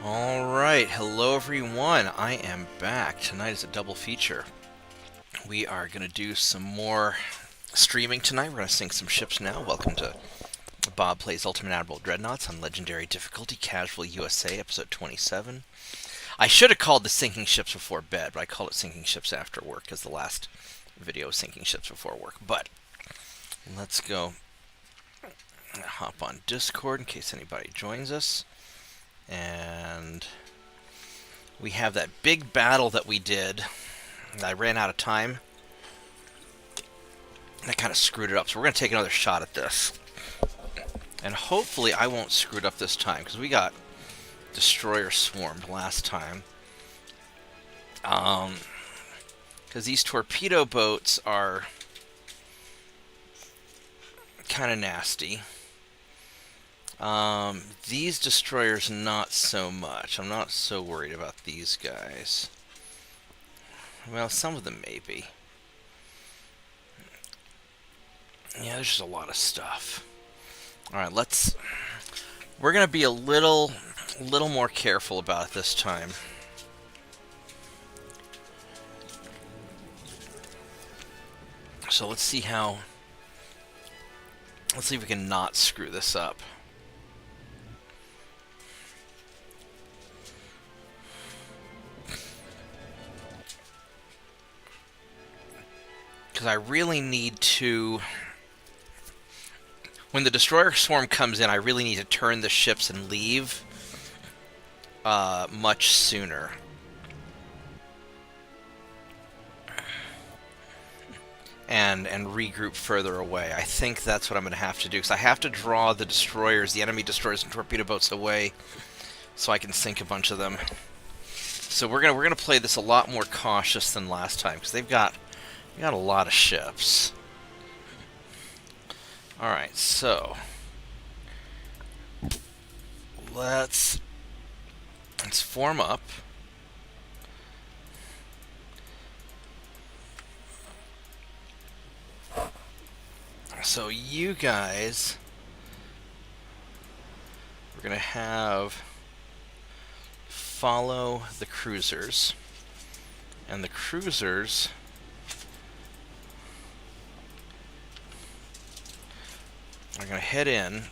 Alright, hello everyone, I am back. Tonight is a double feature. We are going to do some more streaming tonight. We're going to sink some ships now. Welcome to Bob Plays Ultimate Admiral Dreadnoughts on Legendary Difficulty, Casual USA, episode 27. I should have called the sinking ships before bed, but I called it sinking ships after work, because the last video was sinking ships before work. But, let's go hop on Discord in case anybody joins us. And we have that big battle that we did. I ran out of time. That kind of screwed it up. So we're going to take another shot at this. And hopefully I won't screw it up this time, because we got destroyer swarmed last time. Because these torpedo boats are kind of nasty. These destroyers, not so much. I'm not so worried about these guys. Well, some of them may be. Yeah, there's just a lot of stuff. Alright, we're gonna be a little more careful about it this time. So let's see if we can not screw this up. Because I really need to... When the destroyer swarm comes in, I really need to turn the ships and leave much sooner. And regroup further away. I think that's what I'm going to have to do, because I have to draw the destroyers, the enemy destroyers and torpedo boats away, so I can sink a bunch of them. So we're gonna play this a lot more cautious than last time, because they got a lot of ships. All right, so let's form up. So you guys, we're going to have follow the cruisers. And the cruisers are going to head in.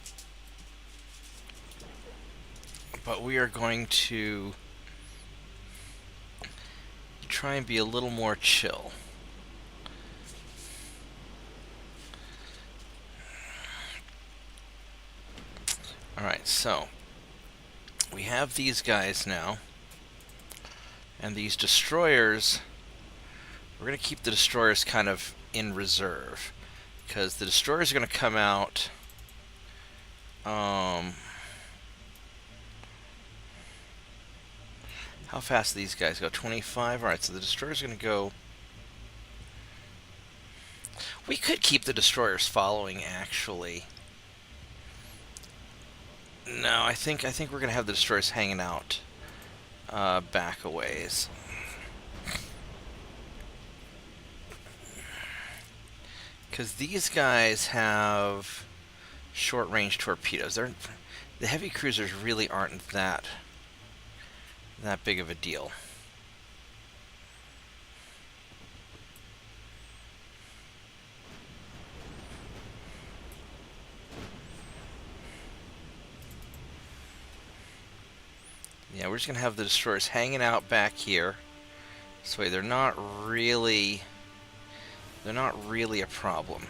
But we are going to try and be a little more chill. Alright, so we have these guys now, and these destroyers, we're going to keep the destroyers kind of in reserve, because the destroyers are going to come out how fast do these guys go? 25? Alright, so the destroyers are going to go... We could keep the destroyers following, actually. No, I think we're gonna have the destroyers hanging out back a ways. Because these guys have short-range torpedoes. The heavy cruisers really aren't that big of a deal. Yeah, we're just going to have the destroyers hanging out back here. This way they're not really a problem.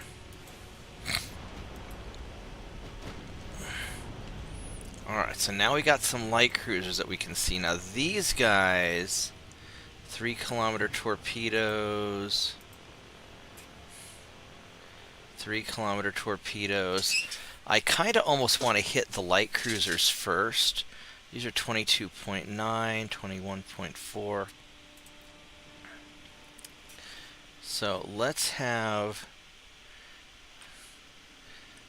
Alright, so now we got some light cruisers that we can see. Now these guys, 3-kilometer torpedoes. 3-kilometer torpedoes. I kind of almost want to hit the light cruisers first. These are 22.9, 21.4. So let's have...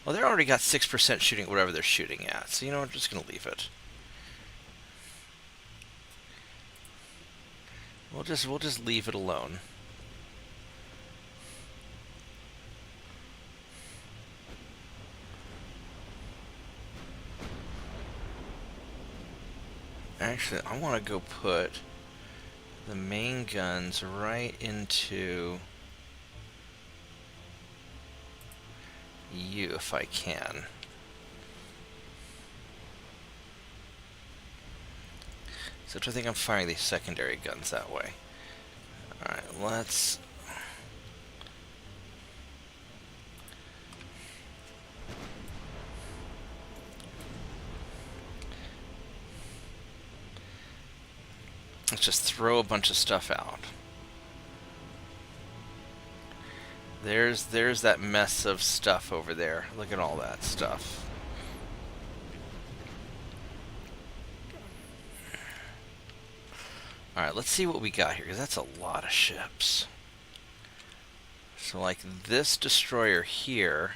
Well, they already got 6% shooting at whatever they're shooting at. So, you know, I'm just going to leave it. We'll just leave it alone. Actually, I want to go put the main guns right into you if I can. So I think I'm firing these secondary guns that way. Alright, let's just throw a bunch of stuff out. There's that mess of stuff over there. Look at all that stuff. Alright, let's see what we got here, because that's a lot of ships. So like this destroyer here,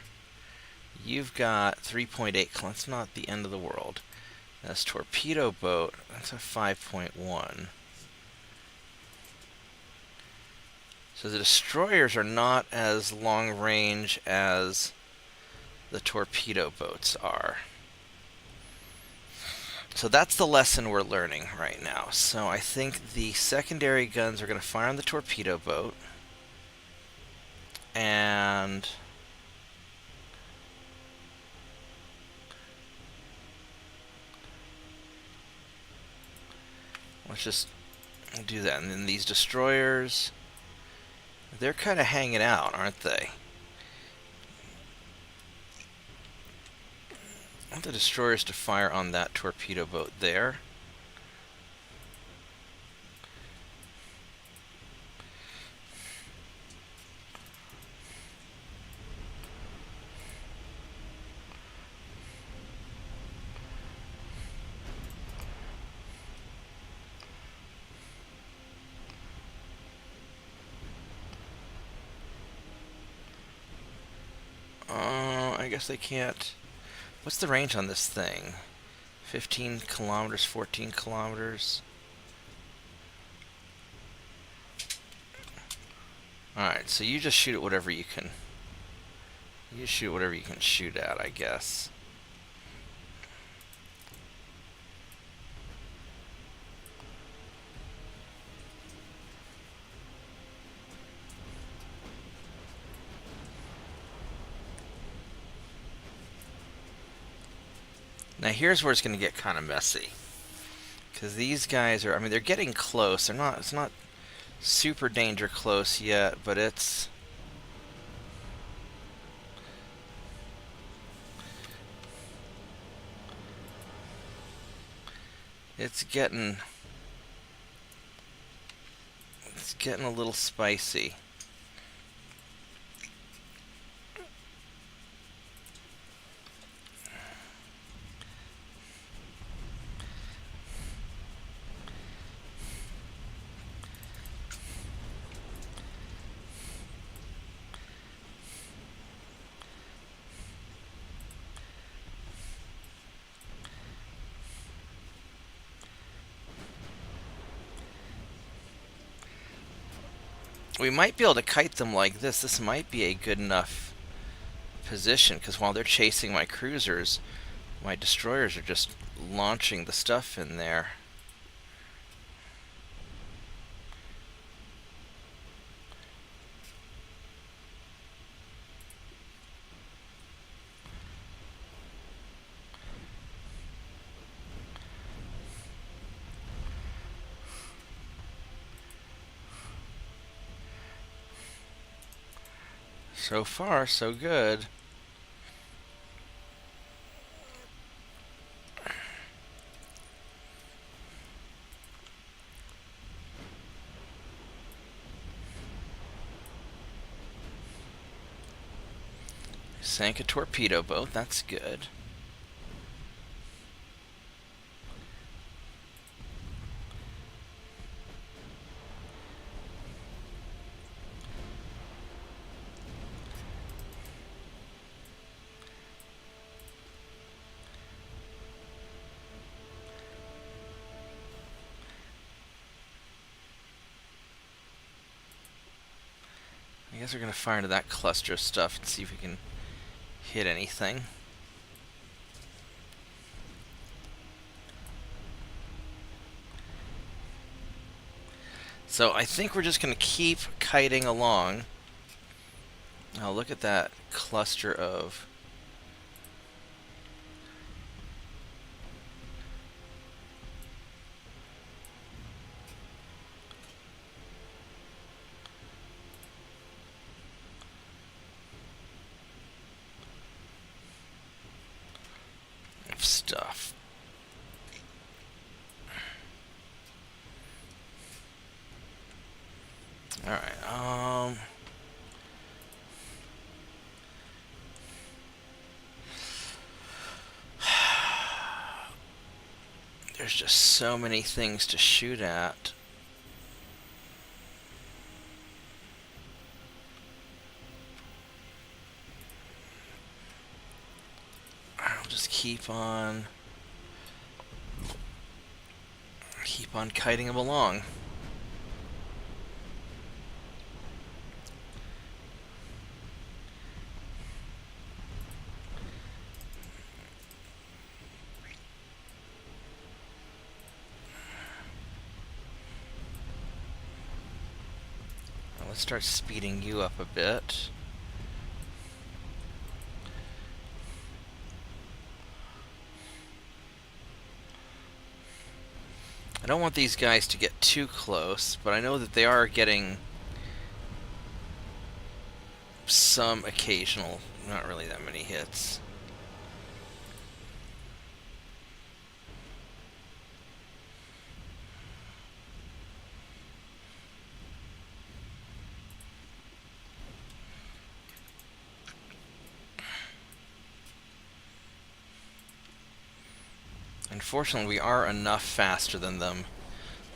you've got 3.8. That's not the end of the world. This torpedo boat, that's a 5.1. So the destroyers are not as long range as the torpedo boats are. So that's the lesson we're learning right now. So I think the secondary guns are going to fire on the torpedo boat. And let's just do that. And then these destroyers, they're kind of hanging out, aren't they? I want the destroyers to fire on that torpedo boat there. I guess they can't. What's the range on this thing? 15 kilometers, 14 kilometers. Alright, so you just shoot at whatever you can. You shoot whatever you can shoot at, I guess. Now here's where it's going to get kind of messy. Because these guys are, I mean, they're getting close. They're not, it's not super danger close yet, but it's getting a little spicy. We might be able to kite them like this. This might be a good enough position, because while they're chasing my cruisers, my destroyers are just launching the stuff in there. So far, so good. Sank a torpedo boat, that's good. I guess we're going to fire into that cluster of stuff and see if we can hit anything. So I think we're just going to keep kiting along. Now look at that cluster of... stuff. Alright, there's just so many things to shoot at. I'll just keep on kiting them along. Let's start speeding you up a bit. I don't want these guys to get too close, but I know that they are getting some occasional, not really that many hits. Unfortunately, we are enough faster than them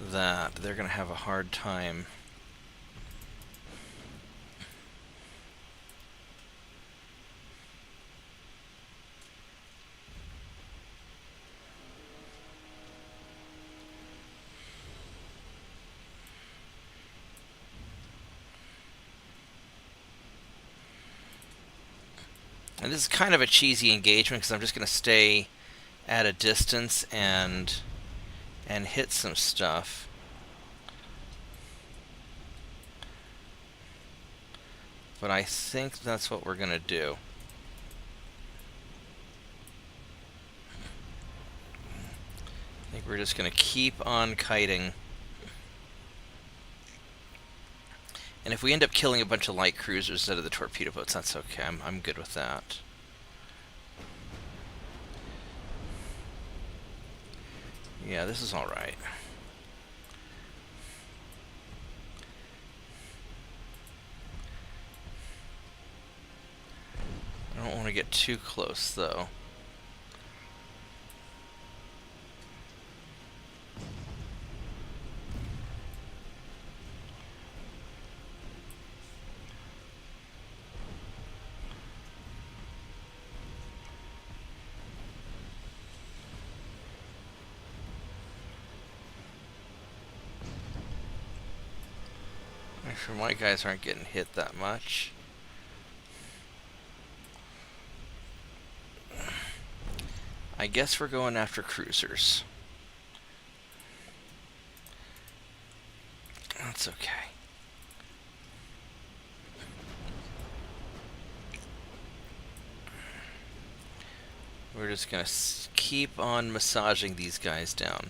that they're going to have a hard time. And this is kind of a cheesy engagement because I'm just going to stay at a distance and hit some stuff. But I think that's what we're going to do. I think we're just going to keep on kiting. And if we end up killing a bunch of light cruisers instead of the torpedo boats, that's okay. I'm good with that. Yeah, this is alright. I don't want to get too close, though. Make sure my guys aren't getting hit that much. I guess we're going after cruisers. That's okay. We're just going to keep on massaging these guys down.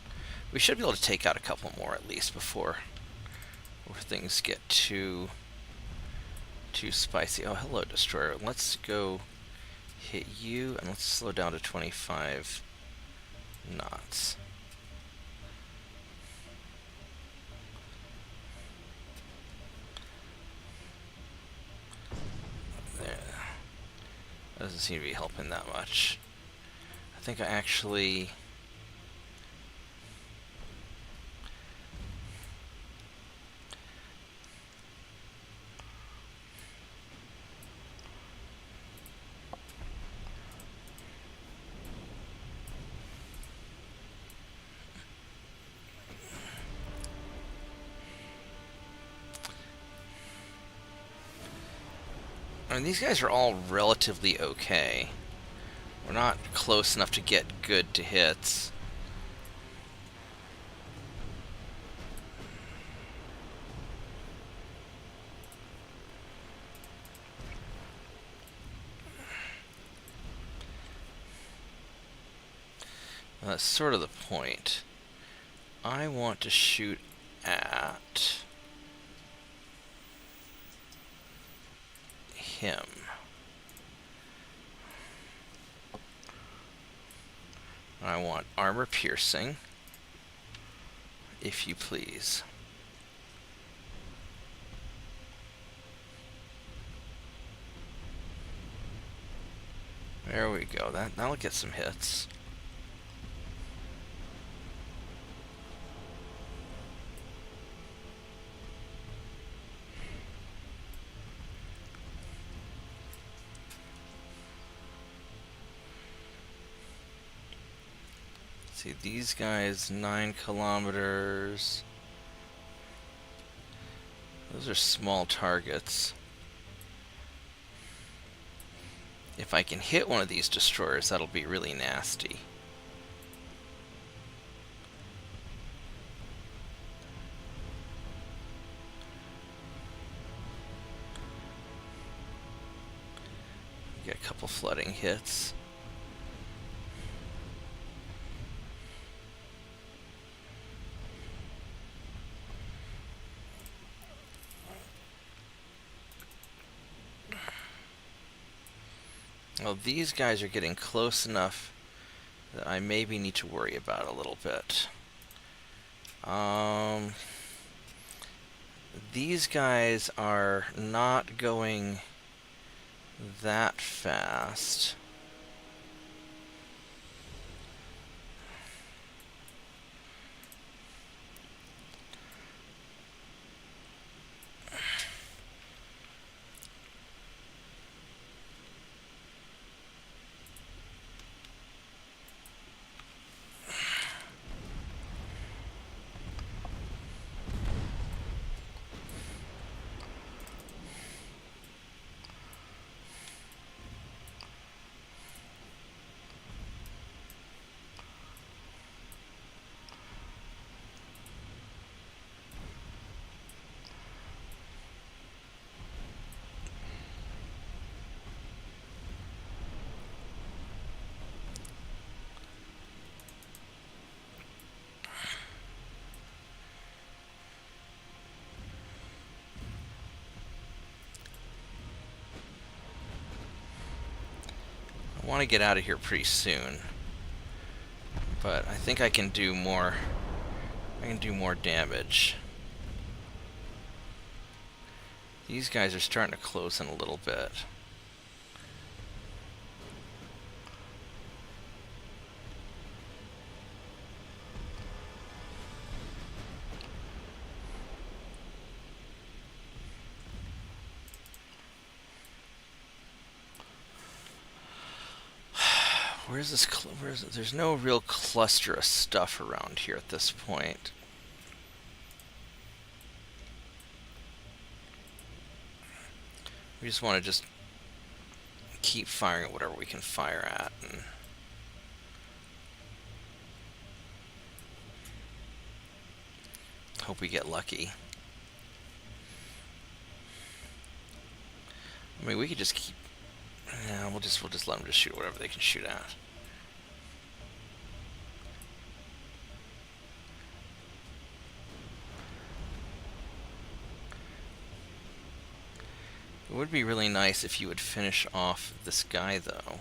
We should be able to take out a couple more at least before things get too spicy. Oh, hello, Destroyer. Let's go hit you, and let's slow down to 25 knots. There. That doesn't seem to be helping that much. I think I actually... I mean, these guys are all relatively okay. We're not close enough to get good to hits. Well, that's sort of the point. I want to shoot at him. I want armor piercing, if you please. There we go. That'll get some hits. See, these guys, 9 kilometers. Those are small targets. If I can hit one of these destroyers, that'll be really nasty. Get a couple flooding hits. Well, these guys are getting close enough that I maybe need to worry about a little bit. These guys are not going that fast. I want to get out of here pretty soon, but I think I can do more. I can do more damage. These guys are starting to close in a little bit. Where's this? There's no real cluster of stuff around here at this point. We just want to just keep firing at whatever we can fire at, and hope we get lucky. I mean, we could just keep. Yeah, we'll just let them just shoot whatever they can shoot at. It would be really nice if you would finish off this guy, though.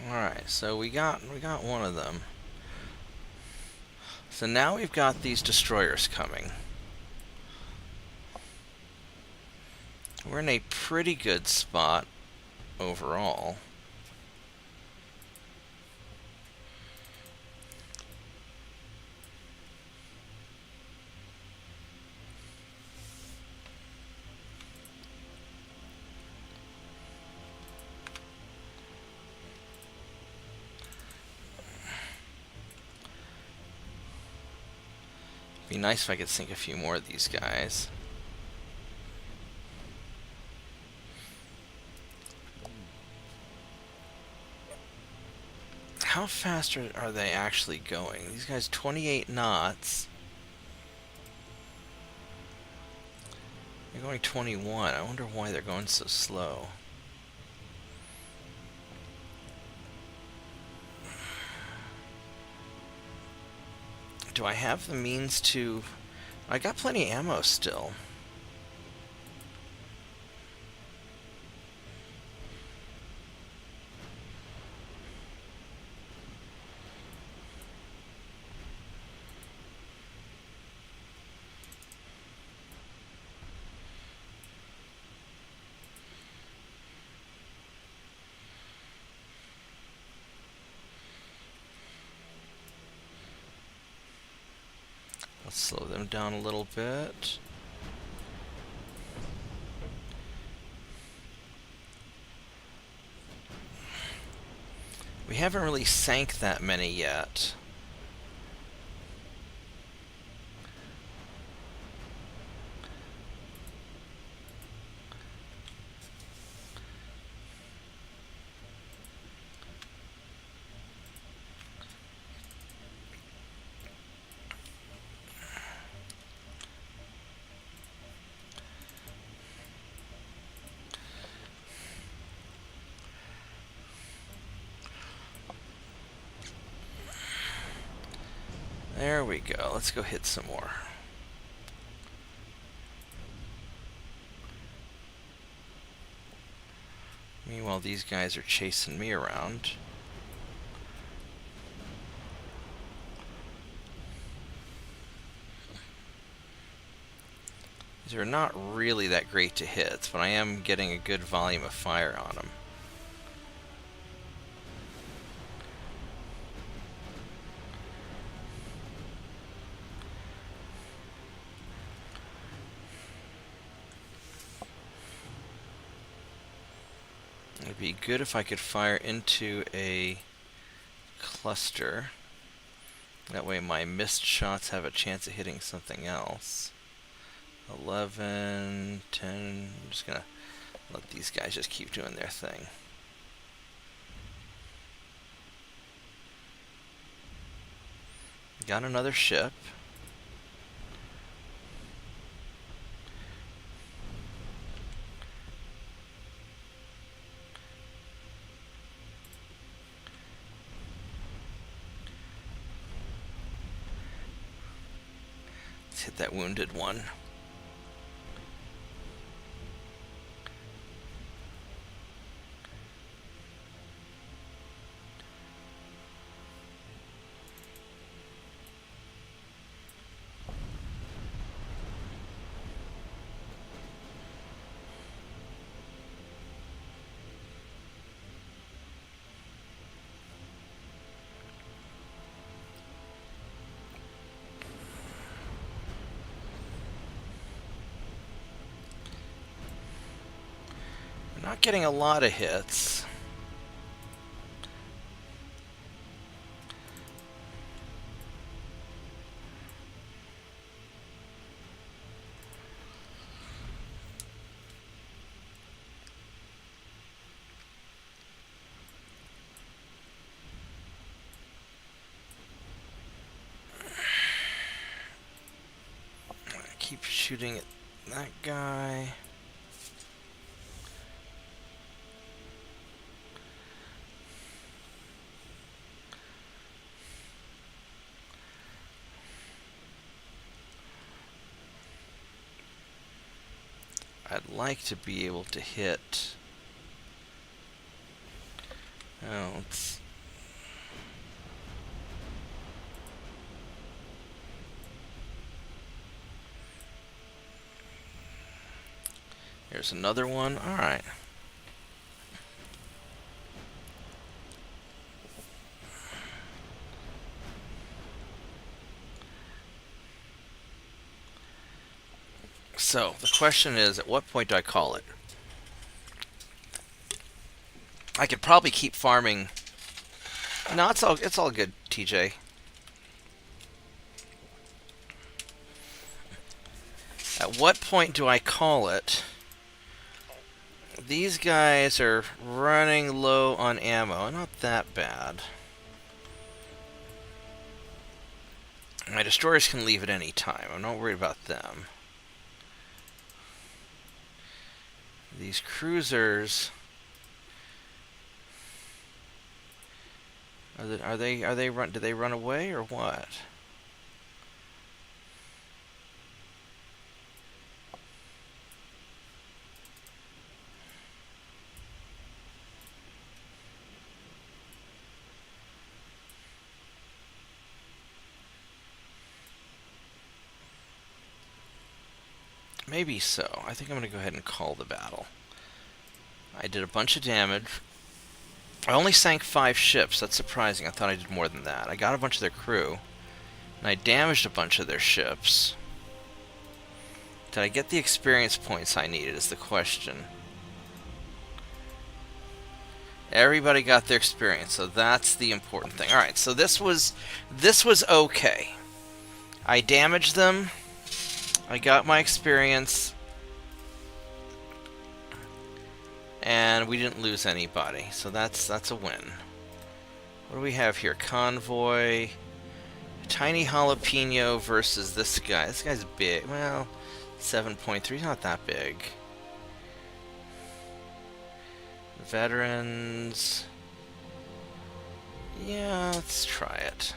Alright, so we got one of them. So now we've got these destroyers coming. We're in a pretty good spot overall. Be nice if I could sink a few more of these guys. How fast are they actually going? These guys, 28 knots. They're going 21. I wonder why they're going so slow. Do I have the means to... I got plenty of ammo still. Let's slow them down a little bit. We haven't really sank that many yet. There we go. Let's go hit some more. Meanwhile, these guys are chasing me around. These are not really that great to hit, but I am getting a good volume of fire on them. It'd be good if I could fire into a cluster. That way my missed shots have a chance of hitting something else. 11, 10, I'm just gonna let these guys just keep doing their thing. Got another ship. Let's hit that wounded one. Not getting a lot of hits. Keep shooting at that guy. I'd like to be able to hit. Oh, let's. Here's another one. All right. So the question is, at what point do I call it? I could probably keep farming. No, it's all good, TJ. At what point do I call it? These guys are running low on ammo. Not that bad. My destroyers can leave at any time. I'm not worried about them. These cruisers... do they run away or what? Maybe so. I think I'm going to go ahead and call the battle. I did a bunch of damage. I only sank 5 ships. That's surprising. I thought I did more than that. I got a bunch of their crew. And I damaged a bunch of their ships. Did I get the experience points I needed is the question. Everybody got their experience, so that's the important thing. Alright, so this was okay. I damaged them. I got my experience. And we didn't lose anybody, so that's a win. What do we have here? Convoy. Tiny jalapeno versus this guy. This guy's big. Well, 7.3. Not that big. Veterans. Yeah, let's try it.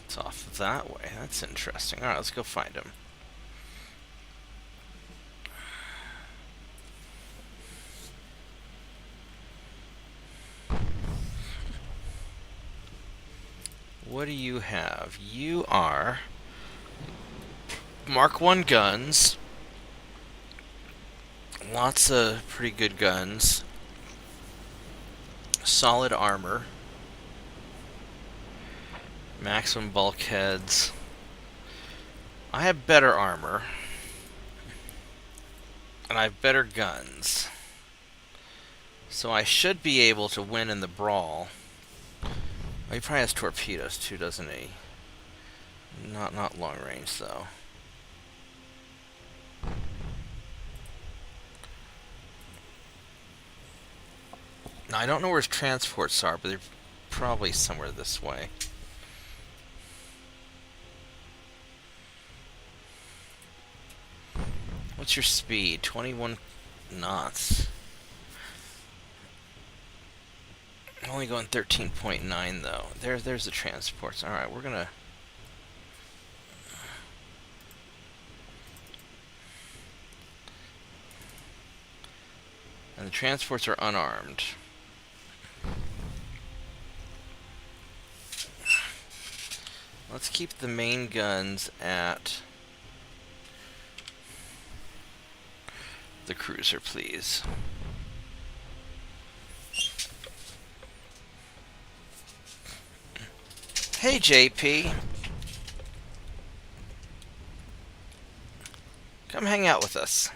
It's off that way. That's interesting. Alright, let's go find him. What do you have? You are Mark 1 guns. Lots of pretty good guns. Solid armor. Maximum bulkheads. I have better armor. And I have better guns. So I should be able to win in the brawl. Oh, he probably has torpedoes too, doesn't he? Not long range though. Now I don't know where his transports are, but they're probably somewhere this way. What's your speed? 21 knots. I'm only going 13.9 though. There's the transports. Alright, we're gonna... And the transports are unarmed. Let's keep the main guns at the cruiser, please. Hey, JP. Come hang out with us.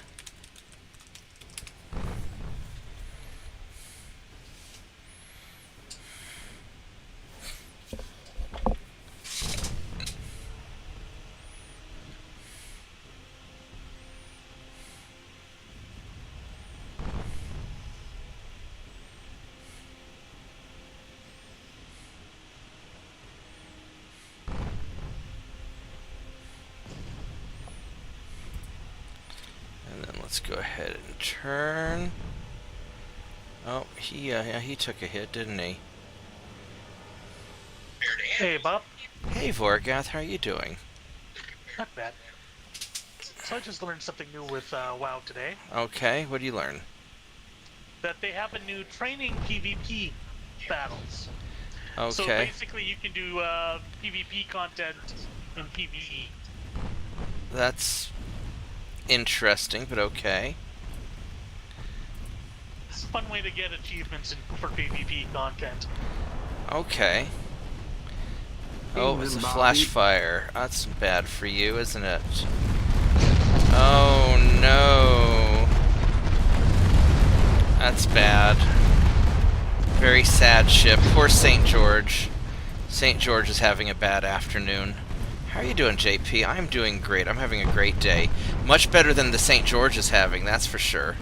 Let's go ahead and turn. Oh, he took a hit, didn't he? Hey, Bob. Hey, Vorgath, how are you doing? Not bad. So I just learned something new with WoW today. Okay, what did you learn? That they have a new training PvP battles. Okay. So basically you can do PvP content in PvE. That's interesting, but okay. It's a fun way to get achievements for PvP content. Okay. Oh, it's a Evening, flash Bobby. fire. That's bad for you, isn't it? Oh no. That's bad. Very sad ship. Poor St. George. St. George is having a bad afternoon. How are you doing, JP? I'm doing great. I'm having a great day. Much better than the St. George is having, that's for sure.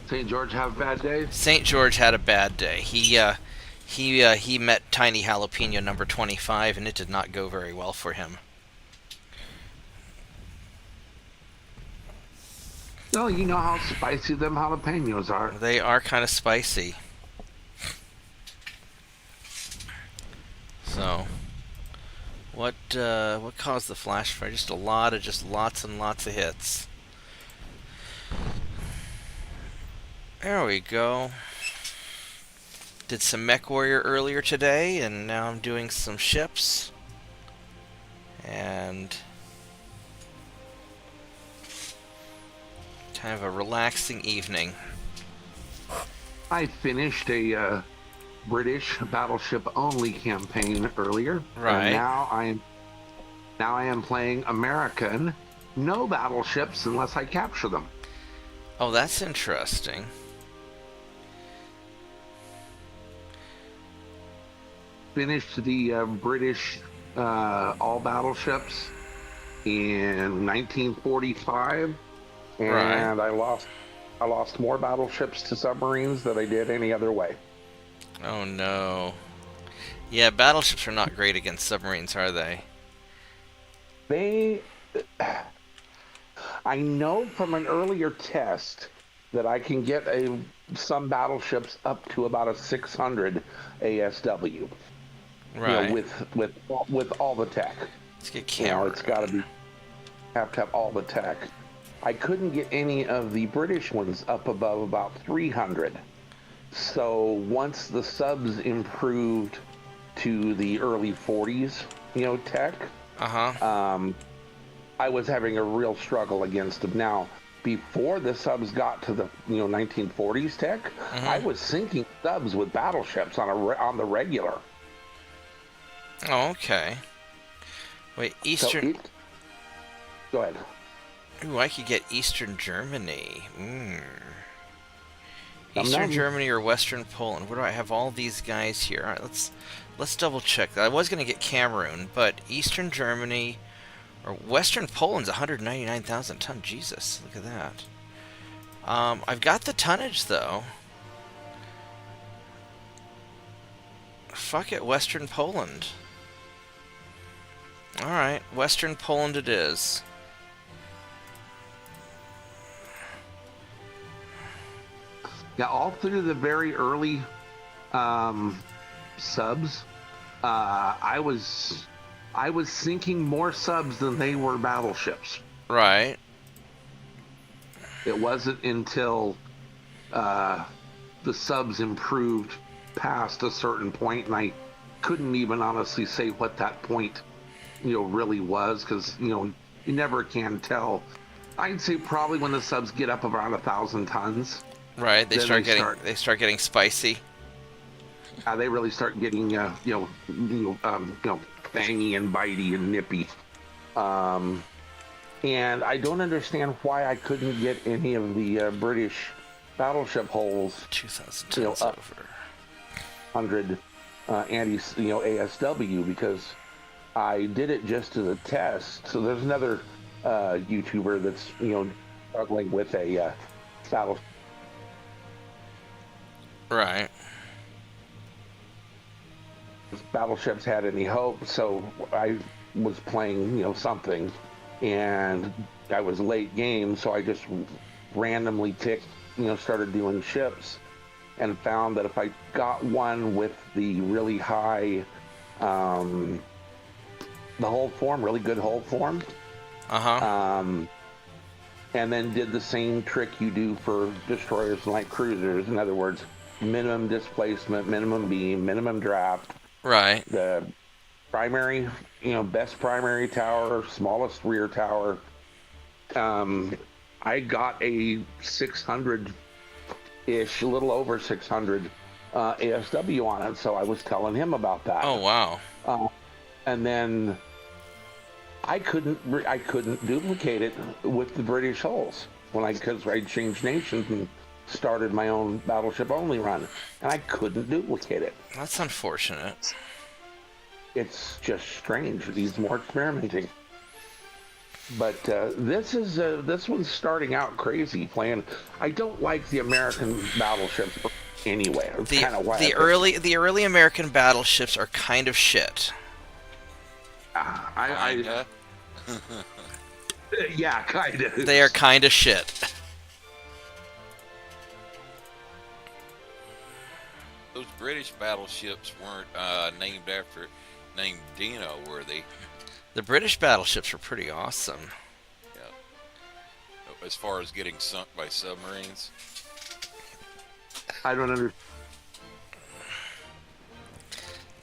St. George have a bad day? St. George had a bad day. He met Tiny Jalapeno number 25, and it did not go very well for him. Oh, you know how spicy them jalapenos are. They are kind of spicy. So, what caused the flash fire? Just lots and lots of hits. There we go. Did some Mech Warrior earlier today, and now I'm doing some ships. And kind of a relaxing evening. I finished a British battleship only campaign earlier. Right. And now I am playing American, no battleships unless I capture them. Oh, that's interesting. Finished the British all battleships in 1945, and Right. I lost more battleships to submarines than I did any other way. Oh no. Yeah, battleships are not great against submarines, are they? They, I know from an earlier test that I can get some battleships up to about a 600 ASW. Right. You know, with all the tech. Let's get You know, camera. it's got to have all the tech. I couldn't get any of the British ones up above about 300. So once the subs improved to the early 40s, tech, I was having a real struggle against them. Now, before the subs got to the 1940s tech, I was sinking subs with battleships on the regular. Oh, okay. Wait, Eastern. Go ahead. Ooh, I could get Eastern Germany. Eastern Germany or Western Poland. Where do I have all these guys here? All right, let's double check. I was gonna get Cameroon, but Eastern Germany or Western Poland's 199,000 ton. Jesus, look at that. I've got the tonnage though. Fuck it, Western Poland. All right, Western Poland it is. Yeah, all through the very early subs, I was sinking more subs than they were battleships. Right. It wasn't until the subs improved past a certain point, and I couldn't even honestly say what that point, really was, because you never can tell. I'd say probably when the subs get up around 1,000 tons. Right, they start getting spicy. They really start getting bangy and bitey and nippy. And I don't understand why I couldn't get any of the British battleship hulls 2,000 tons up over 100 ASW, because I did it just as a test. So there's another YouTuber that's struggling with a battle. Right. Battleships had any hope, so I was playing something, and I was late game, so I just randomly started doing ships, and found that if I got one with the really high the hull form, really good hull form, and then did the same trick you do for destroyers and light cruisers. In other words, minimum displacement, minimum beam, minimum draft. Right. The primary, best primary tower, smallest rear tower. I got a 600-ish, a little over 600 ASW on it, so I was telling him about that. Oh wow. And then I couldn't duplicate it with the British hulls because I changed nations and started my own battleship only run, and I couldn't duplicate it. That's unfortunate. It's just strange. It needs more experimenting. But this one's starting out crazy. Playing, I don't like the American battleships anyway. It's kind of why the early American battleships are kind of shit. Yeah, kind of. They are kind of shit. Those British battleships weren't named Dino, were they? The British battleships were pretty awesome. Yeah. As far as getting sunk by submarines. I don't understand.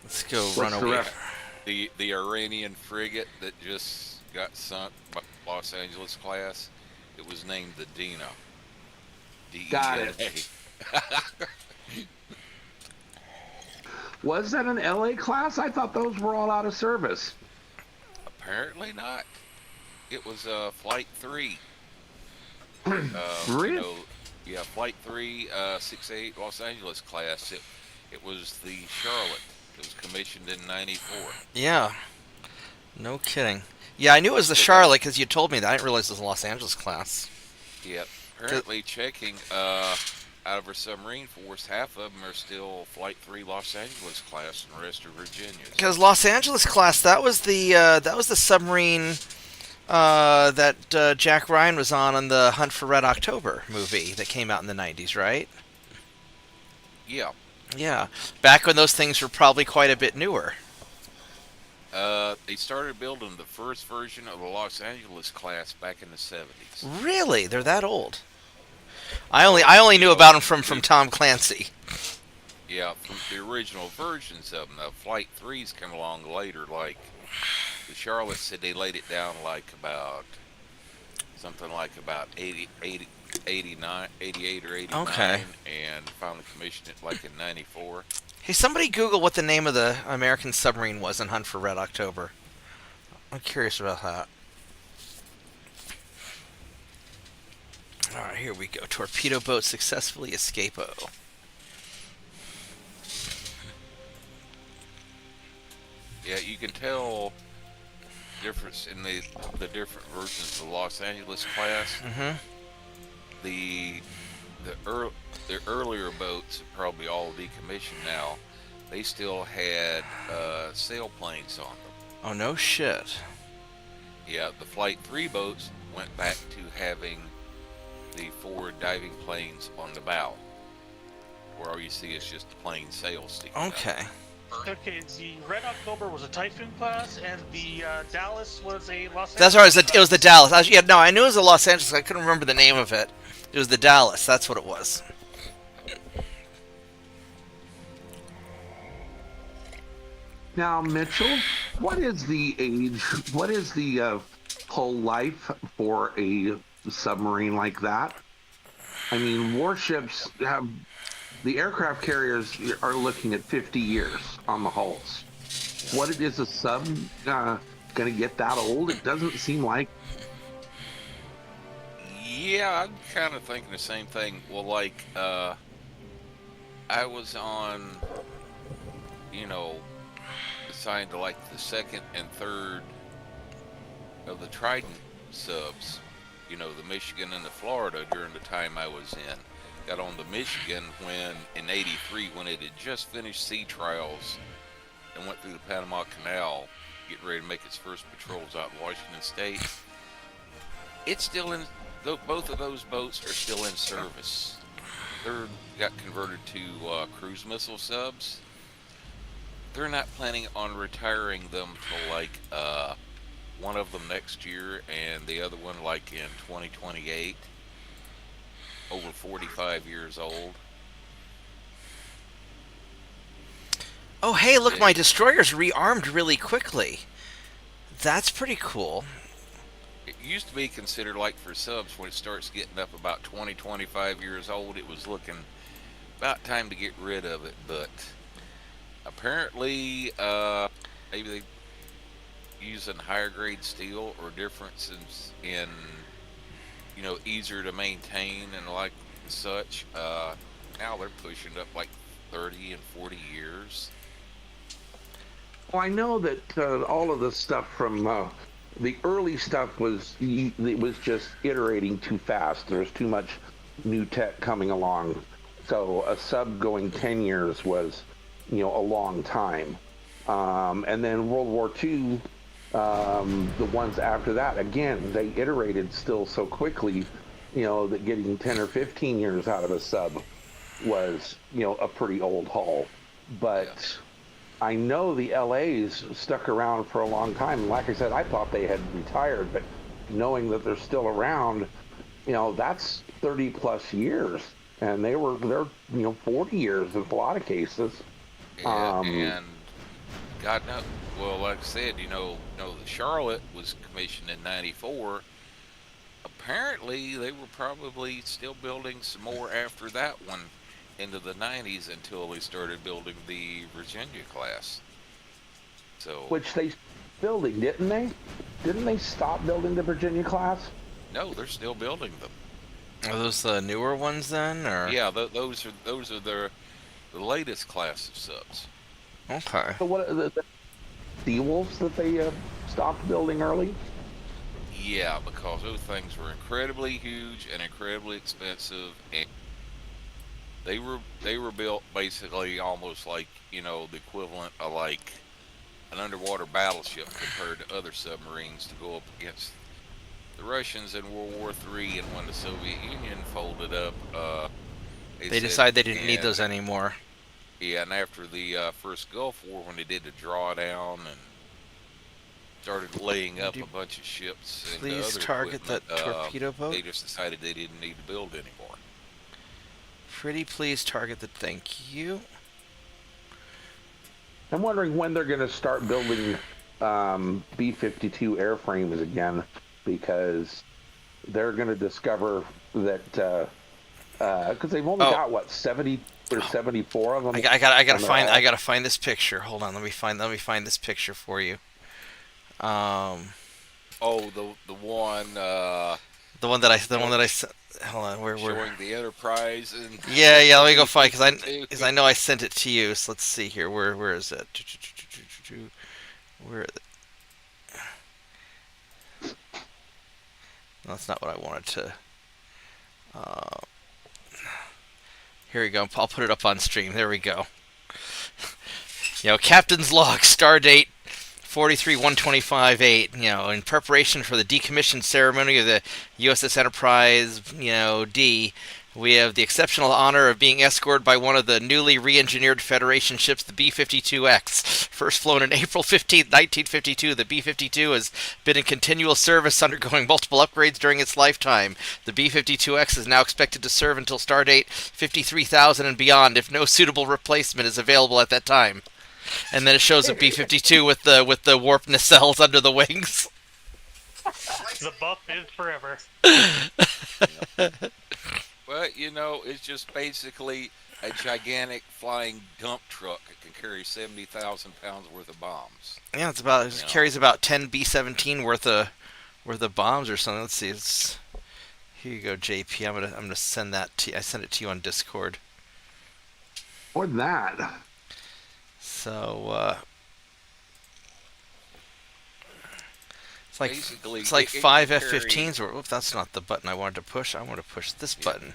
Let's go run away. The Iranian frigate that just got sunk by Los Angeles class, it was named the Dino. Got it. Was that an LA class? I thought those were all out of service. Apparently not. It was Flight 3. Really? Yeah, Flight 3, 68 Los Angeles class. It was the Charlotte. It was commissioned in '94. Yeah. No kidding. Yeah, I knew it was the Charlotte because you told me that. I didn't realize it was a Los Angeles class. Yep. Apparently checking out of our submarine force, half of them are still Flight 3 Los Angeles class, and the rest are Virginias. Because Los Angeles class, that was the submarine that Jack Ryan was on the Hunt for Red October movie that came out in the '90s, right? Yeah. Yeah. Back when those things were probably quite a bit newer. They started building the first version of the Los Angeles class back in the '70s. Really? They're that old? I only knew about them from Tom Clancy. Yeah, from the original versions of them. The Flight 3s come along later. Like the Charlotte said, they laid it down like about 89, 88 or 89, Okay. and finally commissioned it like in '94. Hey, somebody Google what the name of the American submarine was in Hunt for Red October. I'm curious about that. Alright, here we go. Torpedo boat successfully escapo. Yeah, you can tell difference in the different versions of the Los Angeles class. Mm-hmm. The earlier boats are probably all decommissioned now. They still had sailplanes on them. Oh, no shit. Yeah, the Flight 3 boats went back to having the forward diving planes on the bow, where all you see is just the plain sail sticking out. Okay. Okay, the Red October was a Typhoon class, and the Dallas was a Los Angeles. That's right. It was the Dallas. I knew it was the Los Angeles. I couldn't remember the name of it. It was the Dallas. That's what it was. Now, Mitchell, what is the age? What is the whole life for a submarine like that? I mean, warships have. The aircraft carriers are looking at 50 years on the hulls. What is a sub going to get that old? It doesn't seem like. Yeah, I'm kind of thinking the same thing. Well, like, I was on, assigned to like the second and third of the Trident subs, the Michigan and the Florida during the time I was in. Got on the Michigan in '83 when it had just finished sea trials and went through the Panama Canal, getting ready to make its first patrols out in Washington State. It's still in, both of those boats are still in service. They're got converted to cruise missile subs. They're not planning on retiring them till like one of them next year and the other one like in 2028. Over 45 years old. Oh, hey, look, my destroyer's rearmed really quickly. That's pretty cool. It used to be considered like for subs when it starts getting up about 20, 25 years old, it was looking about time to get rid of it. But apparently, maybe they using higher grade steel or differences in, easier to maintain and like such. Now they're pushing up like 30 and 40 years. Well, I know that all of the stuff from the early stuff it was just iterating too fast. There's too much new tech coming along. So a sub going 10 years was, a long time. And then World War II, the ones after that, again, they iterated still so quickly, that getting 10 or 15 years out of a sub was, a pretty old haul. But I know the LAs stuck around for a long time. Like I said, I thought they had retired, but knowing that they're still around, that's 30 plus years. And they're 40 years in a lot of cases. And God knows, well, like I said, the Charlotte was commissioned in '94. Apparently, they were probably still building some more after that one into the '90s until they started building the Virginia class. So, which they building, didn't they? Didn't they stop building the Virginia class? No, they're still building them. Are those the newer ones then, or? Yeah, those are the latest class of subs. Okay. So what are the Seawolves that they stopped building early? Yeah, because those things were incredibly huge and incredibly expensive, and they were built basically almost like the equivalent of like an underwater battleship compared to other submarines to go up against the Russians in World War III. And when the Soviet Union folded up, they decided they didn't need those anymore. Yeah, and after the first Gulf War, when they did the drawdown and started laying up a bunch of ships and please other target that equipment, torpedo boat. they just decided they didn't need to build anymore. Pretty please target the. Thank you. I'm wondering when they're going to start building B-52 airframes again, because they're going to discover that because they've only got what 70 or 74 of them. I gotta find this picture. Hold on, let me find this picture for you. The one that I sent. Hold on, where showing the Enterprise and yeah. Let me go find because I know I sent it to you. So let's see here. Where is it? Where is it? No, that's not what I wanted to. Here we go. I'll put it up on stream. There we go. Captain's log, stardate 43-125-8. In preparation for the decommission ceremony of the USS Enterprise, D, we have the exceptional honor of being escorted by one of the newly re-engineered Federation ships, the B-52X. First flown on April 15, 1952, the B-52 has been in continual service, undergoing multiple upgrades during its lifetime. The B-52X is now expected to serve until stardate 53,000 and beyond, if no suitable replacement is available at that time. And then it shows a B-52 with the warp nacelles under the wings. The buff is forever. Well, it's just basically a gigantic flying dump truck that can carry 70,000 pounds worth of bombs. Yeah, it carries about 10 B-17 worth of bombs or something. Let's see. Here you go, JP. I'm gonna send that to you. I sent it to you on Discord. Or that. So Basically, it's like 5 F-15s. Or that's not the button I wanted to push. I want to push this button.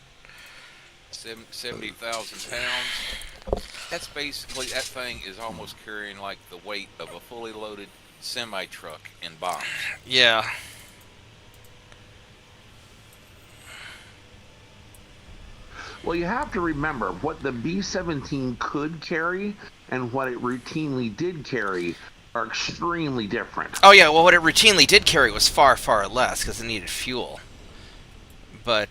70,000 pounds. That's basically, that thing is almost carrying like the weight of a fully loaded semi-truck in bombs. Yeah. Well, you have to remember what the B-17 could carry and what it routinely did carry are extremely different. Oh yeah, well what it routinely did carry was far, far less because it needed fuel. But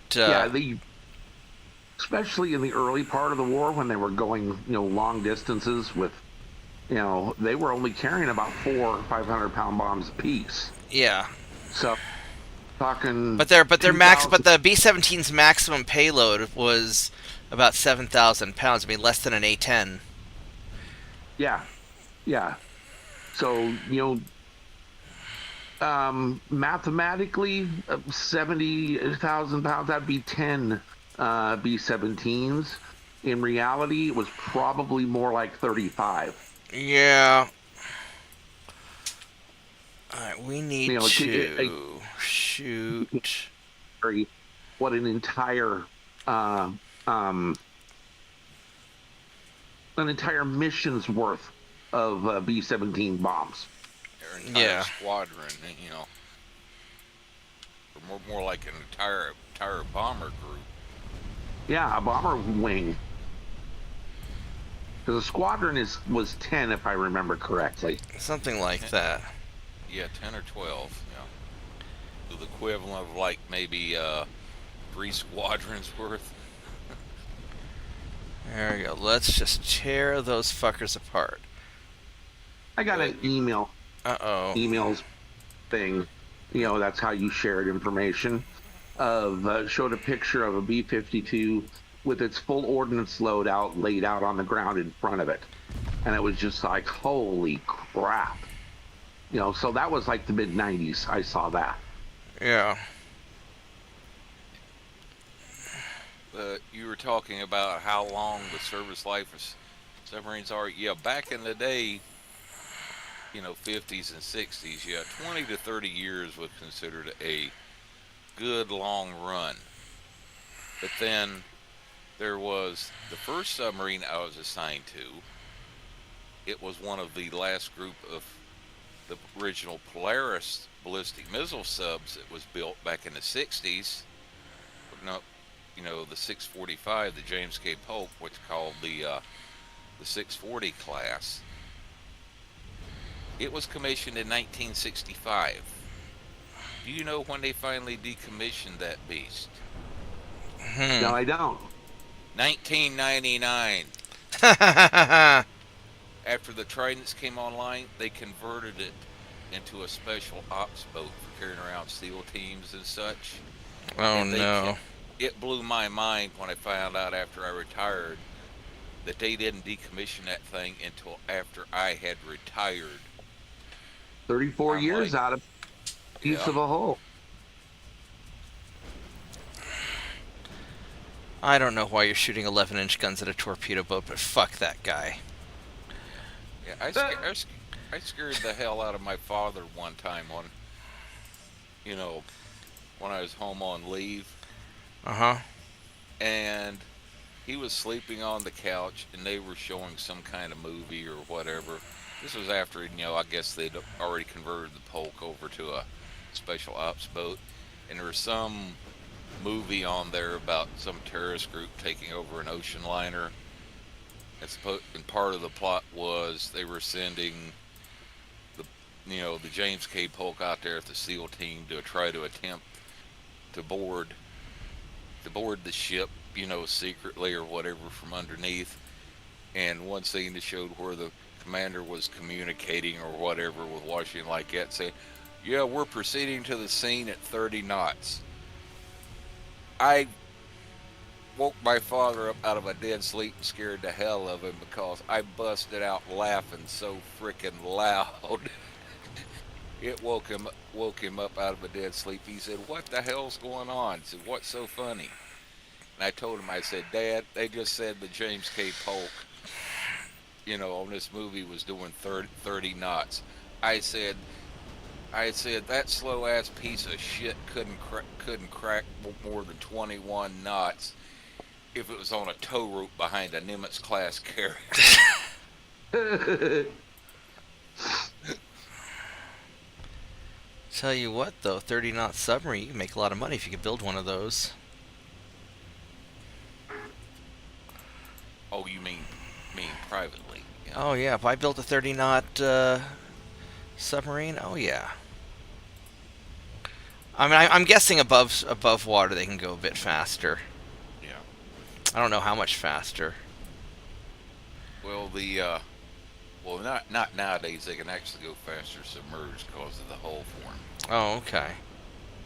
especially in the early part of the war when they were going, long distances with, they were only carrying about 400 or 500 pound bombs apiece. Yeah. So, talking. But the B-17's maximum payload was About 7,000 pounds. I mean, less than an A10. Yeah, yeah. So, mathematically, 70,000 pounds, that'd be 10 B-17s. In reality, it was probably more like 35. Yeah. Alright, we need It to shoot. what uh, um, an entire mission's worth of B-17 bombs. Their entire squadron, or more like an entire bomber group. Yeah, a bomber wing. Because the squadron was 10, if I remember correctly. Something like that. Yeah, 10 or 12. So the equivalent of like maybe 3 squadrons worth. There we go. Let's just tear those fuckers apart. I got an email. Emails thing. That's how you shared information. Showed a picture of a B-52 with its full ordnance load laid out on the ground in front of it, and it was just like, holy crap. So that was like the mid-90s. I saw that. Yeah. You were talking about how long the service life of submarines are. Yeah, back in the day, 50s and 60s, 20 to 30 years was considered a good long run. But then there was the first submarine I was assigned to. It was one of the last group of the original Polaris ballistic missile subs that was built back in the 60s. No, the 645, the James K. Polk, what's called the 640 class. It was commissioned in 1965. Do you know when they finally decommissioned that beast? No, I don't. 1999. After the Tridents came online, they converted it into a special ops boat for carrying around SEAL teams and such. Oh, no. It blew my mind when I found out after I retired that they didn't decommission that thing until after I had retired. 34 years out of piece of a hole. I don't know why you're shooting 11-inch guns at a torpedo boat, but fuck that guy. Yeah, I scared the hell out of my father one time when I was home on leave. Uh-huh. And he was sleeping on the couch, and they were showing some kind of movie or whatever. This was after, I guess they'd already converted the Polk over to a special ops boat. And there was some movie on there about some terrorist group taking over an ocean liner. And part of the plot was they were sending the James K. Polk out there with the SEAL team to try to attempt to board the ship, secretly or whatever from underneath. And one scene that showed where the commander was communicating or whatever with Washington like that, saying, "Yeah, we're proceeding to the scene at 30 knots." I woke my father up out of a dead sleep and scared the hell of him because I busted out laughing so freaking loud. It woke him up out of a dead sleep. He said, "What the hell's going on?" I said, "What's so funny?" And I told him, I said, "Dad, they just said the James K. Polk, on this movie was doing 30 knots. I said, that slow ass piece of shit couldn't crack more than 21 knots if it was on a tow rope behind a Nimitz class carrier." Tell you what, though, 30-knot submarine, you can make a lot of money if you could build one of those. Oh, you mean privately? Yeah. Oh, yeah. If I built a 30-knot submarine, oh, yeah. I mean, I'm guessing above water they can go a bit faster. Yeah. I don't know how much faster. Well, not nowadays. They can actually go faster submerged because of the hull form. Oh, okay.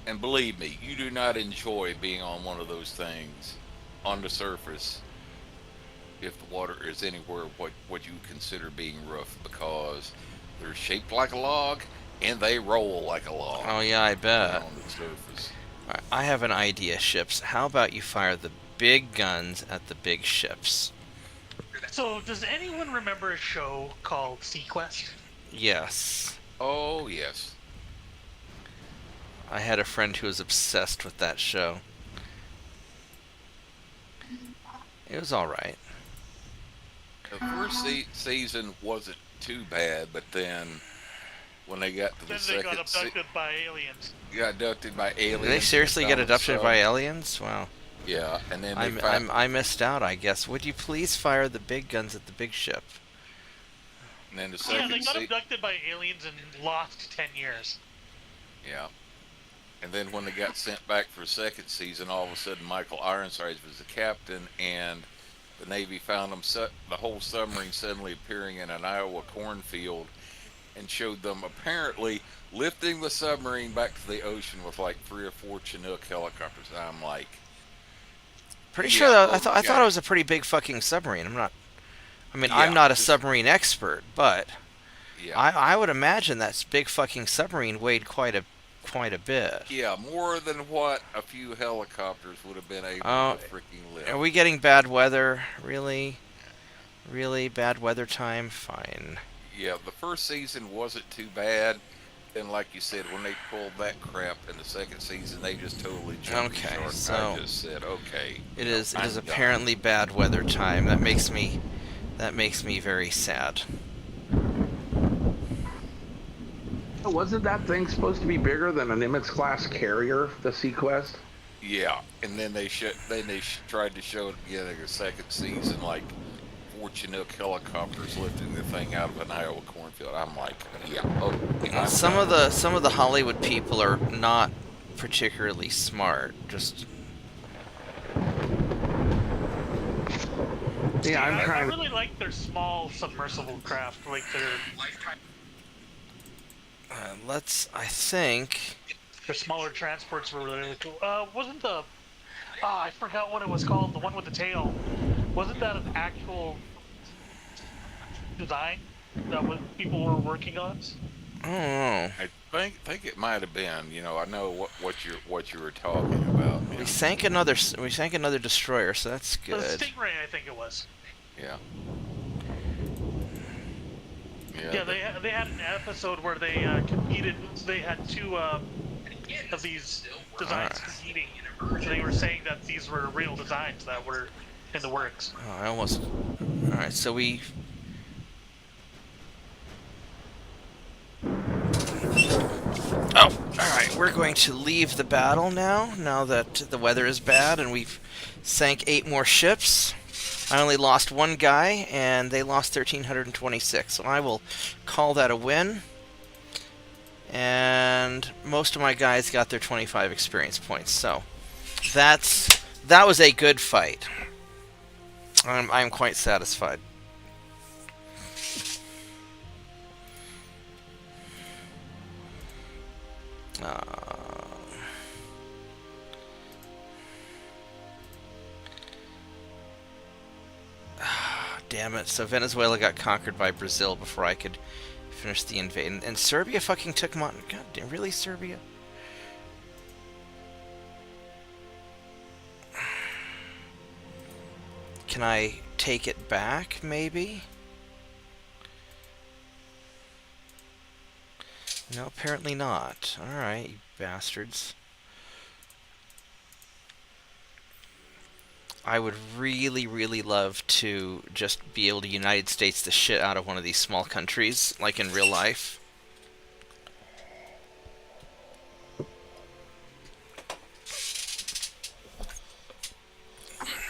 And believe me, you do not enjoy being on one of those things on the surface if the water is anywhere what you consider being rough, because they're shaped like a log and they roll like a log Oh yeah, I when bet. they're on the surface. Alright, I have an idea, ships. How about you fire the big guns at the big ships? So, does anyone remember a show called Sequest? Yes. Oh yes. I had a friend who was obsessed with that show. It was alright. The first season wasn't too bad, but then when they got to the Then they got second abducted by aliens. got abducted by aliens. Did they seriously get found abducted some- by aliens? Wow. Yeah, and then they found, I missed out, I guess. Would you please fire the big guns at the big ship? and then the Yeah, second they got abducted by aliens and lost 10 years. yeah. And then when they got sent back for a second season, all of a sudden Michael Ironsides was the captain, and the Navy found them the whole submarine suddenly appearing in an Iowa cornfield, and showed them apparently lifting the submarine back to the ocean with like 3 or 4 Chinook helicopters. And I'm like, Pretty yeah, sure that, I okay. thought it was a pretty big fucking submarine. I'm Yeah, not a just- submarine expert, but yeah, I would imagine that big fucking submarine weighed quite a bit. yeah, more than what a few helicopters would have been able Oh, to freaking lift. Are we getting bad weather? Really? Really bad weather time? Fine. Yeah, the first season wasn't too bad. And like you said, when they pulled that crap in the second season, they just totally jumped the Okay, shark. so I just said, okay. It is I'm done. apparently bad weather time. That makes me very sad. Wasn't that thing supposed to be bigger than a Nimitz-class carrier, the Sequest? Yeah, and then they tried to show it again in the second season, like 4 Chinook helicopters lifting the thing out of an Iowa cornfield. I'm like, yeah, oh, I'm Some done. of the Hollywood people are not particularly smart. Just Yeah, I'm I trying to... really like their small submersible craft, like their I think smaller transports were really cool. Wasn't the I forgot what it was called, the one with the tail. Wasn't that an actual design that people were working on? I don't know. I think it might have been. You know, I know what you were talking about. We Yeah. sank another destroyer, so that's The good. Stingray, I think it was. Yeah. Yeah, they had an episode where they competed. They had 2 of these designs competing. So they were saying that these were real designs that were in the works. Oh, I almost. All right, so we. Oh, all right. We're going to leave the battle now. Now that the weather is bad and we've sank 8 more ships. I only lost 1 guy, and they lost 1,326. So I will call that a win. And most of my guys got their 25 experience points. So that was a good fight. I'm quite satisfied. Damn it. So Venezuela got conquered by Brazil before I could finish the invasion. And Serbia fucking took God damn, really, Serbia? Can I take it back, maybe? No, apparently not. Alright, you bastards. I would really, really love to just be able to United States the shit out of one of these small countries, like in real life.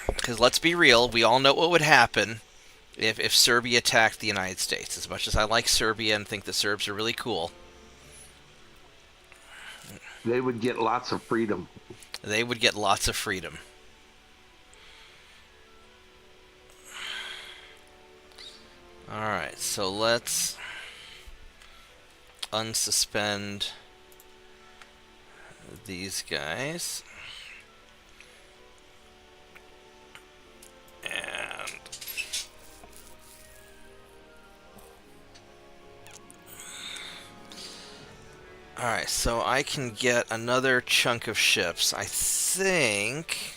Because let's be real, we all know what would happen if Serbia attacked the United States. As much as I like Serbia and think the Serbs are really cool, They would get lots of freedom. they would get lots of freedom. Alright, so let's unsuspend these guys. And Alright, so I can get another chunk of ships. I think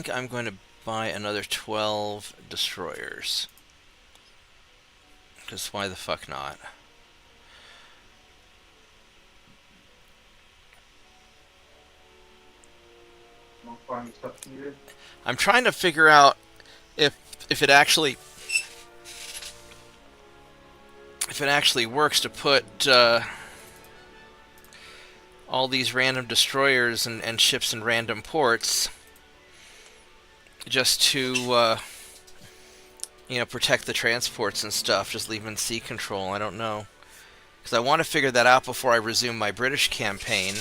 I'm going to buy another 12 destroyers. Because why the fuck not? I'm trying to figure out if it actually works to put all these random destroyers and ships in random ports just to protect the transports and stuff, just leaving sea control. I don't know, because I want to figure that out before I resume my British campaign.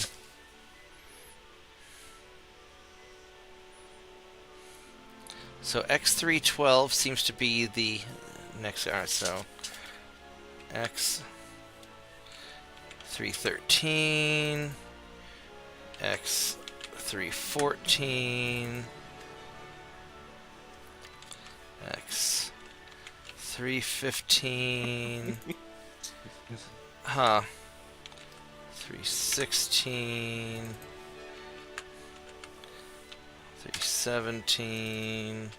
So X312 seems to be the next. Alright, so X313, X314, X315, 316, 317,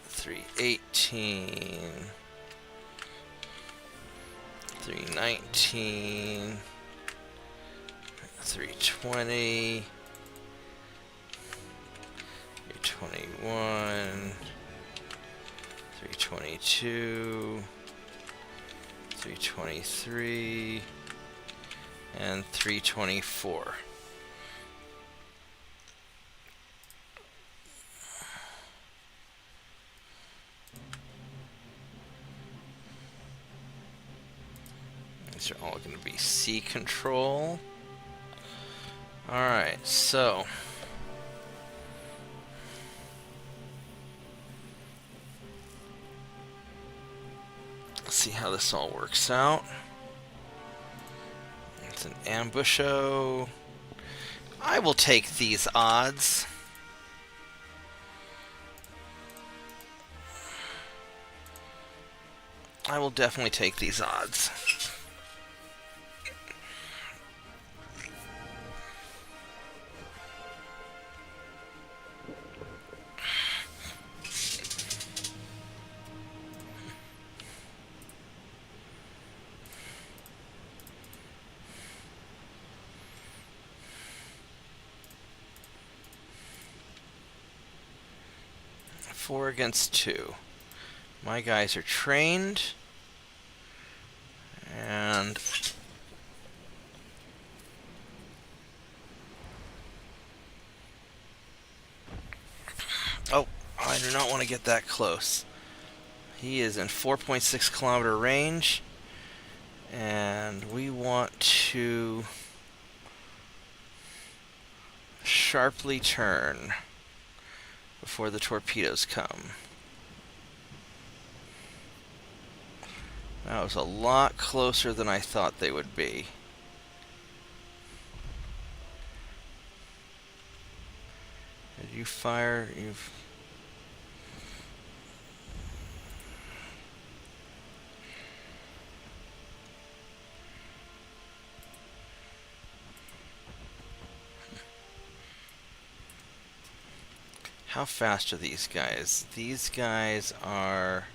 318, 319, 320, 321, 322, 323, and 324. These are all going to be sea control. Alright, so let's see how this all works out. It's an ambusho. I will take these odds. I will definitely take these odds. Four against two. My guys are trained. And oh, I do not want to get that close. He is in 4.6 kilometer range, and we want to sharply turn before the torpedoes come. That was a lot closer than I thought they would be. Did you fire? You've... How fast are these guys? These guys are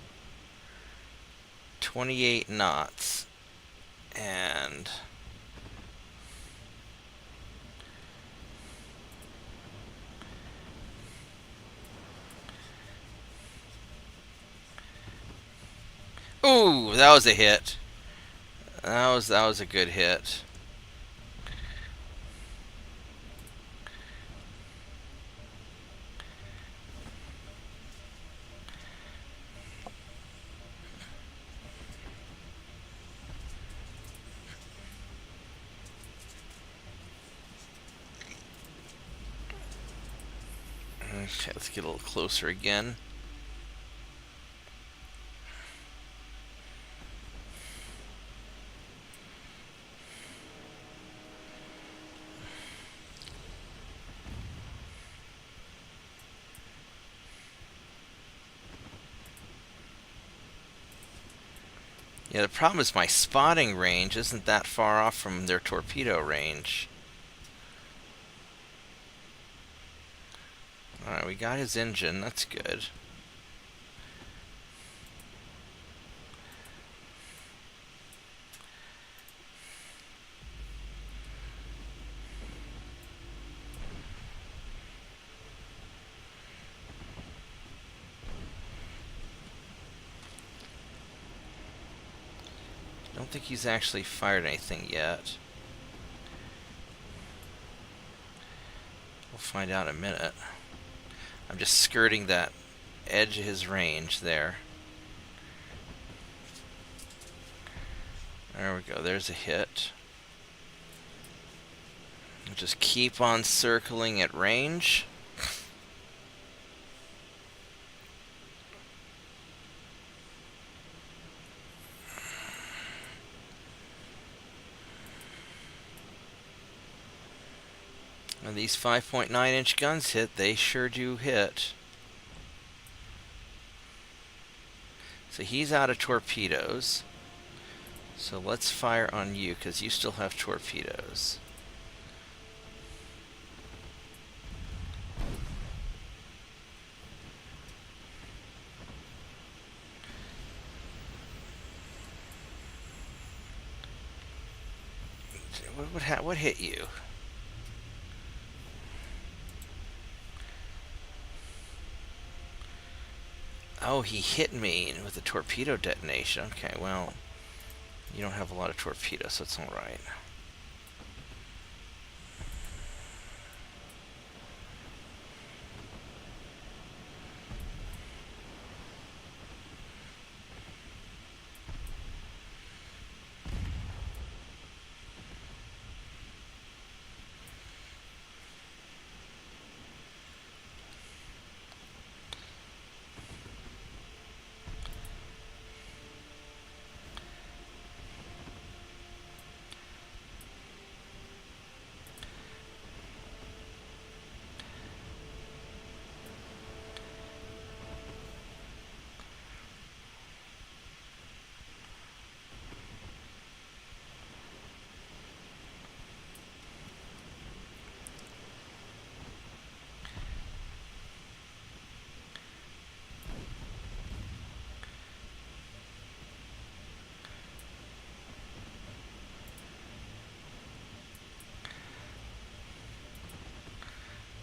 28 knots, and ooh, that was a hit. That was a good hit. Okay, let's get a little closer again. Yeah, the problem is my spotting range isn't that far off from their torpedo range. Alright, we got his engine. That's good. I don't think he's actually fired anything yet. We'll find out in a minute. I'm just skirting that edge of his range there. There we go. There's a hit. We'll just keep on circling at range. When these 5.9-inch guns hit, they sure do hit. So he's out of torpedoes. So let's fire on you, because you still have torpedoes. What hit you? Oh, he hit me with a torpedo detonation. Okay, well, you don't have a lot of torpedoes, so it's alright.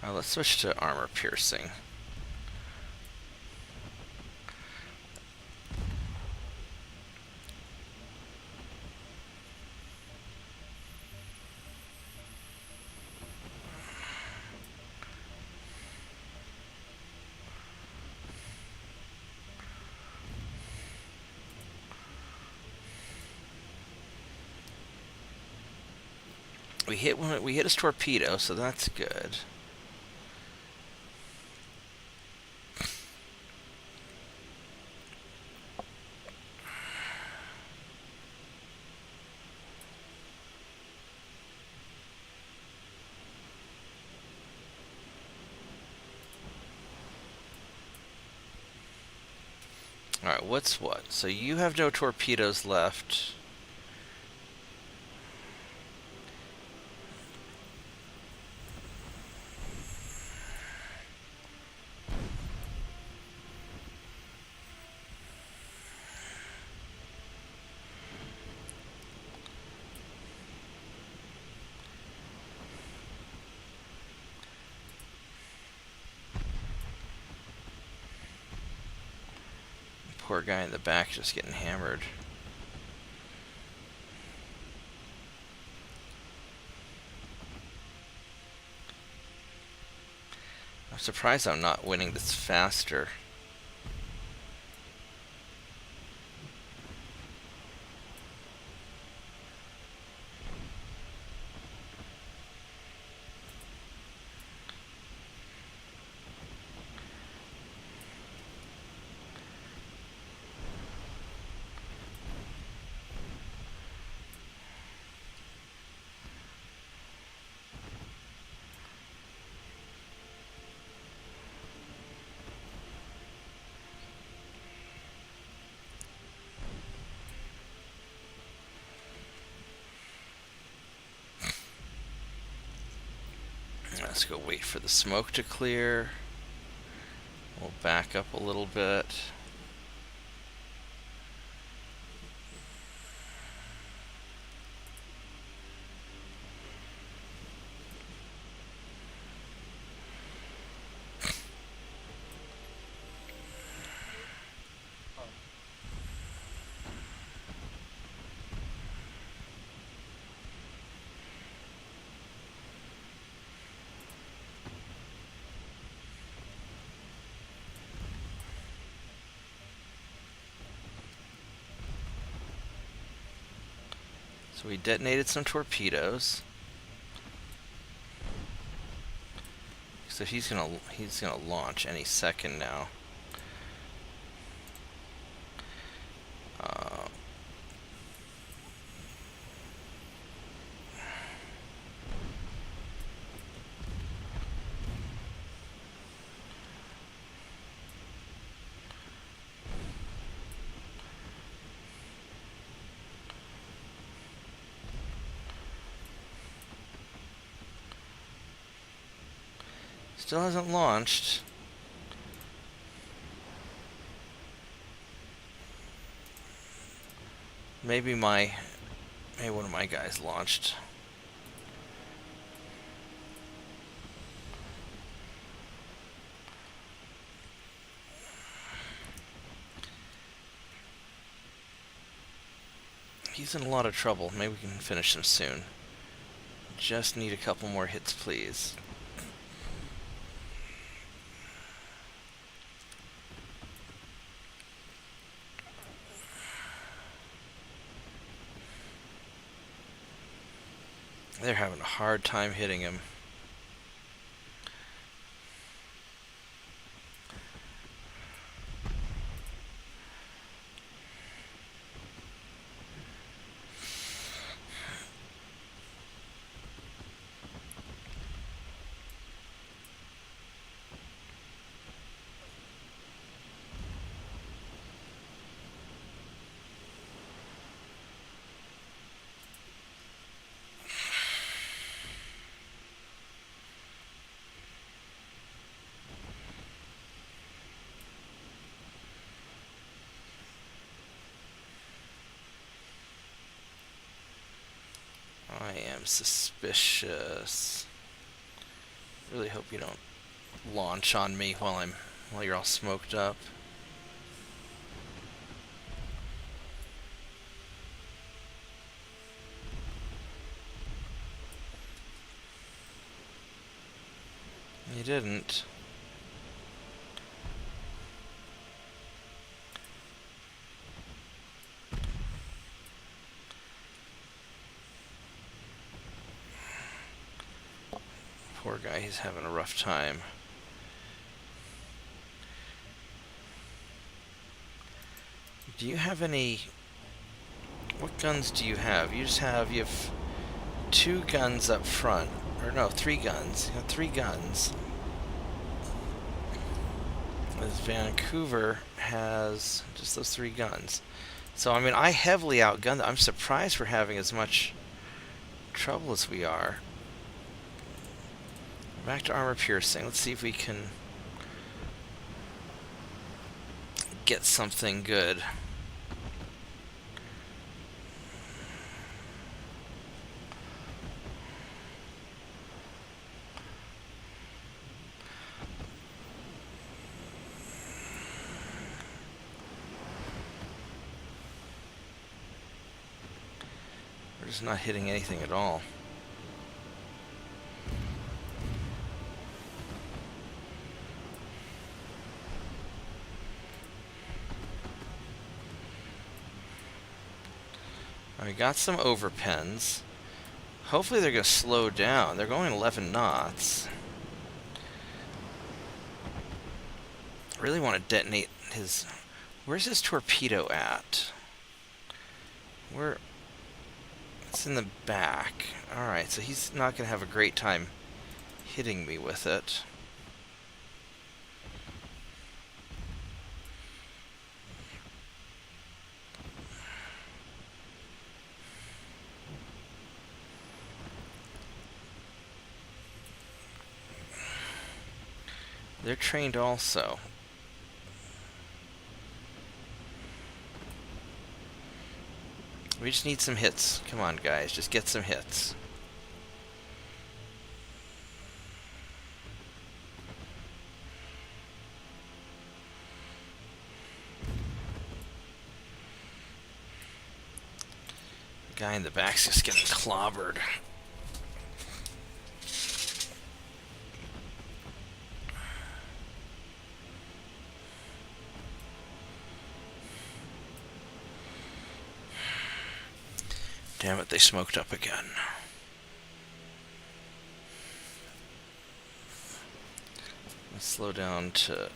Let's switch to armor piercing. We hit his torpedo, so that's good. Alright, what's what? So you have no torpedoes left. Poor guy in the back just getting hammered. I'm surprised I'm not winning this faster. Let's go wait for the smoke to clear. We'll back up a little bit. So we detonated some torpedoes. So he's gonna launch any second now. Still hasn't launched. Maybe one of my guys launched. He's in a lot of trouble. Maybe we can finish him soon. Just need a couple more hits, please. They're having a hard time hitting him. I am suspicious. Really hope you don't launch on me while you're all smoked up. You didn't. Poor guy, he's having a rough time. Do you have any... What guns do you have? You have 2 guns up front. Or no, 3 guns. You got 3 guns. As Vancouver has just those 3 guns. So, I mean, I heavily outgunned them. I'm surprised we're having as much trouble as we are. Back to armor piercing. Let's see if we can get something good. We're just not hitting anything at all. We got some overpens. Hopefully they're going to slow down. They're going 11 knots. I really want to detonate his... Where's his torpedo at? It's in the back. Alright, so he's not going to have a great time hitting me with it. They're trained also. We just need some hits. Come on, guys. Just get some hits. The guy in the back's just getting clobbered. Damn it, they smoked up again. Let's slow down to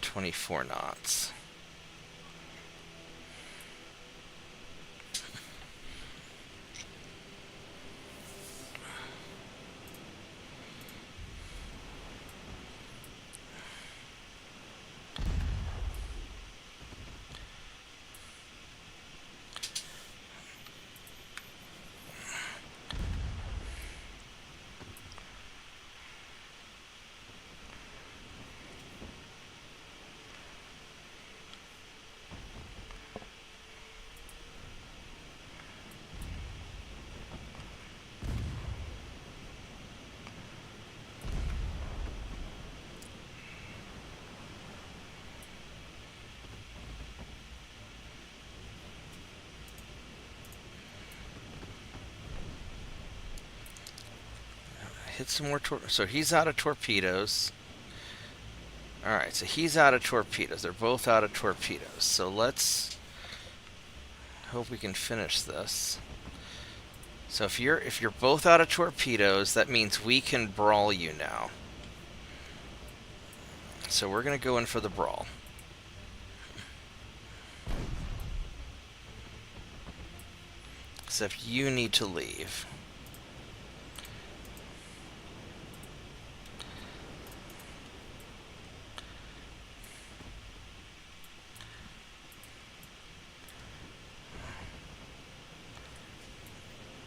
24 knots. Hit some more so he's out of torpedoes. Alright, so he's out of torpedoes. They're both out of torpedoes. So let's hope we can finish this. So if you're both out of torpedoes, that means we can brawl you now. So we're gonna go in for the brawl. Except you need to leave.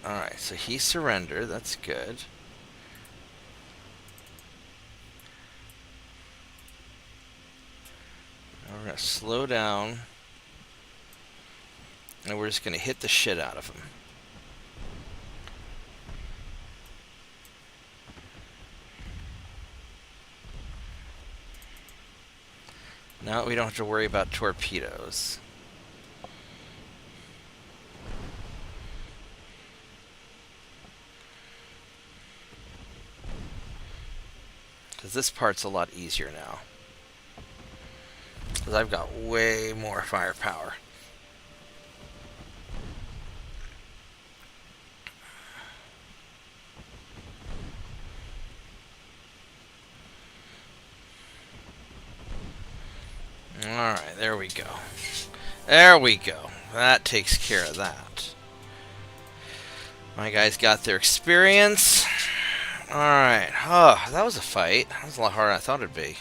Alright, so he surrendered. That's good. Now we're going to slow down. And we're just going to hit the shit out of him. Now we don't have to worry about torpedoes. Because this part's a lot easier now. Because I've got way more firepower. Alright, there we go. There we go. That takes care of that. My guys got their experience. Alright. Oh, that was a fight. That was a lot harder than I thought it'd be.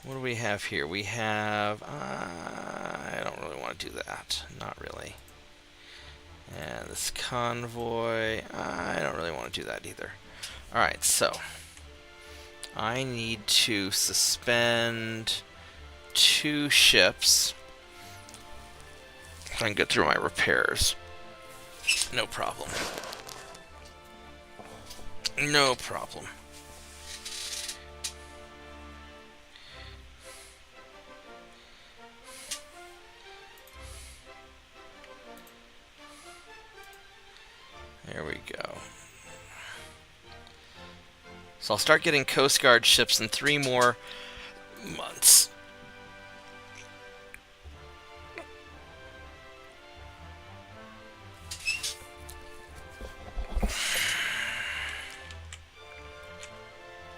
What do we have here? We have... I don't really want to do that. Not really. And this convoy... I don't really want to do that either. Alright, so... I need to suspend 2 ships. I can get through my repairs. No problem. No problem. There we go. So I'll start getting Coast Guard ships in 3 more months.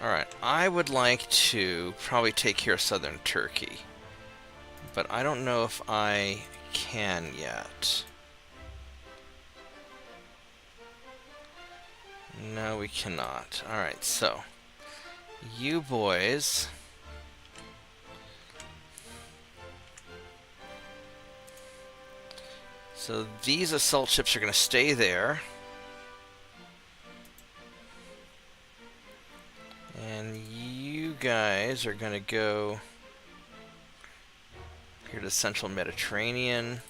Alright, I would like to probably take care of southern Turkey. But I don't know if I can yet. No, we cannot. Alright, so you boys so these assault ships are going to stay there. And you guys are going to go here to Central Mediterranean.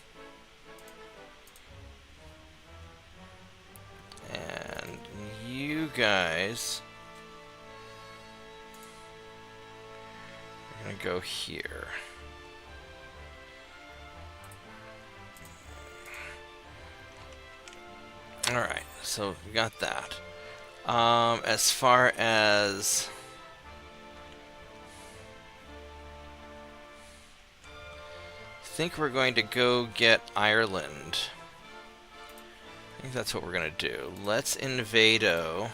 And you guys are going to go here. Alright, so we got that. As far as I think we're going to go get Ireland. I think that's what we're going to do. Let's invado.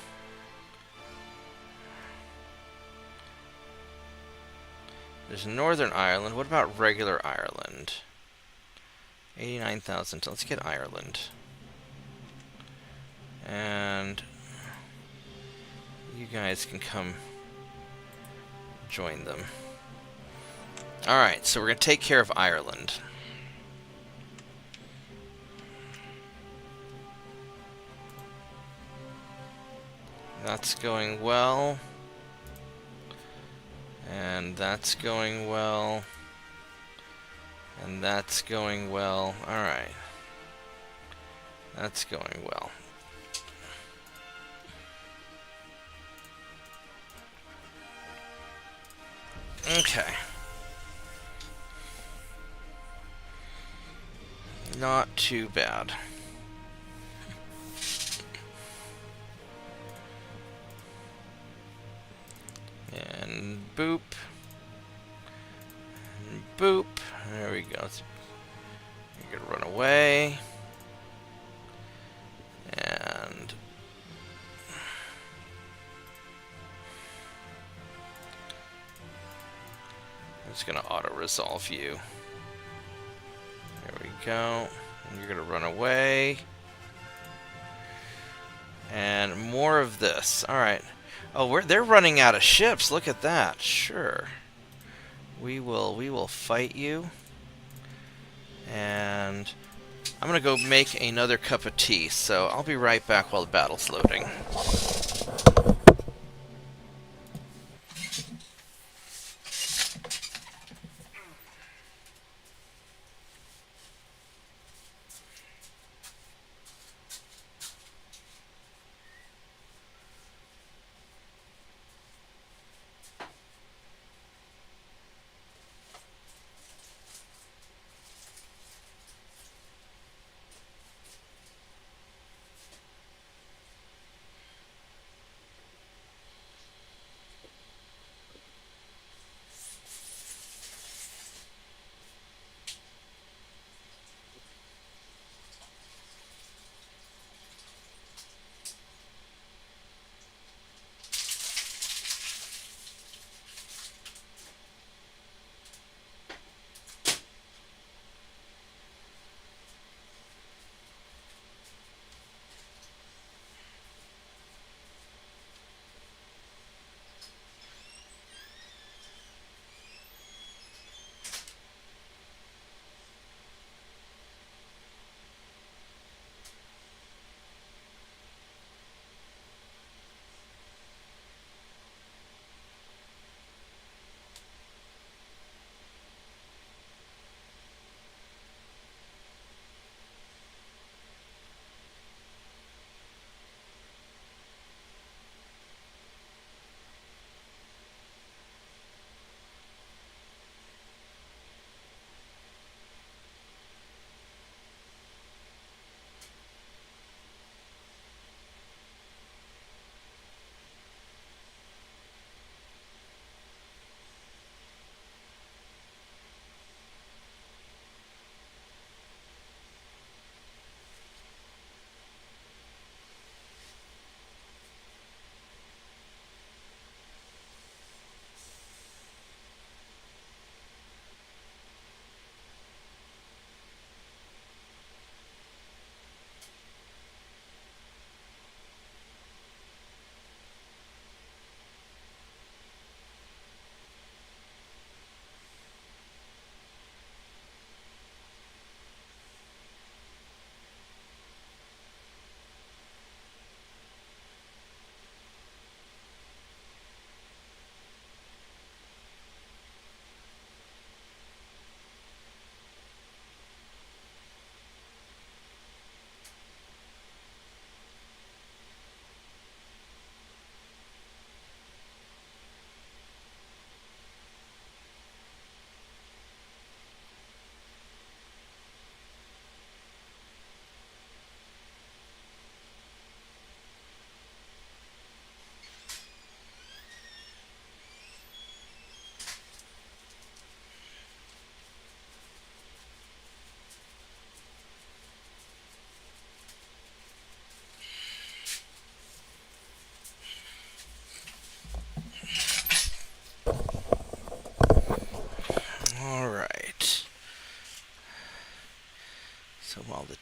There's Northern Ireland. What about regular Ireland? 89,000. Let's get Ireland. And you guys can come join them. Alright, so we're going to take care of Ireland. That's going well. And that's going well. And that's going well. Alright. That's going well. Okay. Not too bad. And boop. And boop. There we go. You're gonna run away. And I'm just gonna auto-resolve you. There we go. And you're gonna run away. And more of this. Alright. Oh, they're running out of ships. Look at that. Sure. We will fight you. And I'm gonna go make another cup of tea, so I'll be right back while the battle's loading.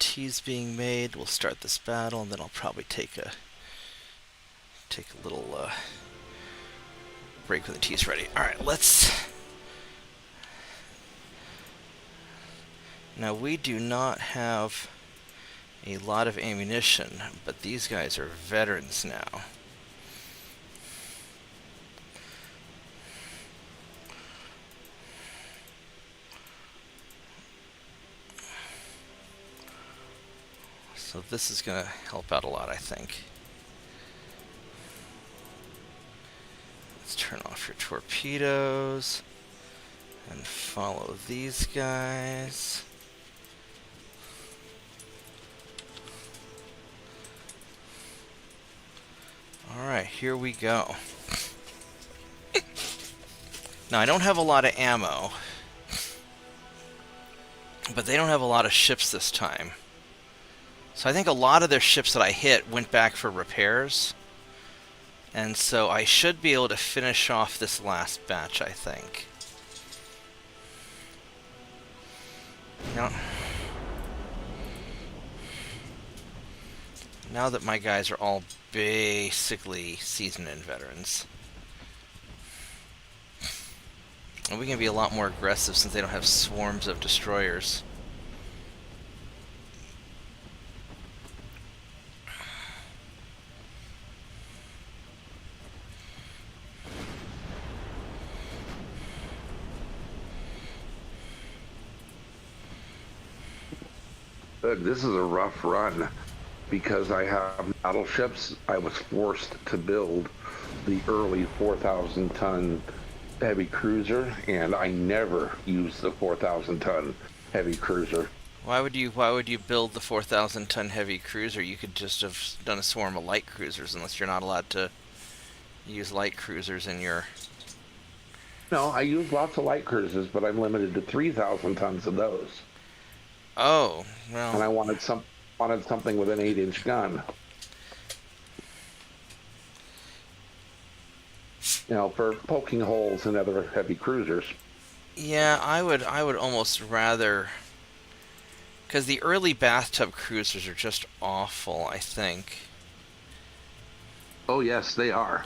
tea's being made, we'll start this battle, and then I'll probably take a little break when the tea's ready. Alright, let's... Now, we do not have a lot of ammunition, but these guys are veterans now. So this is going to help out a lot, I think. Let's turn off your torpedoes and follow these guys. Alright, here we go. Now, I don't have a lot of ammo, but they don't have a lot of ships this time. So I think a lot of their ships that I hit went back for repairs. And so I should be able to finish off this last batch, I think. Now that my guys are all basically seasoned and veterans. And we can be a lot more aggressive since they don't have swarms of destroyers. This is a rough run. Because I have battleships, I was forced to build the early 4,000-ton heavy cruiser, and I never used the 4,000-ton heavy cruiser. Why would you build the 4,000-ton heavy cruiser? You could just have done a swarm of light cruisers, unless you're not allowed to use light cruisers in your... No, I use lots of light cruisers, but I'm limited to 3,000 tons of those. Oh, well... And I wanted something with an 8-inch gun. You know, for poking holes in other heavy cruisers. Yeah, I would almost rather... Because the early bathtub cruisers are just awful, I think. Oh, yes, they are.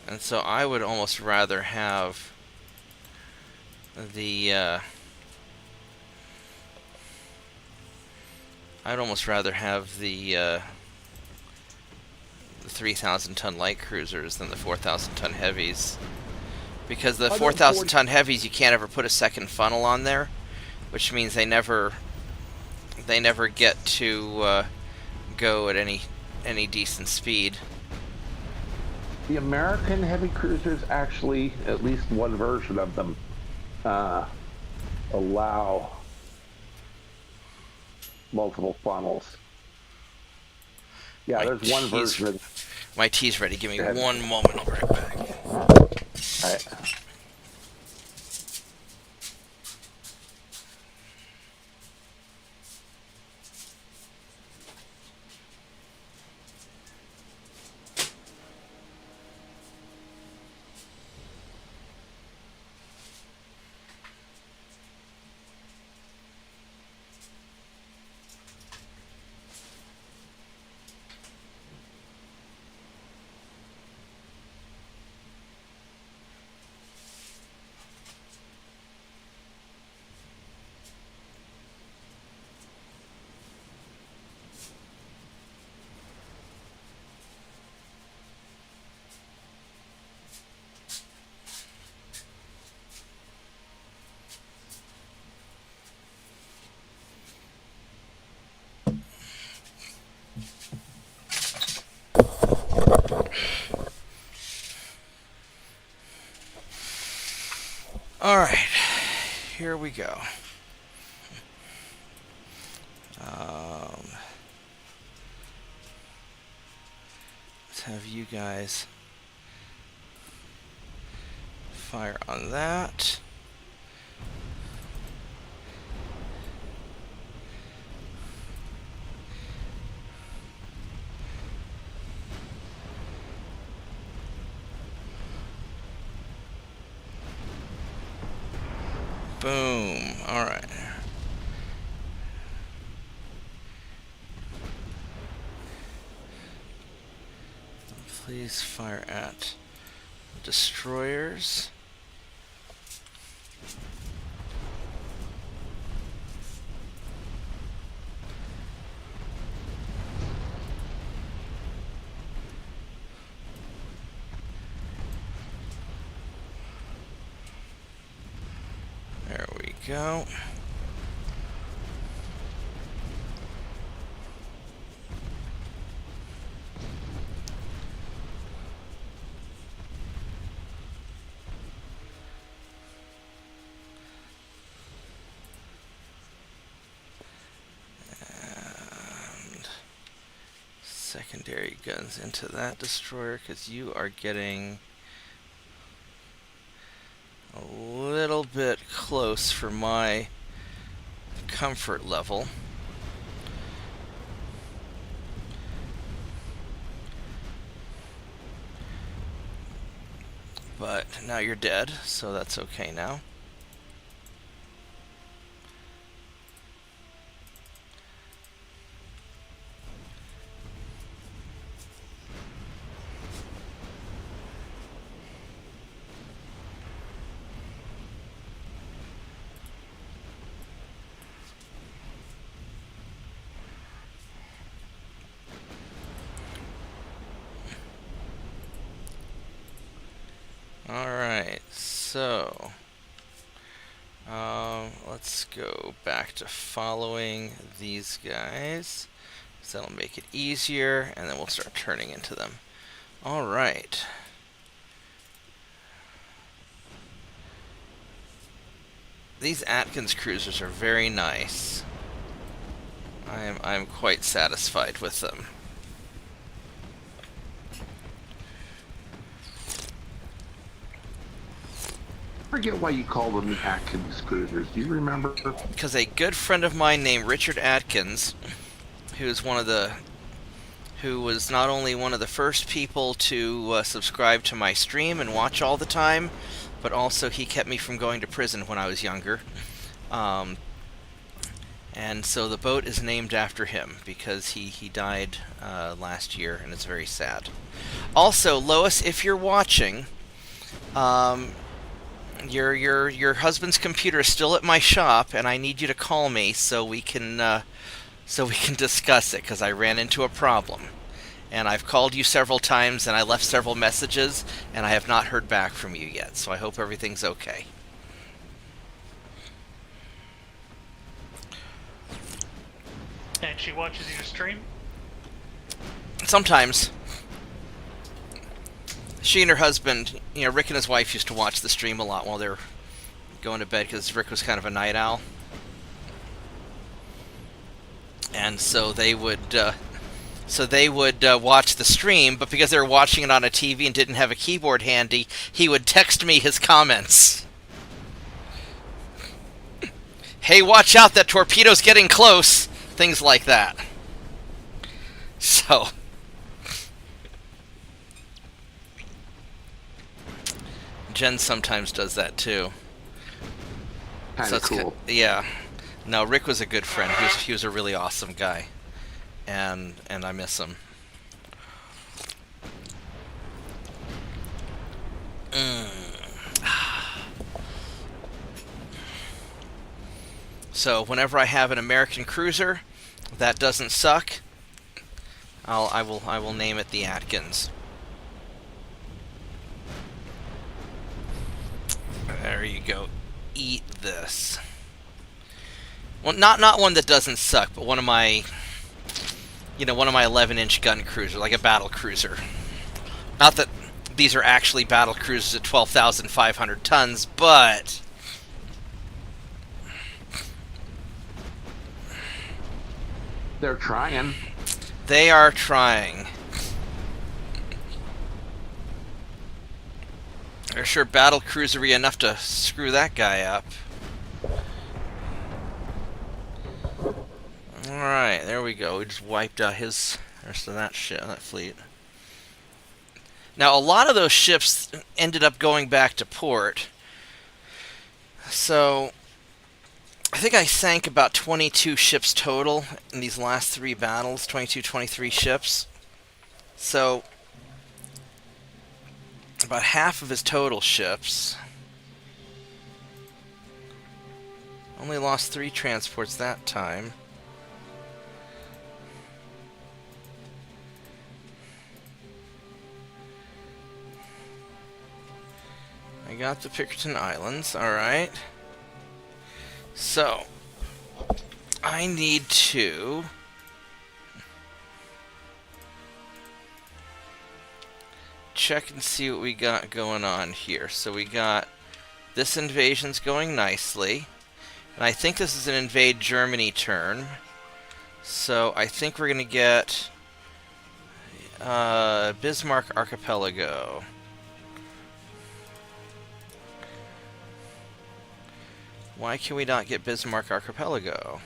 And so I would almost rather have the... I'd almost rather have the 3,000-ton light cruisers than the 4,000-ton heavies. Because the 4,000-ton heavies, you can't ever put a second funnel on there, which means they never get to go at any decent speed. The American heavy cruisers actually, at least one version of them, allow multiple funnels. Yeah, there's one version of... My tea's ready. Give me one moment. I'll be right back. All right. Alright, here we go. Let's have you guys fire on that. Boom. Alright. Please fire at destroyers. There we go. And secondary guns into that destroyer, because you are getting a little bit close for my comfort level. But now you're dead, so that's okay now. Alright, so let's go back to following these guys, so that'll make it easier, and then we'll start turning into them. Alright. These Atkins cruisers are very nice. I'm quite satisfied with them. I forget why you call them the Atkins cruisers. Do you remember? Because a good friend of mine named Richard Atkins, who was not only one of the first people to subscribe to my stream and watch all the time, but also he kept me from going to prison when I was younger. And so the boat is named after him because he died last year, and it's very sad. Also, Lois, if you're watching, your husband's computer is still at my shop, and I need you to call me so we can discuss it, because I ran into a problem. And I've called you several times, and I left several messages, and I have not heard back from you yet, so I hope everything's okay. And she watches your stream? Sometimes. She and her husband, Rick and his wife used to watch the stream a lot while they were going to bed, because Rick was kind of a night owl. And so they would watch the stream, but because they were watching it on a TV and didn't have a keyboard handy, he would text me his comments. Hey, watch out, that torpedo's getting close. Things like that. So... Jen sometimes does that too. Kind of cool. Yeah. No, Rick was a good friend. He was a really awesome guy, and I miss him. So whenever I have an American cruiser that doesn't suck, I will name it the Atkins. There you go. Eat this. Well, not one that doesn't suck, but one of my 11-inch gun cruiser, like a battle cruiser. Not that these are actually battle cruisers at 12,500 tons, but They're trying. They are trying. They're sure battle cruisery enough to screw that guy up. Alright, there we go. We just wiped out his rest of that fleet. Now, a lot of those ships ended up going back to port. So, I think I sank about 22 ships total in these last three battles. 22, 23 ships. So, about half of his total ships. Only lost 3 transports that time. I got the Pickerton Islands, alright. So, I need to check and see what we got going on here. So we got this invasion's going nicely. And I think this is an invade Germany turn. So I think we're going to get Bismarck Archipelago. Why can we not get Bismarck Archipelago?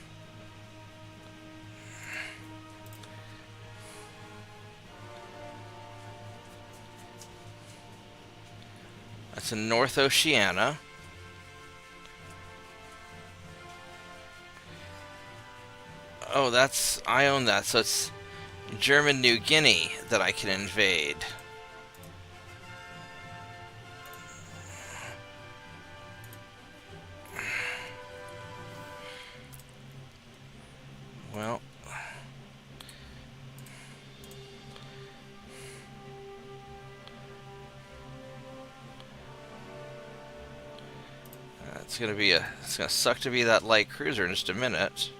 That's in North Oceania. Oh, I own that, so it's German New Guinea that I can invade. Well, it's gonna suck to be that light cruiser in just a minute.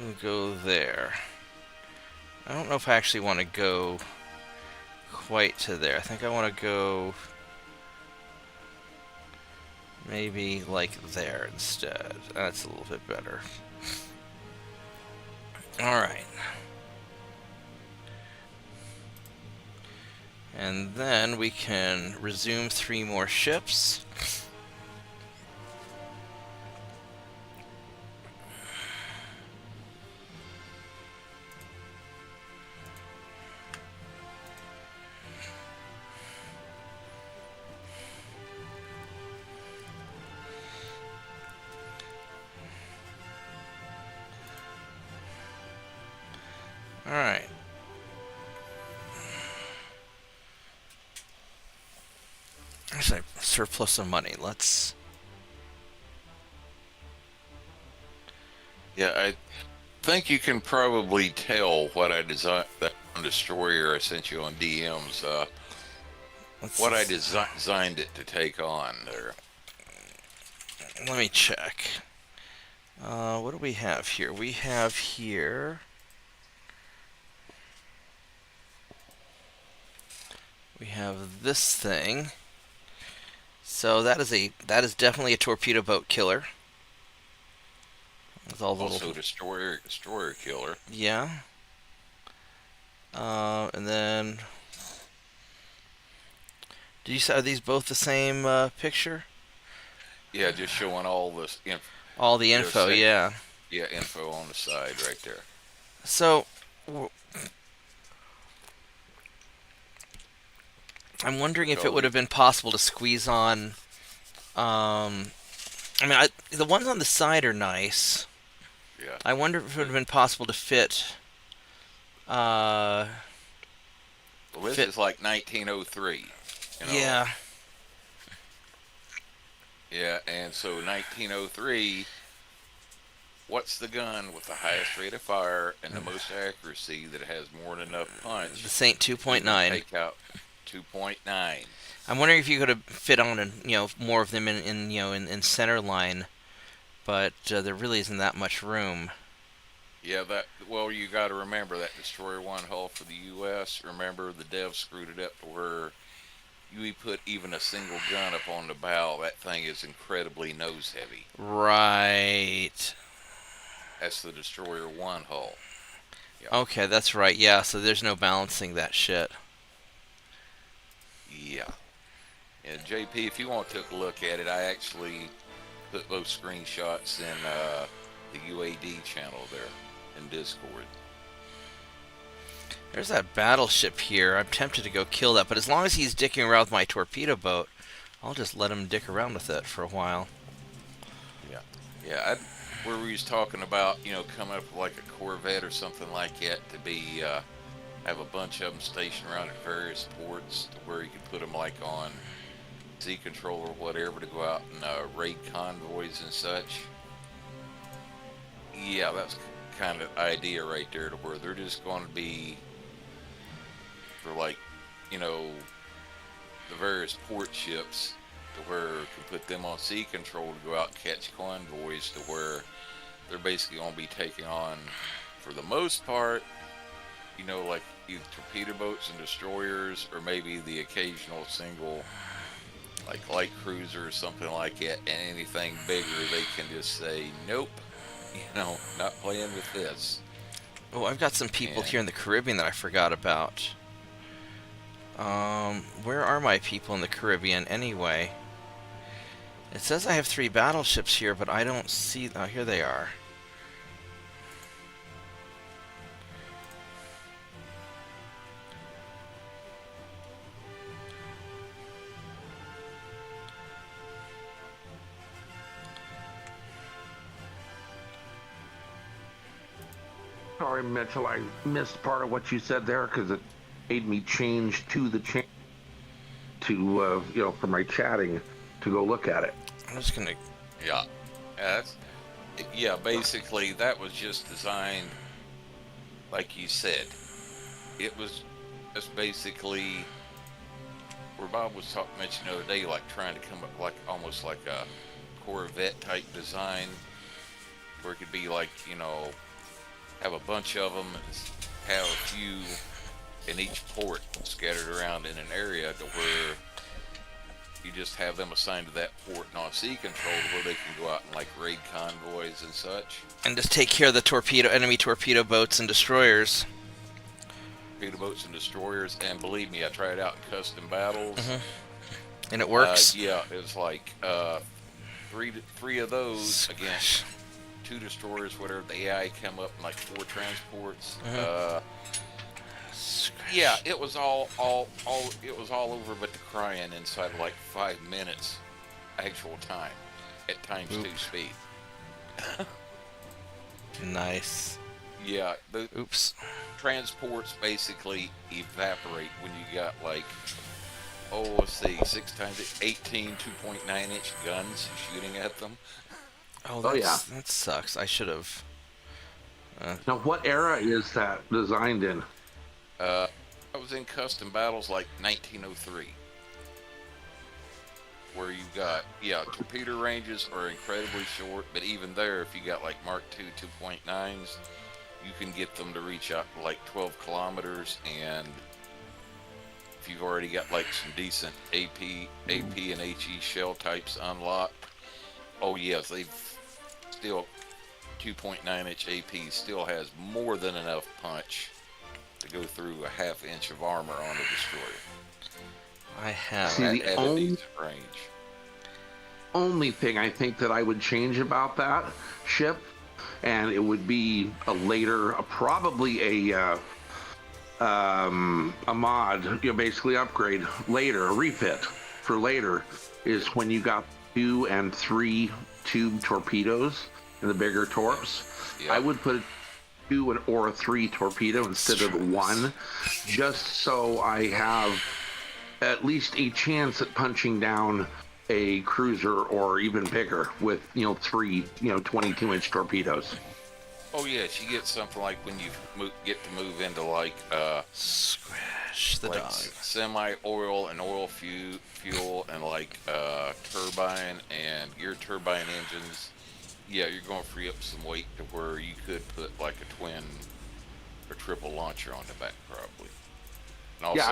We'll go there. I don't know if I actually want to go quite to there. I think I want to go maybe like there instead. That's a little bit better. Alright. And then we can resume 3 more ships. Alright. There's a surplus of money. Let's... Yeah, I think you can probably tell what I designed, that destroyer I sent you on DMs, what I designed it to take on there. Let me check. What do we have here? We have here... We have this thing. So that is definitely a torpedo boat killer. With all the Also little... destroyer killer. Yeah. And then... Did you say, are these both the same picture? Yeah, just showing all this all the info, yeah. Yeah, info on the side right there. So... I'm wondering if it would have been possible to squeeze on... I mean, the ones on the side are nice. Yeah. I wonder if it would have been possible to fit... Well, this is like 1903. You know? Yeah. Yeah, and so 1903, what's the gun with the highest rate of fire and the most accuracy that has more than enough punch? The Saint 2.9. Take out 2.9. I'm wondering if you could have fit on, more of them in center line, but there really isn't that much room. Yeah, well, you got to remember that destroyer 1 hull for the U.S. Remember, the devs screwed it up to where you put even a single gun up on the bow. That thing is incredibly nose heavy. Right. That's the destroyer 1 hull. Yep. Okay, that's right. Yeah, so there's no balancing that shit. Yeah. And JP, if you want to take a look at it, I actually put those screenshots in the UAD channel there in Discord. There's that battleship here. I'm tempted to go kill that, but as long as he's dicking around with my torpedo boat, I'll just let him dick around with it for a while. Yeah. Yeah, where we was talking about, coming up with like a Corvette or something like that to be, have a bunch of them stationed around at various ports to where you could put them like on Z control or whatever to go out and raid convoys and such. Yeah, that's kind of idea right there, to where they're just going to be for like, the various port ships, to where you can put them on sea control to go out and catch convoys, to where they're basically going to be taking on, for the most part, like either torpedo boats and destroyers, or maybe the occasional single, like light cruiser or something like that, and anything bigger, they can just say, nope, not playing with this. Oh, I've got some people here in the Caribbean that I forgot about. Where are my people in the Caribbean anyway? It says I have 3 battleships here, but I don't see... Oh, here they are. Sorry, Mitchell, I missed part of what you said there because it made me change to the for my chatting to go look at it. I'm just gonna... Yeah, basically that was just designed, like you said. It was just basically where Bob was mentioning the other day, like trying to come up like almost like a Corvette type design, where it could be like, have a bunch of them and have a few in each port scattered around in an area, to where you just have them assigned to that port and on sea control, to where they can go out and like raid convoys and such. And just take care of the enemy torpedo boats and destroyers. Torpedo boats and destroyers, and believe me, I tried it out in custom battles. Mm-hmm. And it works? Yeah, it was like three of those against 2 destroyers, whatever. The AI come up in like 4 transports. Yeah, it was all over but the crying inside of like 5 minutes actual time at times 2 speed. Nice. Yeah, the transports basically evaporate when you got like, let's see, 6 times 18 2.9-inch guns shooting at them. That sucks. I should have. Now, what era is that designed in? I was in custom battles like 1903, where you got, torpedo ranges are incredibly short, but even there, if you got like Mark II 2.9s, you can get them to reach out to like 12 kilometers, and if you've already got like some decent AP and HE shell types unlocked, oh yes, they've still 2.9-inch AP still has more than enough punch to go through a half-inch of armor on a destroyer. I have. See, at a decent range. Only thing I think that I would change about that ship, and it would be probably a mod, basically upgrade later, a refit for later, is when you got 2 and 3 tube torpedoes in the bigger torps. Yep. I would put a 2 or a 3 torpedo instead of 1, just so I have at least a chance at punching down a cruiser or even bigger with 3 22-inch torpedoes. Oh yes, you get something like when you get to move into like squish the like dog, semi-oil and oil fuel and like turbine and gear turbine engines. Yeah, you're going to free up some weight to where you could put like a twin or triple launcher on the back probably. And also, yeah,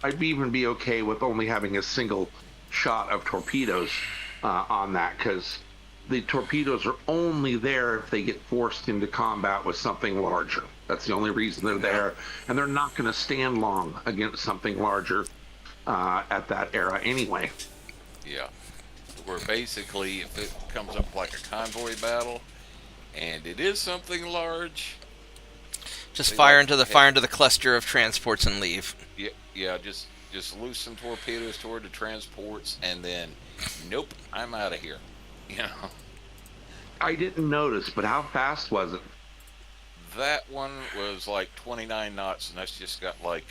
I'd even be okay with only having a single shot of torpedoes on that, because the torpedoes are only there if they get forced into combat with something larger. That's the only reason they're there, and they're not going to stand long against something larger at that era anyway. Yeah, where basically if it comes up like a convoy battle and it is something large, Just They fire like into to the cluster of transports and leave. yeah, just loose some torpedoes toward the transports, and then, nope, I'm out of here. You know, I didn't notice, but how fast was it? that one was like 29 knots, and that's just got like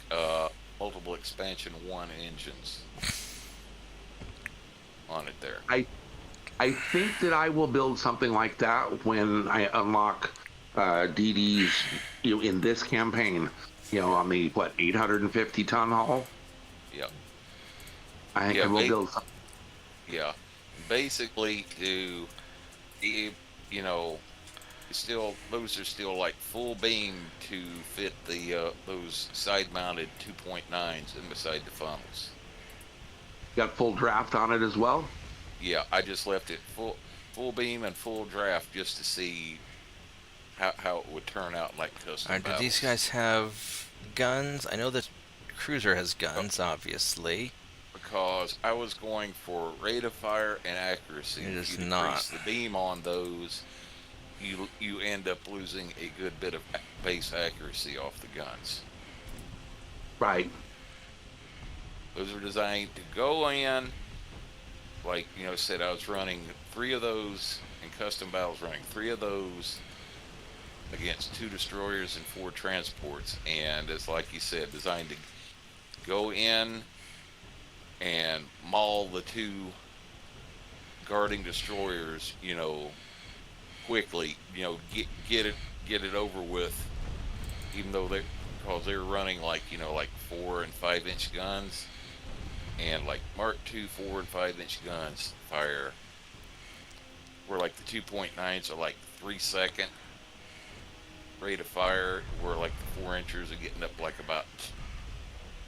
multiple expansion 1 engines on it there. I think that I will build something like that when I unlock DDs, in this campaign. On the 850-ton hull. Yeah, I think yeah, I will build something. yeah. Basically, to be, you know, those are still like full beam to fit the those side-mounted 2.9s in beside the funnels. Got full draft on it as well. Yeah, I just left it full beam and full draft just to see how it would turn out in like custom Alright, do these battles. guys have guns? I know the cruiser has guns, obviously. Because I was going for rate of fire and accuracy. It If is you not. decrease the beam on those, you end up losing a good bit of base accuracy off the guns. Right. Those are designed to go in, like said, I was running 3 of those in custom battles, running 3 of those against 2 destroyers and 4 transports, and it's like you said, designed to go in and maul the 2 guarding destroyers, quickly, get it over with, even though because they were running like 4 and 5 inch guns, and like Mark II 4 and 5 inch guns fire, where like the 2.9s are like 3-second rate of fire, where like the 4 inchers are getting up like about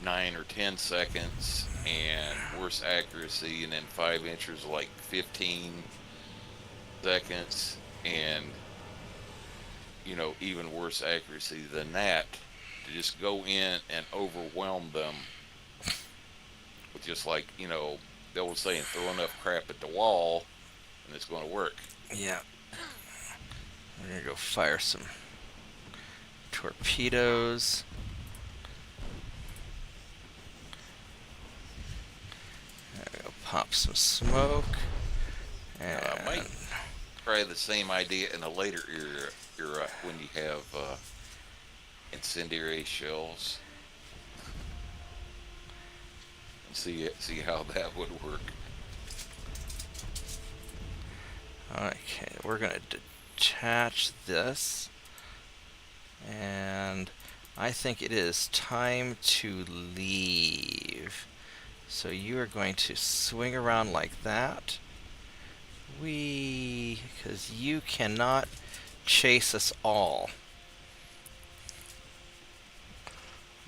9 or 10 seconds and worse accuracy, and then 5 inchers are like 15 seconds and even worse accuracy than that, to just go in and overwhelm them with just like the old saying, throw enough crap at the wall and it's going to work. Yeah. We're gonna go fire some torpedoes. There we go. Pop some smoke. And Might try the same idea in a later era when you have incendiary shells, and see how that would work. okay, we're gonna detach this, and I think it is time to leave. So you are going to swing around like that. Because you cannot chase us all.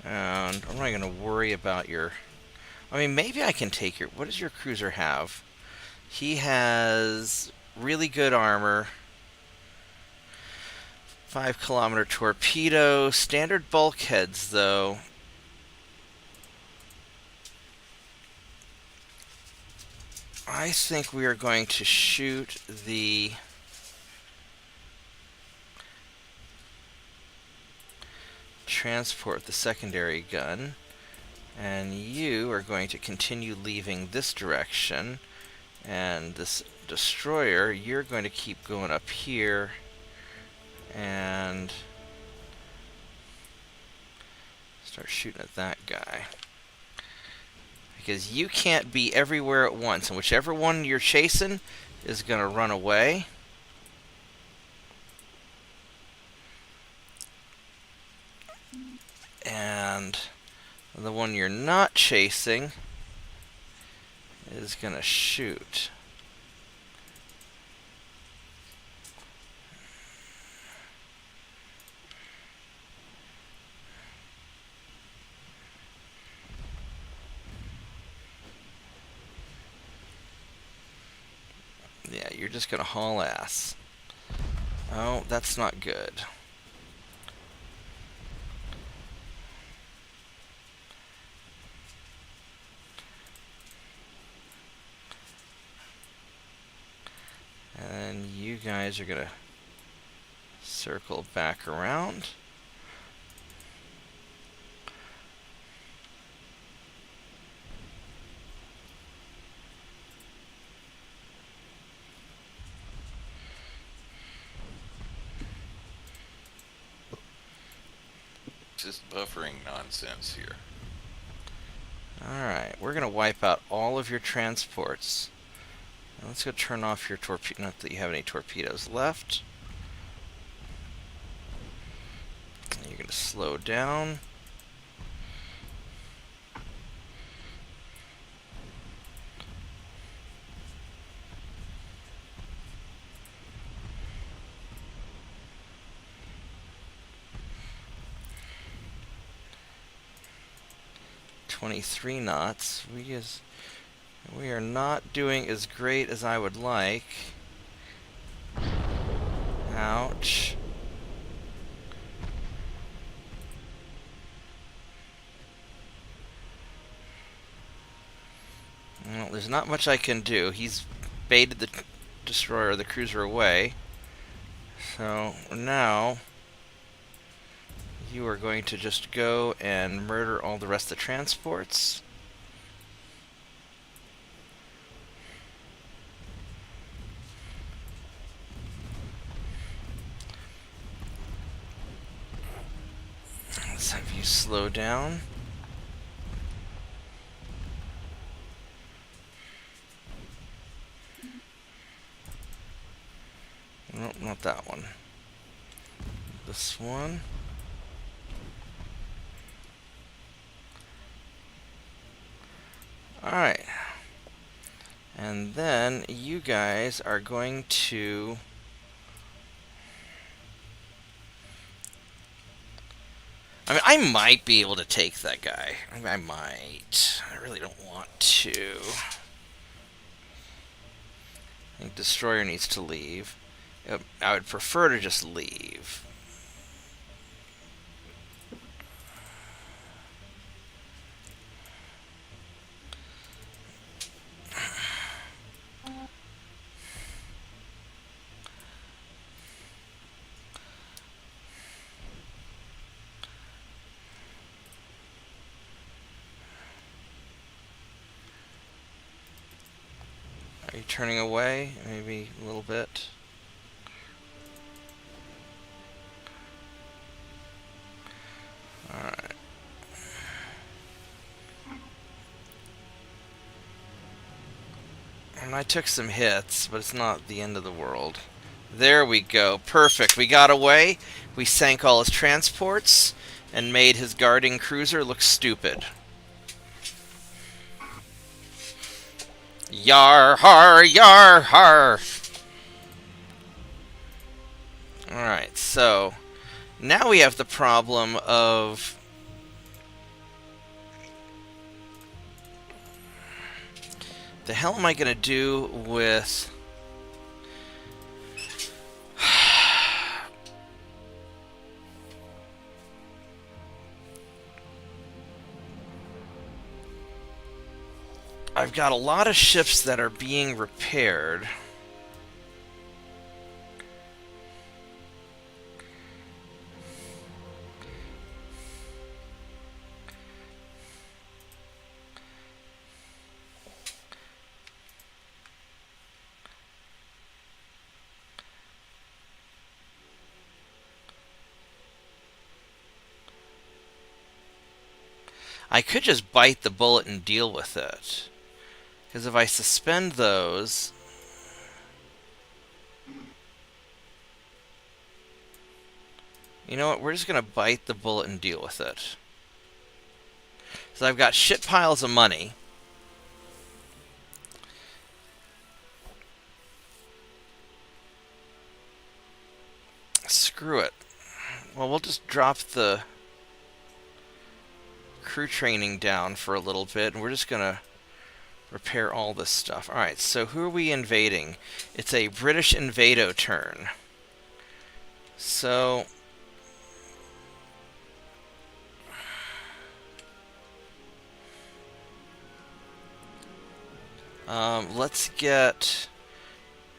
And I'm not going to worry about your... I mean, maybe I can take your... What does your cruiser have? He has really good armor. 5-kilometer torpedo. Standard bulkheads, though. I think we are going to shoot the transport, the secondary gun, and you are going to continue leaving this direction, and this destroyer, you're going to keep going up here and start shooting at that guy. Because you can't be everywhere at once, and whichever one you're chasing is going to run away. And the one you're not chasing is going to shoot. Yeah, you're just gonna haul ass. Oh, that's not good. And you guys are gonna circle back around. this buffering nonsense here? Alright, we're going to wipe out all of your transports. Now let's go turn off your torpedo. Not that you have any torpedoes left. You're going to slow down. $23 knots. We are not doing as great as I would like. Ouch. Well, there's not much I can do. He's baited the destroyer, the cruiser, away. So now you are going to just go and murder all the rest of the transports. Let's have you slow down. Nope, not that one. This one. Alright. And then you guys are going to... I mean, I might be able to take that guy. I might. I really don't want to. I think Destroyer needs to leave. I would prefer to just leave. Are you turning away? Maybe a little bit. Alright. And I took some hits, but it's not the end of the world. There we go. Perfect. We got away. We sank all his transports and made his guarding cruiser look stupid. Yar har, yar har. Alright, so now we have the problem of the hell am I gonna do with I've got a lot of ships that are being repaired. I could just bite the bullet and deal with it. Because if I suspend those... You know what? We're just going to bite the bullet and deal with it. So I've got shit piles of money. Screw it. Well, we'll just drop the crew training down for a little bit, and we're just going to repair all this stuff. Alright, so who are we invading? It's a British invado turn. So... let's get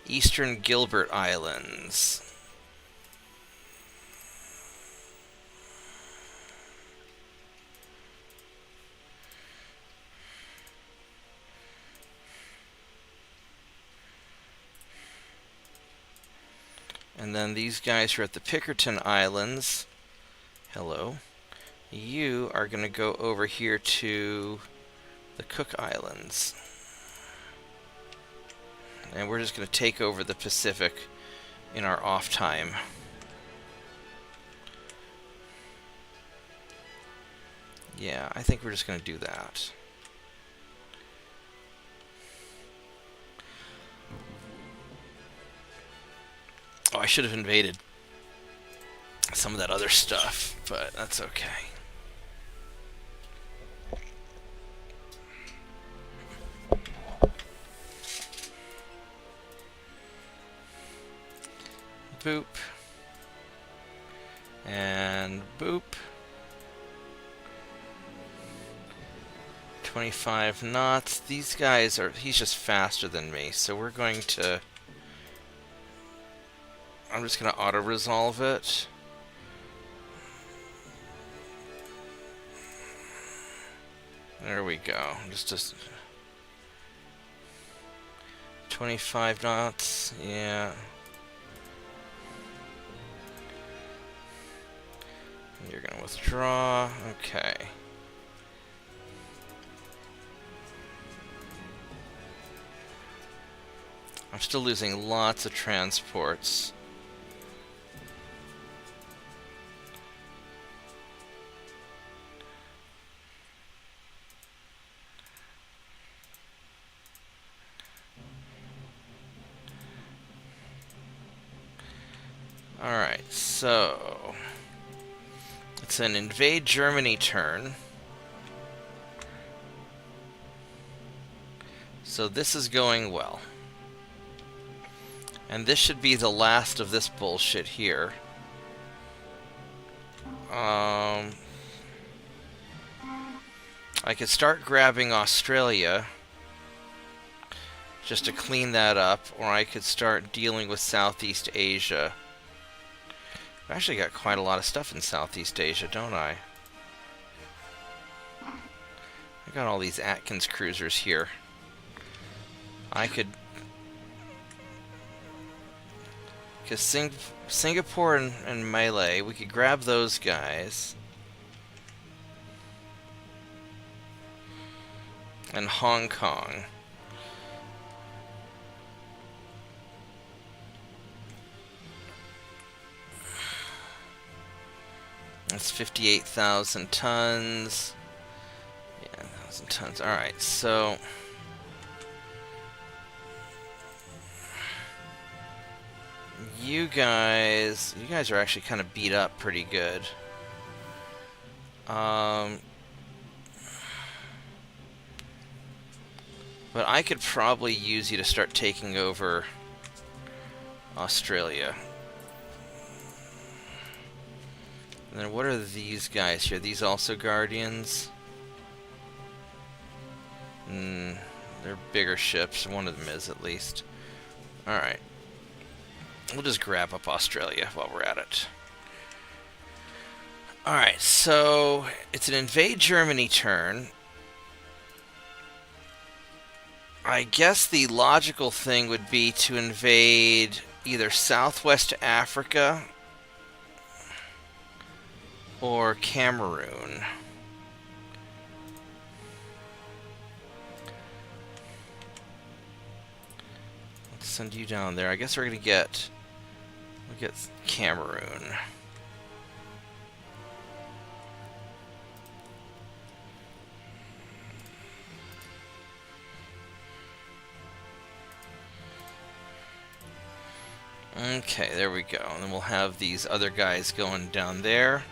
Eastern Gilbert Islands. And then these guys are at the Pickerton Islands. Hello. You are going to go over here to the Cook Islands. And we're just going to take over the Pacific in our off time. Yeah, I think we're just going to do that. Oh, I should have invaded some of that other stuff, but that's okay. Boop. And boop. 25 knots. These guys are... He's just faster than me, so we're going to... I'm just going to auto-resolve it. There we go. Just 25 knots. Yeah. You're going to withdraw. Okay. I'm still losing lots of transports. Alright, so it's an invade Germany turn. So this is going well. And this should be the last of this bullshit here. I could start grabbing Australia just to clean that up, or I could start dealing with Southeast Asia. I've actually got quite a lot of stuff in Southeast Asia, don't I? I got all these Atkins cruisers here. I could... Because Singapore and Malay, we could grab those guys. And Hong Kong. That's 58,000 tons. Yeah, 1,000 tons. Alright, so... You guys are actually kind of beat up pretty good. But I could probably use you to start taking over Australia. And then what are these guys here? These also Guardians? They're bigger ships. One of them is, at least. Alright. We'll just grab up Australia while we're at it. Alright, so it's an invade Germany turn. I guess the logical thing would be to invade either Southwest Africa or Cameroon. Let's send you down there. I guess we'll get Cameroon. Okay, there we go. And then we'll have these other guys going down there.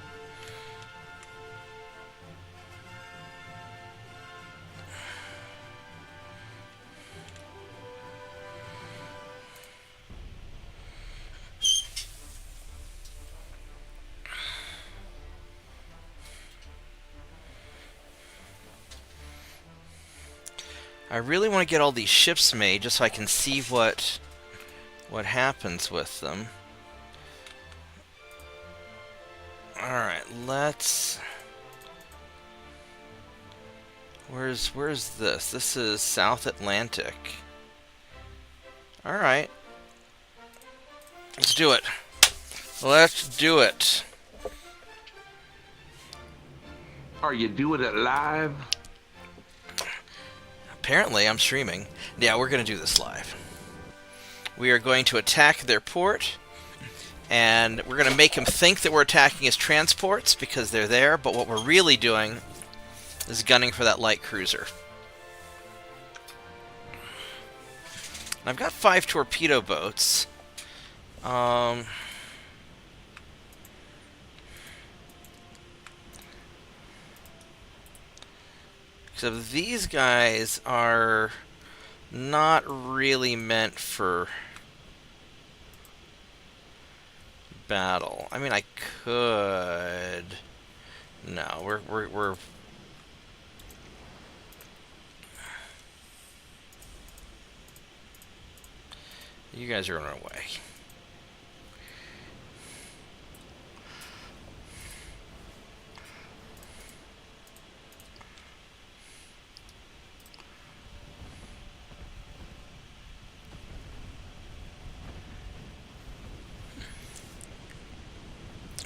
I really want to get all these ships made just so I can see what happens with them. Alright, let's... Where's this? This is South Atlantic. Alright. Let's do it. Let's do it. Are you doing it live? Apparently, I'm streaming. Yeah, we're going to do this live. We are going to attack their port, and we're going to make them think that we're attacking his transports because they're there, but what we're really doing is gunning for that light cruiser. I've got 5 torpedo boats. So these guys are not really meant for battle. I mean, I could. No, we're. You guys are on our way.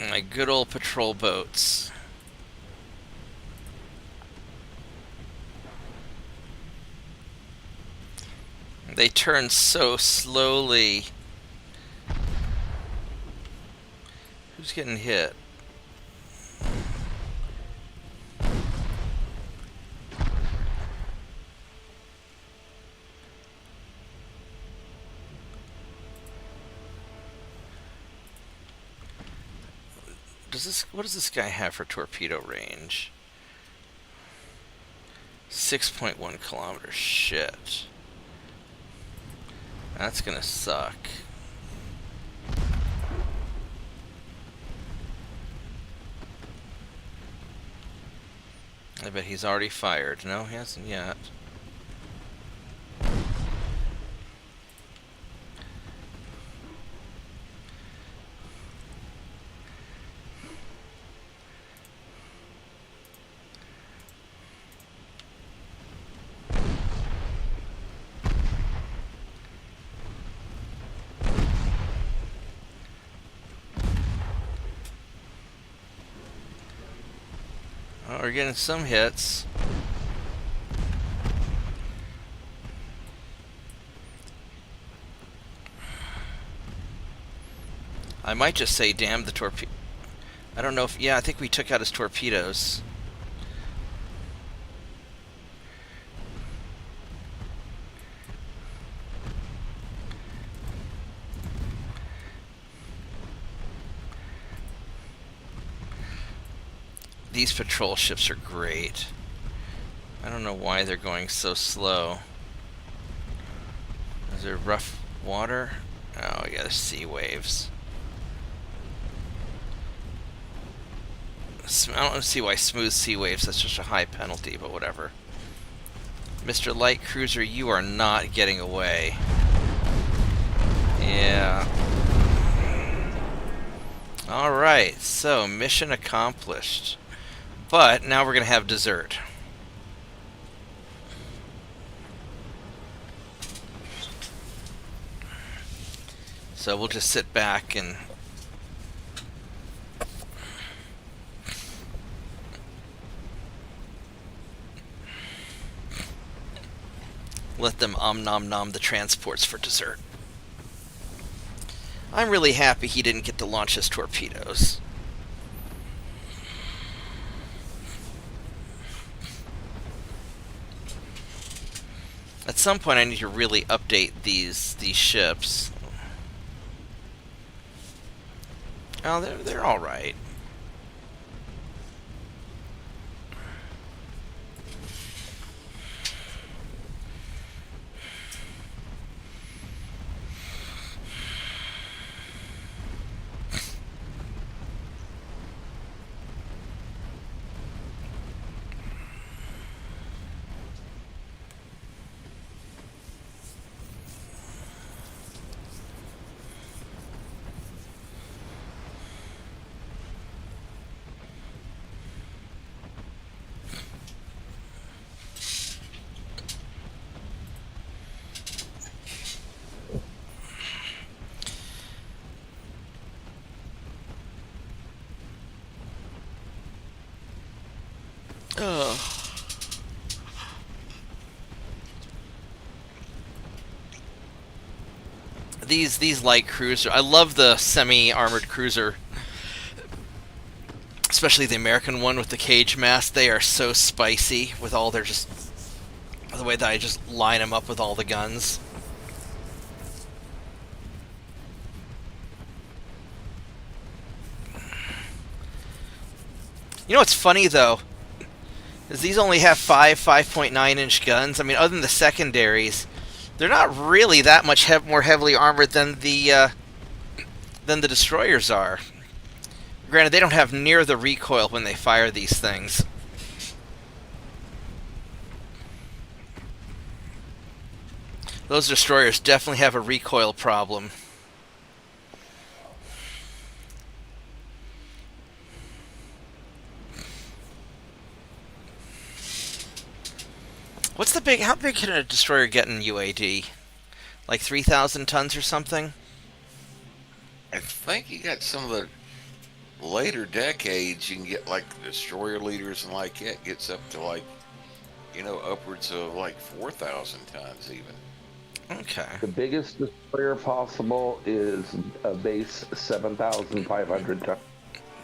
My good old patrol boats. They turn so slowly. Who's getting hit? What does this guy have for torpedo range? 6.1 kilometers. Shit. That's gonna suck. I bet he's already fired. No, he hasn't yet. Oh, we're getting some hits. I might just say damn the torpedo. I don't know if... Yeah, I think we took out his torpedoes. These patrol ships are great. I don't know why they're going so slow. Is there rough water? Oh yeah, there's sea waves. I don't see why smooth sea waves, that's such a high penalty, but whatever. Mr. Light Cruiser, you are not getting away. Yeah. Alright, so mission accomplished. But now we're going to have dessert. So we'll just sit back and let them nom nom the transports for dessert. I'm really happy he didn't get to launch his torpedoes. At some point I need to really update these ships. Oh, they're all right. Ugh. These light cruiser, I love the semi-armored cruiser, especially the American one with the cage mask. They are so spicy with all their just the way that I just line them up with all the guns. You know what's funny though is these only have 5.9-inch guns. I mean, other than the secondaries, they're not really that much more heavily armored than the destroyers are. Granted, they don't have near the recoil when they fire these things. Those destroyers definitely have a recoil problem. What's the big? How big can a destroyer get in UAD? Like 3,000 tons or something? I think you got some of the later decades. You can get like destroyer leaders and like it gets up to like, you know, upwards of like 4,000 tons even. Okay. The biggest destroyer possible is a base 7,500 tons.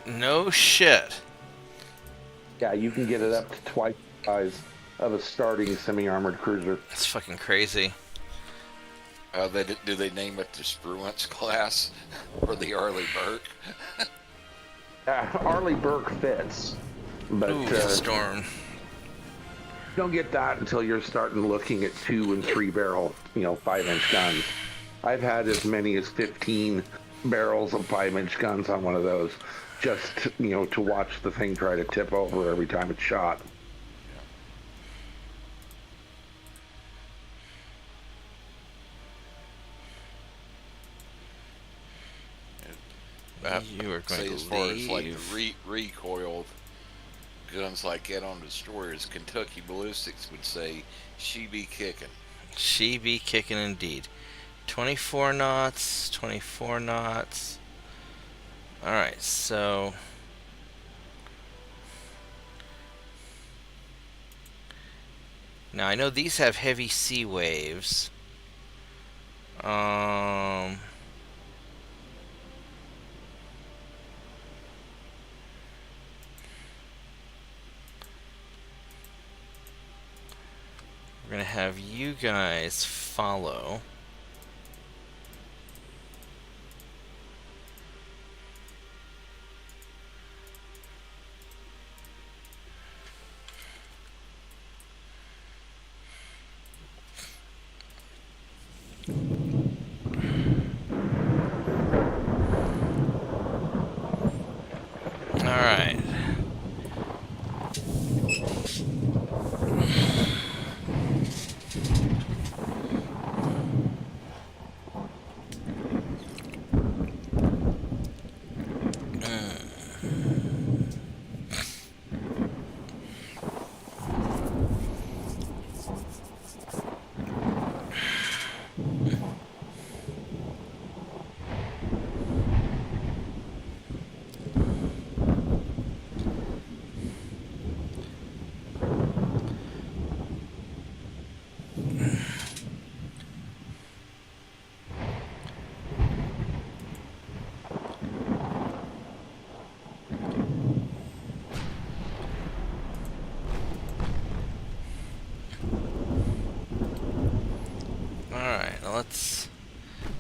No shit. Yeah, you can get it up to twice the size of a starting semi-armored cruiser. That's fucking crazy. Do they name it the Spruance class or the Arleigh Burke? Arleigh Burke fits, but Ooh, Storm. you don't get that until you're starting looking at 2 and 3 barrel, 5-inch guns. I've had as many as 15 barrels of 5-inch guns on one of those, just to watch the thing try to tip over every time it's shot. You are going to as far leave. as like the recoil guns like that on destroyers, Kentucky Ballistics would say she be kicking. She be kicking indeed. 24 knots, 24 knots. Alright, so now I know these have heavy sea waves. We're gonna have you guys follow. Alright.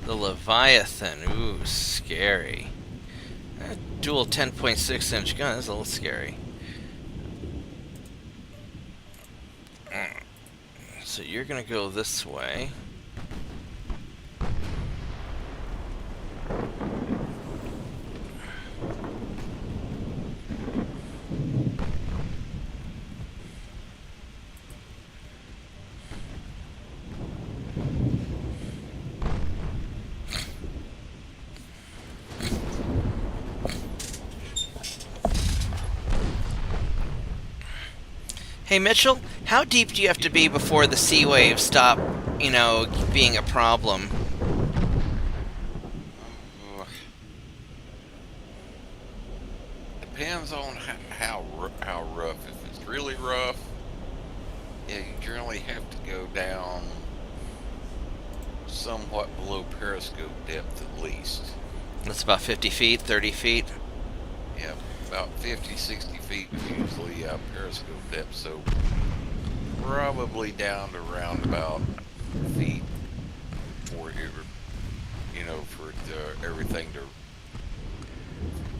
The Leviathan. Ooh, scary. That dual 10.6-inch gun is a little scary. So you're gonna go this way. Hey Mitchell, how deep do you have to be before the sea waves stop, being a problem? depends on how rough. If it's really rough, yeah, you generally have to go down somewhat below periscope depth at least. That's about 50 feet, 30 feet. Yeah, about 50, 60 feet is usually periscope depth, so probably down to around about feet for it, for everything to.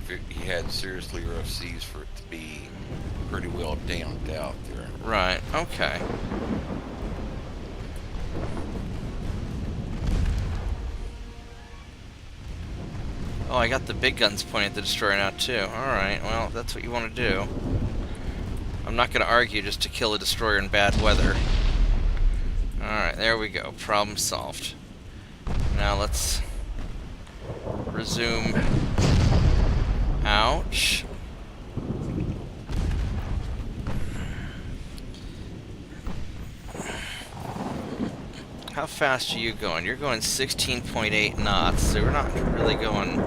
If you had seriously rough seas, for it to be pretty well damped out there. Right. Okay. Oh, I got the big guns pointing at the destroyer now, too. Alright, well, if that's what you want to do. I'm not going to argue just to kill a destroyer in bad weather. Alright, there we go. Problem solved. Now let's resume. Ouch. How fast are you going? You're going 16.8 knots, so we're not really going...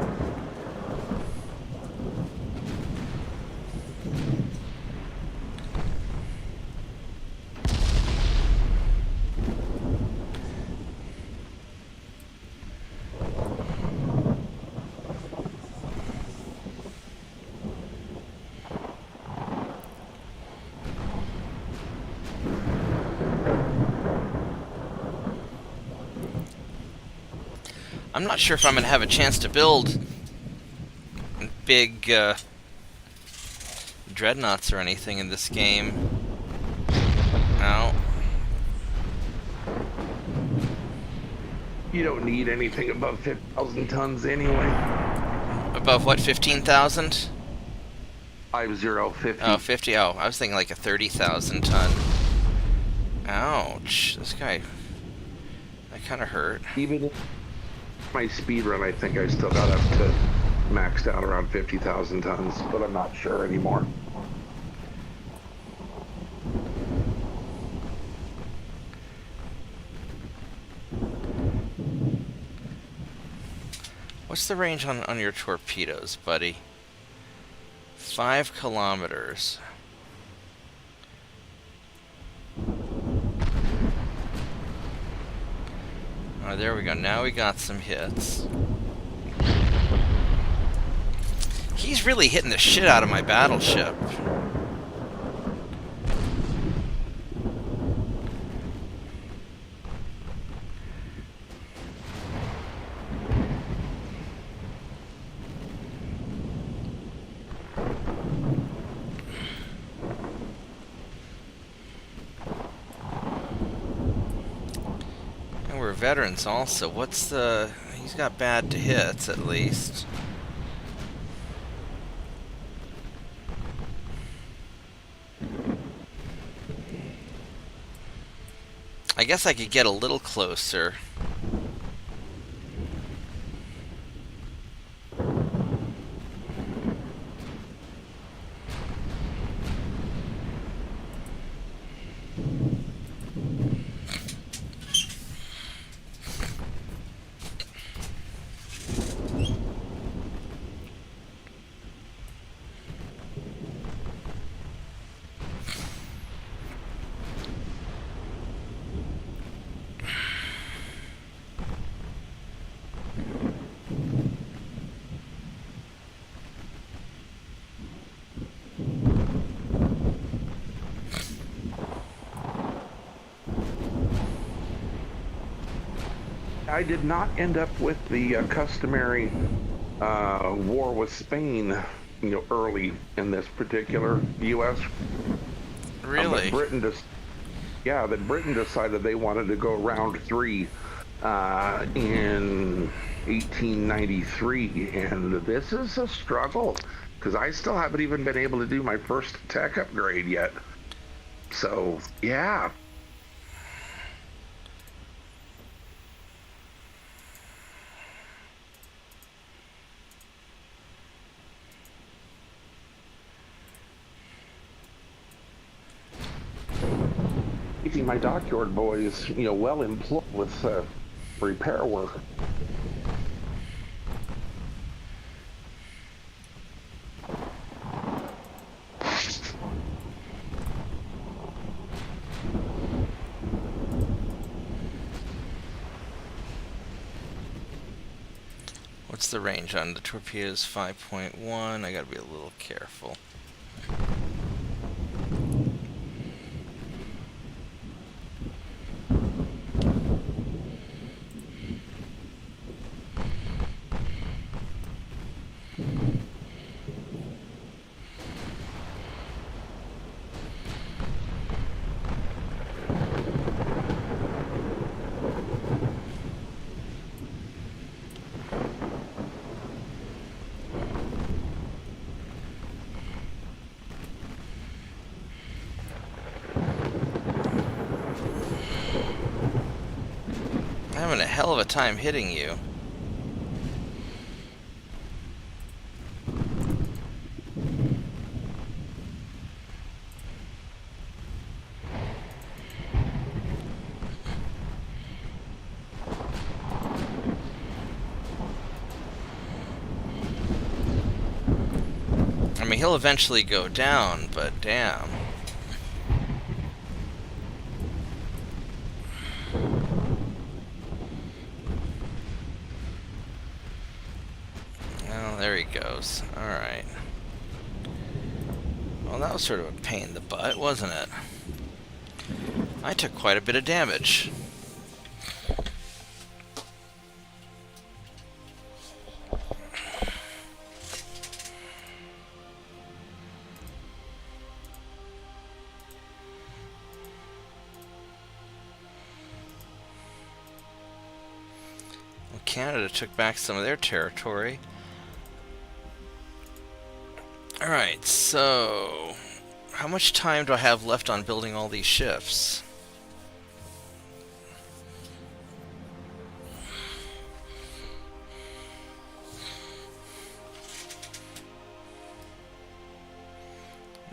I'm not sure if I'm going to have a chance to build big dreadnoughts or anything in this game. No. You don't need anything above 50,000 tons anyway. Above what, 15,000? 50. Oh, 50. Oh, I was thinking like a 30,000 ton. Ouch. This guy... That kind of hurt. Even my speed run, I think I still got up to maxed out around 50,000 tons, but I'm not sure anymore. What's the range on your torpedoes, buddy? 5 kilometers. Oh, there we go. Now we got some hits. He's really hitting the shit out of my battleship. Veterans also. What's the... He's got bad to hits, at least. I guess I could get a little closer. I did not end up with the customary war with Spain, early in this particular U.S. Really? Britain decided they wanted to go round 3 in 1893, and this is a struggle because I still haven't even been able to do my first tech upgrade yet. So, yeah. My dockyard boys, well employed with repair work. What's the range on the torpedoes? 5.1. I gotta be a little careful. I'm having a hell of a time hitting you. I mean, he'll eventually go down, but damn. Well, there he goes. Alright. Well, that was sort of a pain in the butt, wasn't it? I took quite a bit of damage. Well, Canada took back some of their territory. Alright, so how much time do I have left on building all these ships?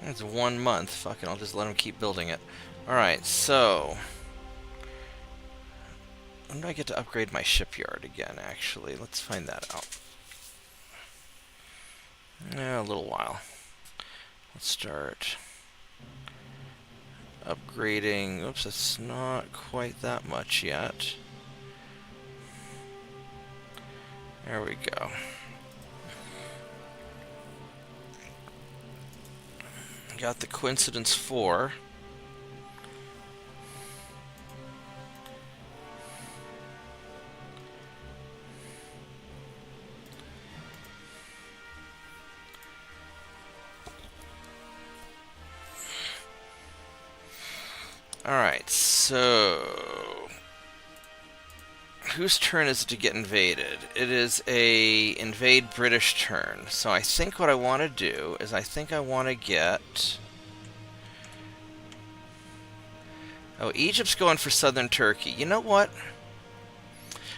It's 1 month. Fuck it, I'll just let him keep building it. Alright, so when do I get to upgrade my shipyard again, actually? Let's find that out. Yeah, a little while. Let's start upgrading. Oops, it's not quite that much yet. There we go. Got the Coincidence 4. Alright, so whose turn is it to get invaded? It is a invade British turn. So I think what I want to do is I think I want to get... Oh, Egypt's going for southern Turkey. You know what?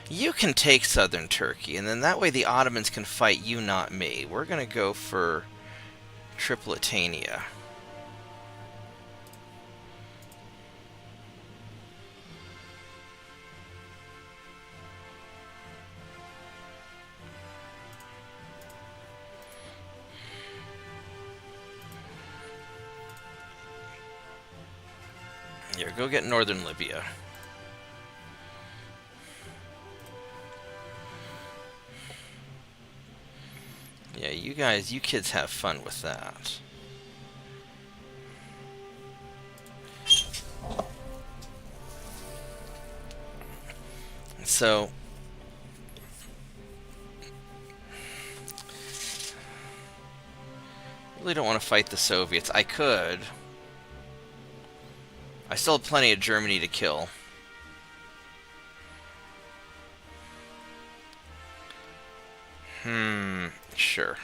You can take southern Turkey, and then that way the Ottomans can fight you, not me. We're going to go for Tripolitania. Here, go get northern Libya. Yeah, you guys, you kids have fun with that. So, really don't want to fight the Soviets. I could. I still have plenty of Germany to kill. Sure.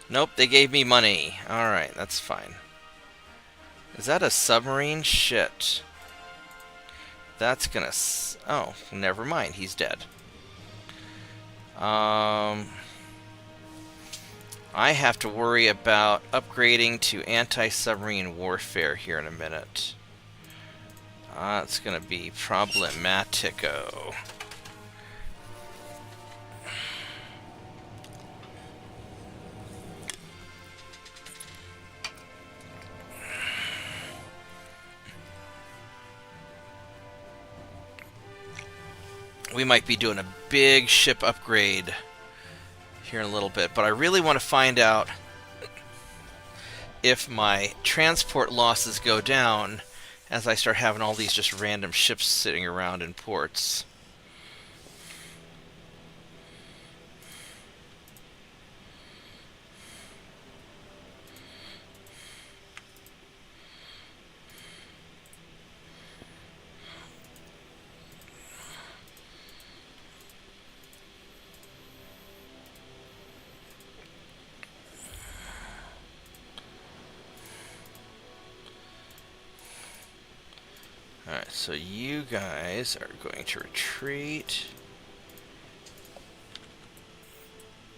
Nope, they gave me money. Alright, that's fine. Is that a submarine? Shit. That's gonna... Oh, never mind. He's dead. I have to worry about upgrading to anti-submarine warfare here in a minute. It's gonna be problematico. We might be doing a big ship upgrade here in a little bit, but I really want to find out if my transport losses go down as I start having all these just random ships sitting around in ports. Alright, so you guys are going to retreat.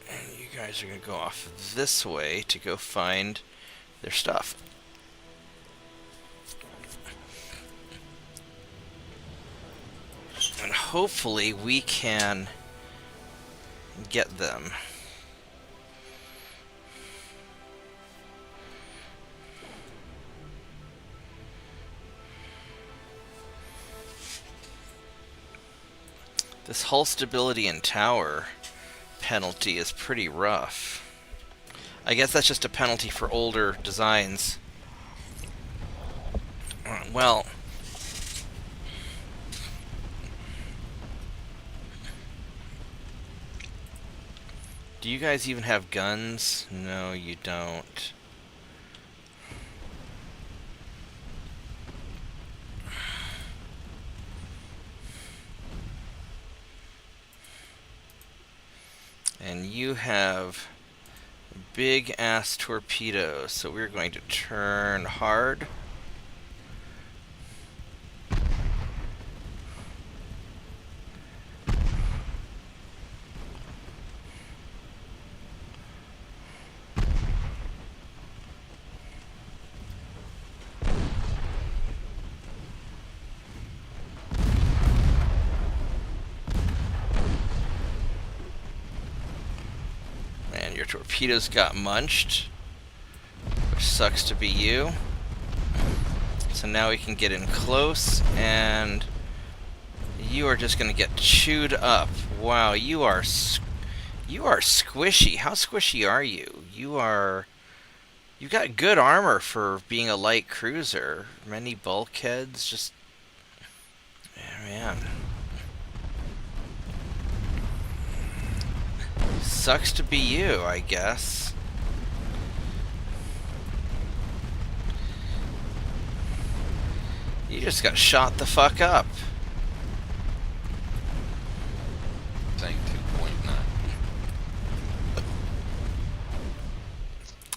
And you guys are going to go off this way to go find their stuff. And hopefully we can get them. This hull stability and tower penalty is pretty rough. I guess that's just a penalty for older designs. Well, do you guys even have guns? No, you don't. And you have big ass torpedoes, so we're going to turn hard. Your torpedoes got munched, which sucks to be you. So now we can get in close, and you are just going to get chewed up. Wow, you are squishy. How squishy are you? You got good armor for being a light cruiser. Many bulkheads, just man. Sucks to be you, I guess. You just got shot the fuck up. Saying 2.9.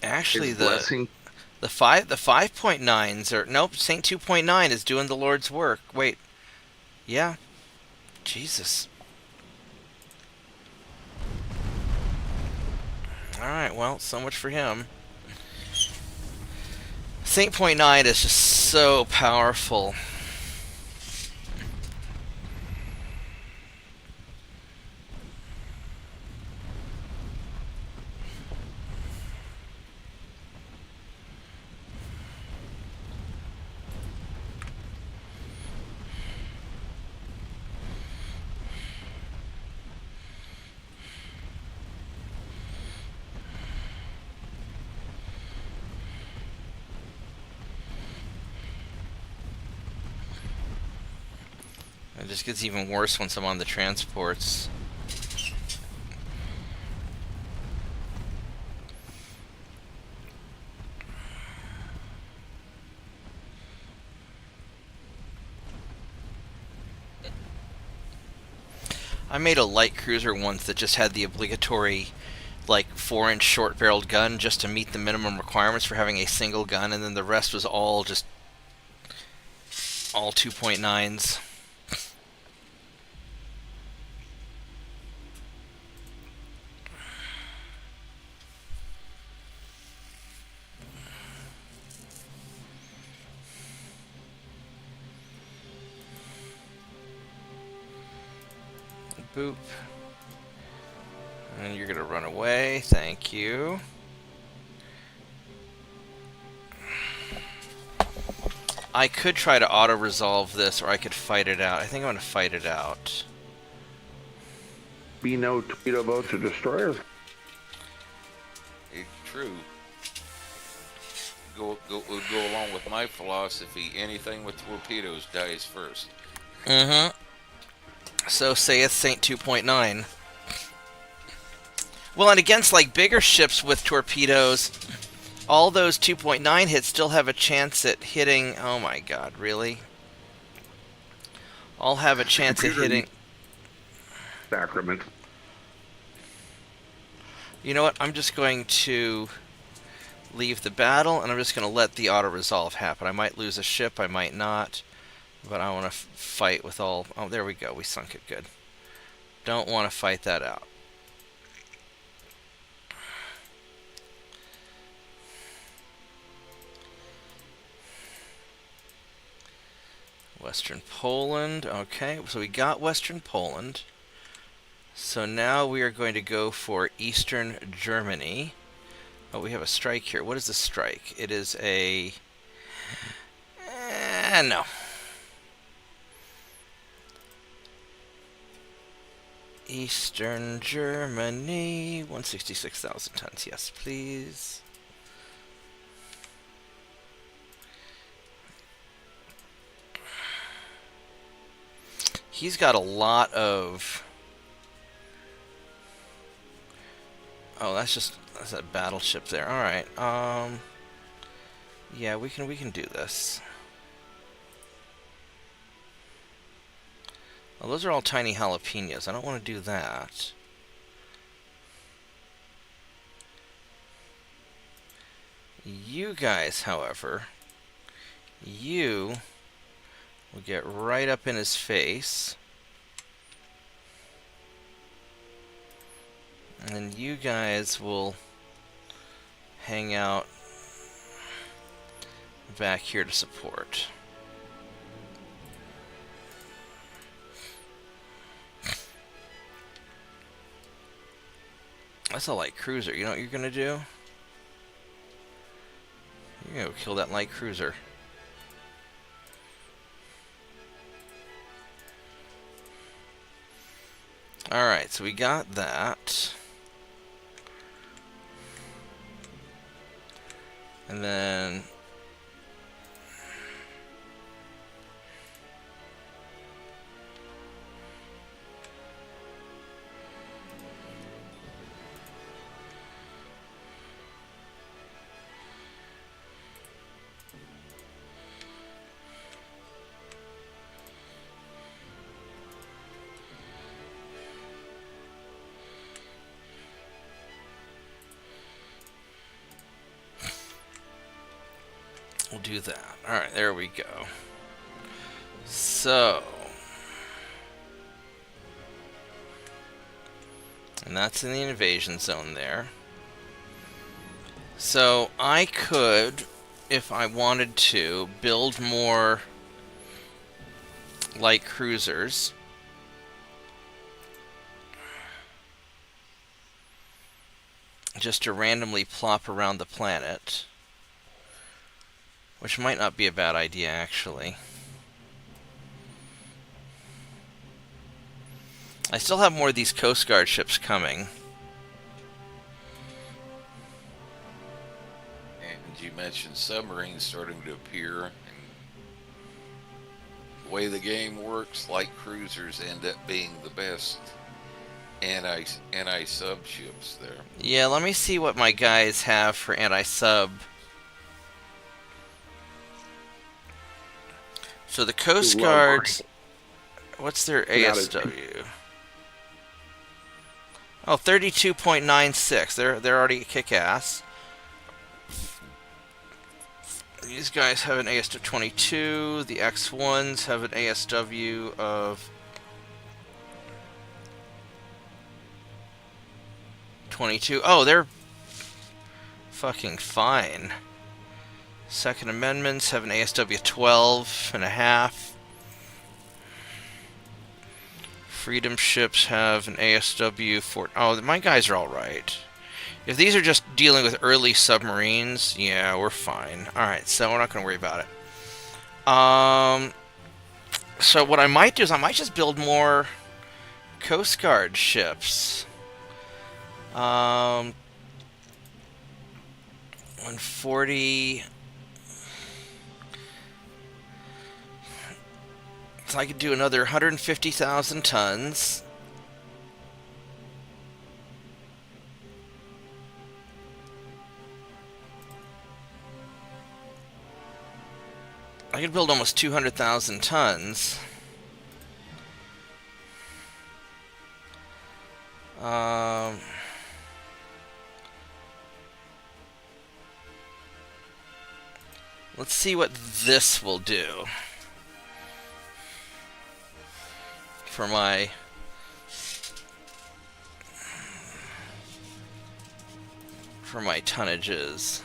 Actually, It's the blessing. the 5.9s are nope. Saint 2.9 is doing the Lord's work. Wait, yeah, Jesus. Alright, well, so much for him. Saint Point 9 is just so powerful. It just gets even worse once I'm on the transports. I made a light cruiser once that just had the obligatory, like, 4-inch short-barreled gun just to meet the minimum requirements for having a single gun, and then the rest was all 2.9s. Boop. And you're gonna run away. Thank you. I could try to auto-resolve this, or I could fight it out. I think I'm gonna fight it out. Be no torpedo boats or destroyers. true. Would go along with my philosophy. Anything with torpedoes dies first. Mm-hmm. So saith Saint 2.9. Well, and against like bigger ships with torpedoes, all those 2.9 hits still have a chance at hitting. Oh my God, really? All have a chance at hitting. Sacrament. You know what? I'm just going to leave the battle, and I'm just going to let the auto-resolve happen. I might lose a ship, I might not, but I want to fight with all... Oh, there we go. We sunk it good. Don't want to fight that out. Western Poland. Okay, so we got Western Poland. So now we are going to go for Eastern Germany. Oh, we have a strike here. What is the strike? It is a... no. Eastern Germany. 166,000 tons. Yes, please. He's got a lot of... Oh, that's a battleship there. All right. Yeah, we can do this. Well, those are all tiny jalapenos. I don't want to do that. You guys, however, you will get right up in his face. And then you guys will hang out back here to support. That's a light cruiser. You know what you're gonna do? You're gonna kill that light cruiser. Alright, so we got that. And then... we'll do that. Alright, there we go. So... and that's in the invasion zone there. So I could, if I wanted to, build more light cruisers. Just to randomly plop around the planet. Which might not be a bad idea, actually. I still have more of these Coast Guard ships coming. And you mentioned submarines starting to appear. And the way the game works, light cruisers end up being the best anti-sub ships there. Yeah, let me see what my guys have for anti-sub. So the Coast Guards, what's their ASW? Oh, 32.96. They're already kick-ass. These guys have an ASW 22. The X1s have an ASW of 22. Oh, they're fucking fine. Second Amendments have an ASW 12 and a half. Freedom ships have an ASW 4. Oh, my guys are all right. If these are just dealing with early submarines, yeah, we're fine. All right, so we're not going to worry about it. So what I might do is I might just build more Coast Guard ships. 140. So I could do another 150,000 tons. I could build almost 200,000 tons. Let's see what this will do for my tonnages.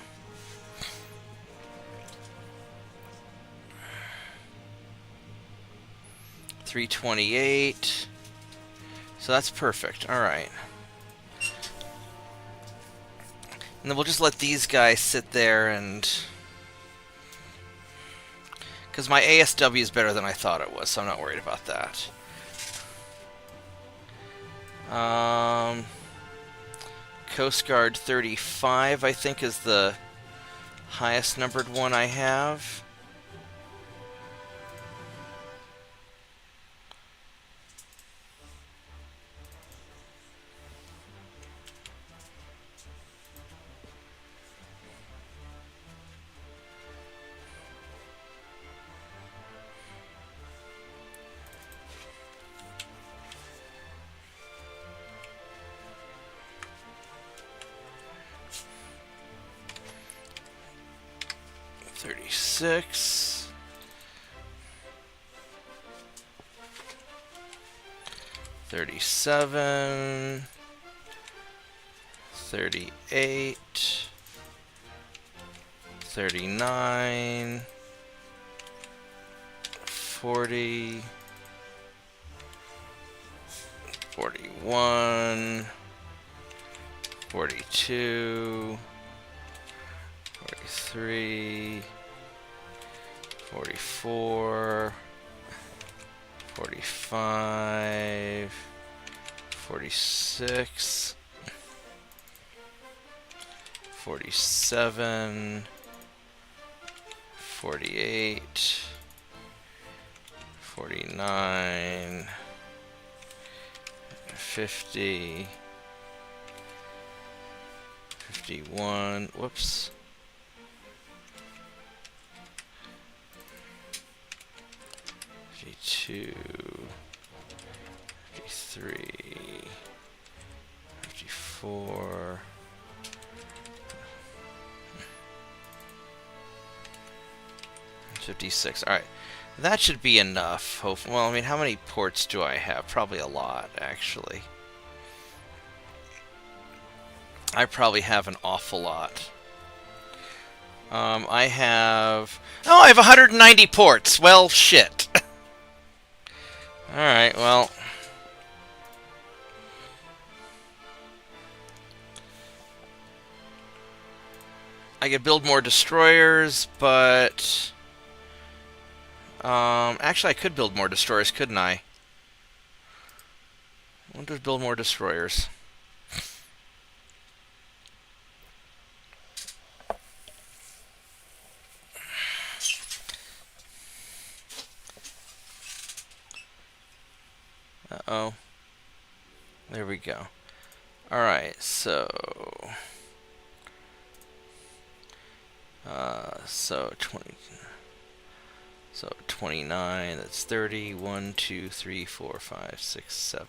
$328. So that's perfect. All right. And then we'll just let these guys sit there and... Because my ASW is better than I thought it was, so I'm not worried about that. Coast Guard 35, I think, is the highest numbered one I have. $36. $37. $38. $39. $40. $41. $42. 43, 44, 45, 46, 47, 48, 49, 50, 51, whoops. 52, 53, 54, 56. All right, that should be enough. Hopefully. Well, I mean, how many ports do I have? Probably a lot, actually. I probably have an awful lot. I have 190 ports. Well, shit. Alright, well. I could build more destroyers, but... actually, I could build more destroyers, couldn't I? I'll just build more destroyers. Uh-oh. There we go. Alright, so... So 29, that's 30, 1, 2, 3, 4, 5, 6, 7.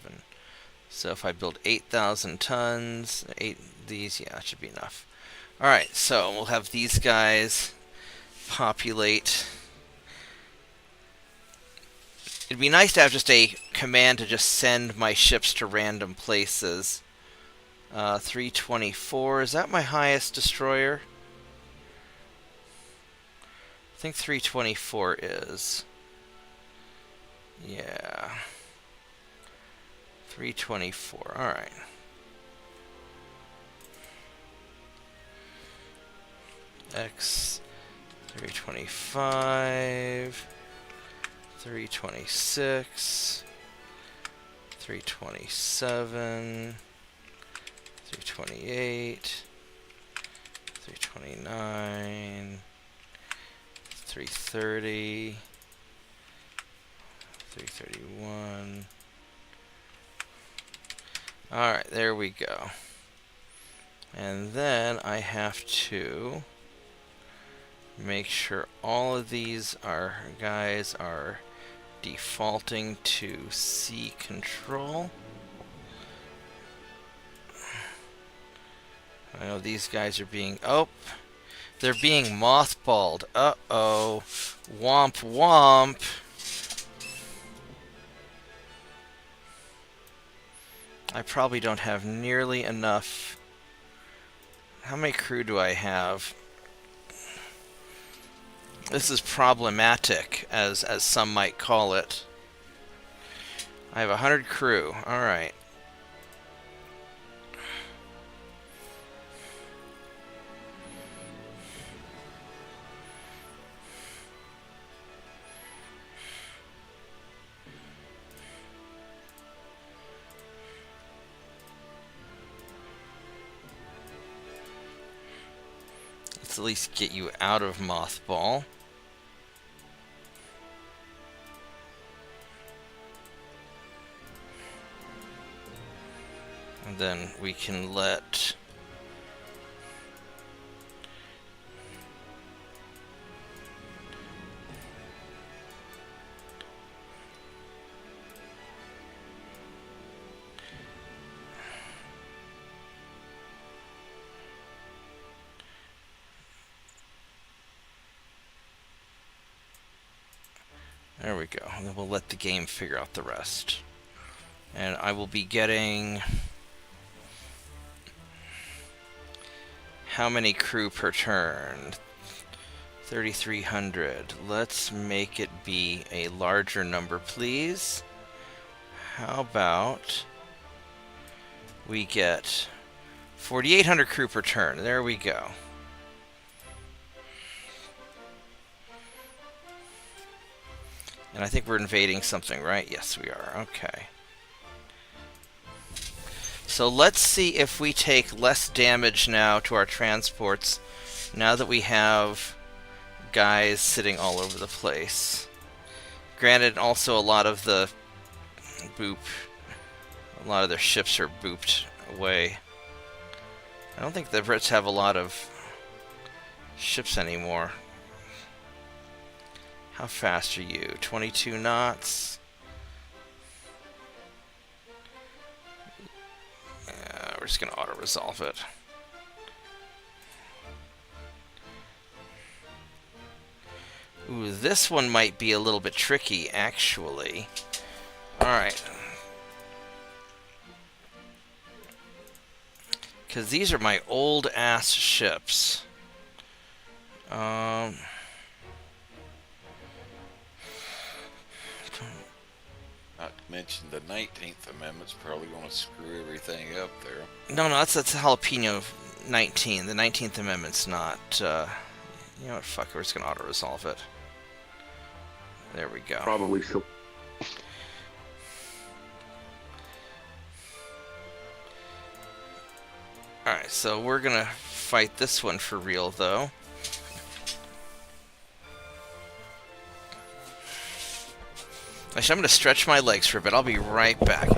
So if I build 8,000 tons, 8 these, yeah, that should be enough. Alright, so we'll have these guys populate. It'd be nice to have just a command to just send my ships to random places. 324, is that my highest destroyer? I think 324 is. Yeah. 324, alright. X 325, 326, 327, 328, 329, 330, 331. Alright, there we go. And then I have to make sure all of these guys are defaulting to C control. I know these guys are being... Oh! They're being mothballed. Uh-oh. Womp womp. I probably don't have nearly enough. How many crew do I have? This is problematic, as some might call it. I have 100 crew. Alright. Let's at least get you out of mothball. And then we can let... There we go. And then we'll let the game figure out the rest. And I will be getting... How many crew per turn? 3,300. Let's make it be a larger number, please. How about we get 4,800 crew per turn? There we go. And I think we're invading something, right? Yes, we are. Okay. So let's see if we take less damage now to our transports, now that we have guys sitting all over the place. Granted, also a lot of the a lot of their ships are booped away. I don't think the Brits have a lot of ships anymore. How fast are you? 22 knots. Yeah, we're just going to auto-resolve it. Ooh, this one might be a little bit tricky, actually. Alright. Because these are my old-ass ships. Not to mention the 19th Amendment's probably going to screw everything up there. No, that's Jalapeno 19. The 19th Amendment's not... you know what, fuck it, we're just going to auto-resolve it. There we go. Probably so. Alright, so we're going to fight this one for real, though. Actually, I'm going to stretch my legs for a bit. I'll be right back.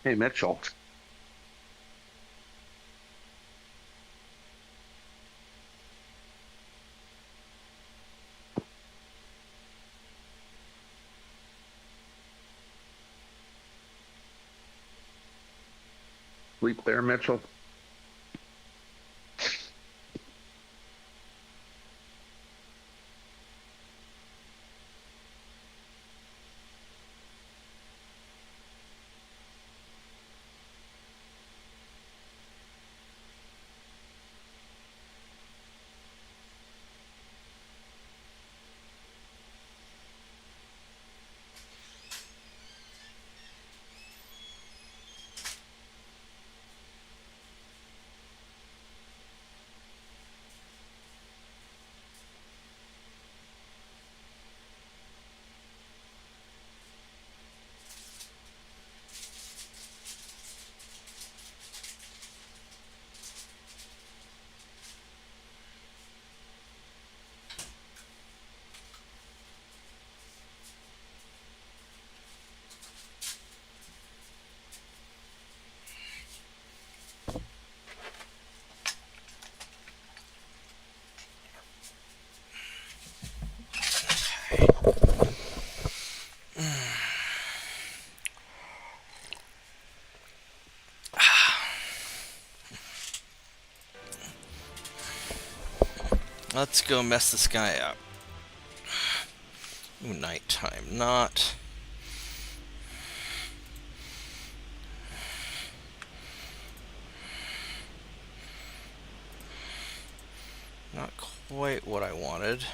Hey, Mitchell. Sleep there, Mitchell. Let's go mess this guy up. Ooh, nighttime. Not quite what I wanted.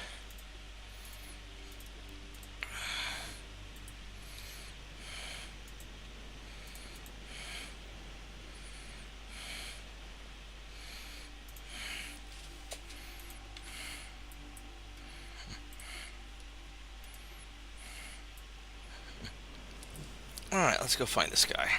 Alright, let's go find this guy.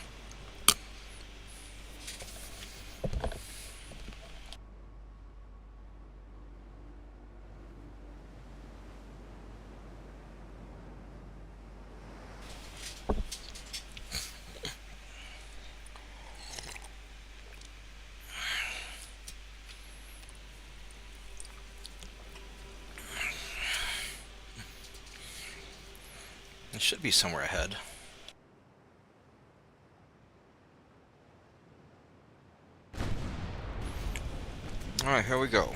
It should be somewhere ahead. Alright, here we go.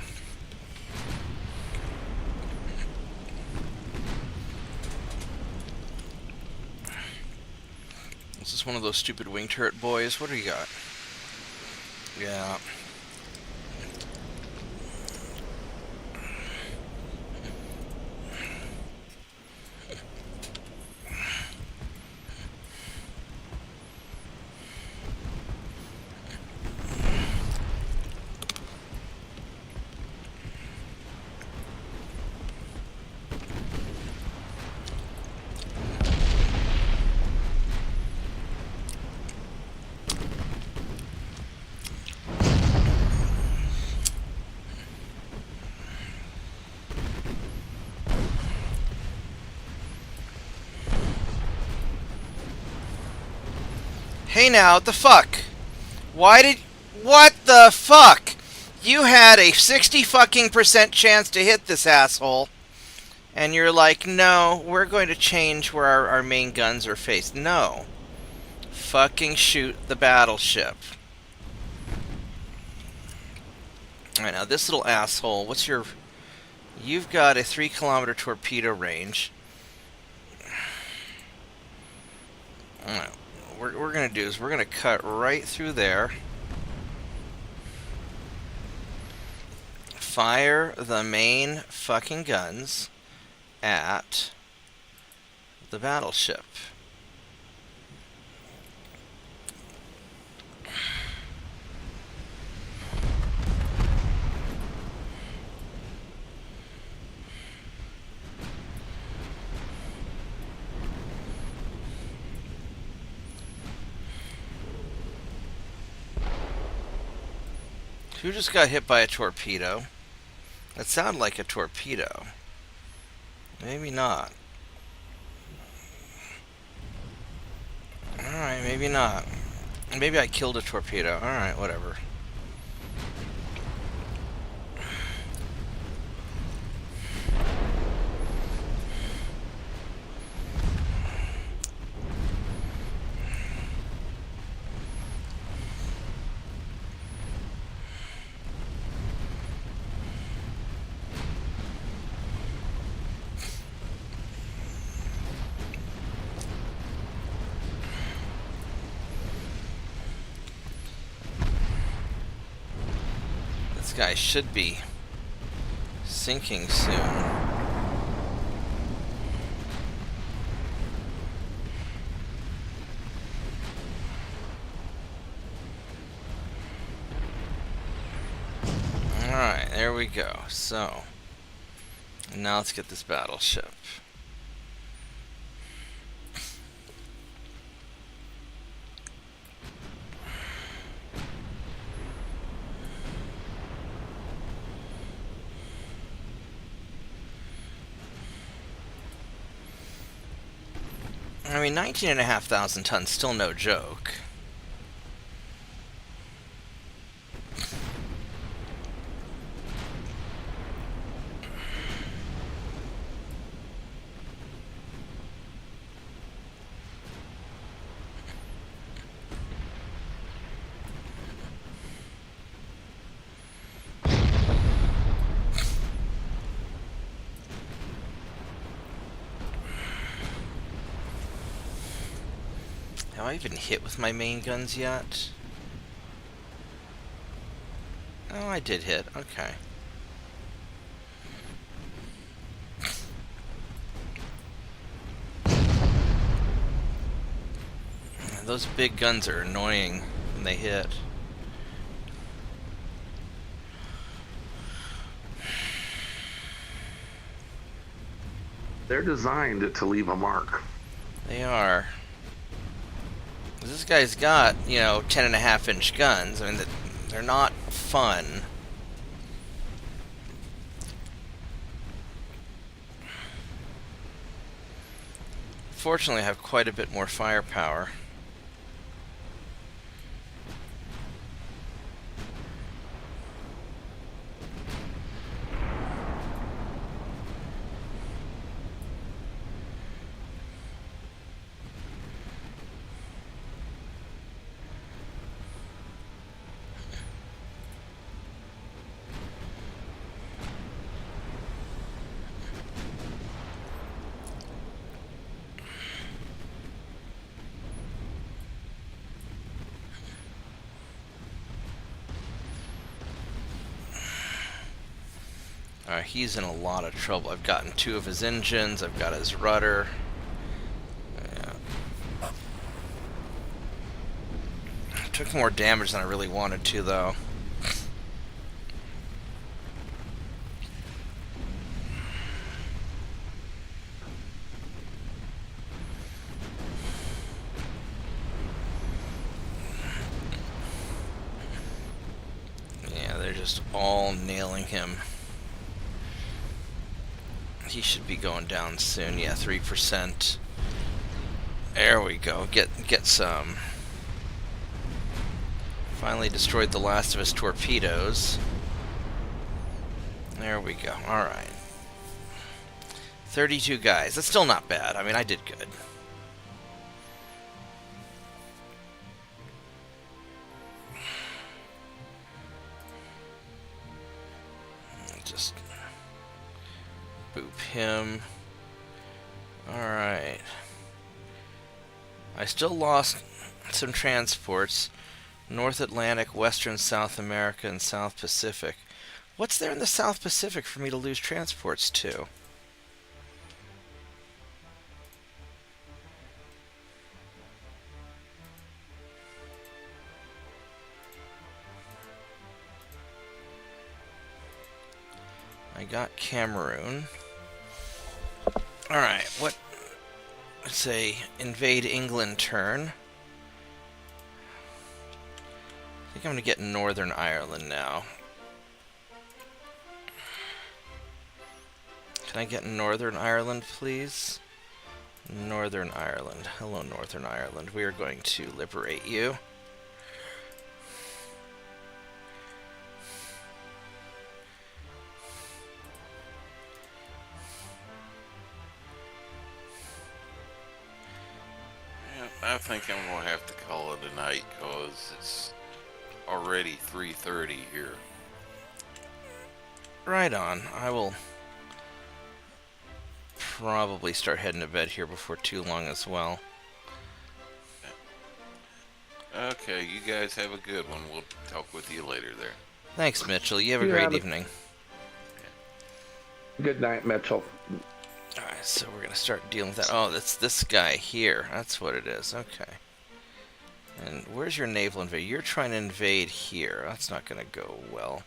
Is this one of those stupid wing turret boys? What do you got? Yeah. Hey now, what the fuck? What the fuck? You had a 60% chance to hit this asshole. And you're like, no, we're going to change where our main guns are faced. No. Fucking shoot the battleship. Alright, now this little asshole, what's your... You've got a 3-kilometer torpedo range. Alright. What we're going to do is we're going to cut right through there. Fire the main fucking guns at the battleship. Who just got hit by a torpedo? That sounded like a torpedo. Maybe not. Alright, maybe not. Maybe I killed a torpedo. Alright, whatever. This guy should be sinking soon. Alright, there we go. So, now let's get this battleship. I mean, 19,500 tons, still no joke. Have I even hit with my main guns yet? Oh, I did hit. Okay. Those big guns are annoying when they hit. They're designed to leave a mark. They are. This guy's got, 10.5-inch guns. I mean, they're not fun. Fortunately, I have quite a bit more firepower. He's in a lot of trouble. I've gotten 2 of his engines. I've got his rudder. Yeah. Took more damage than I really wanted to, though. Yeah, they're just all nailing him. He should be going down soon. Yeah, 3%. There we go. Get some. Finally destroyed the last of his torpedoes. There we go. Alright. 32 guys. That's still not bad. I mean, I did good. Just boop him. Alright. I still lost some transports. North Atlantic, Western South America, and South Pacific. What's there in the South Pacific for me to lose transports to? I got Cameroon. Alright, let's say invade England turn. I think I'm going to get Northern Ireland now. Can I get Northern Ireland, please? Northern Ireland. Hello, Northern Ireland. We are going to liberate you. I think I'm gonna have to call it a night because it's already 3:30 here. Right on. I will probably start heading to bed here before too long as well. Okay, you guys have a good one. We'll talk with you later there. Thanks, Mitchell. You have a You great have a- evening. Good night, Mitchell. Alright, so we're going to start dealing with that. Oh, that's this guy here. That's what it is. Okay. And where's your naval invade? You're trying to invade here. That's not going to go well.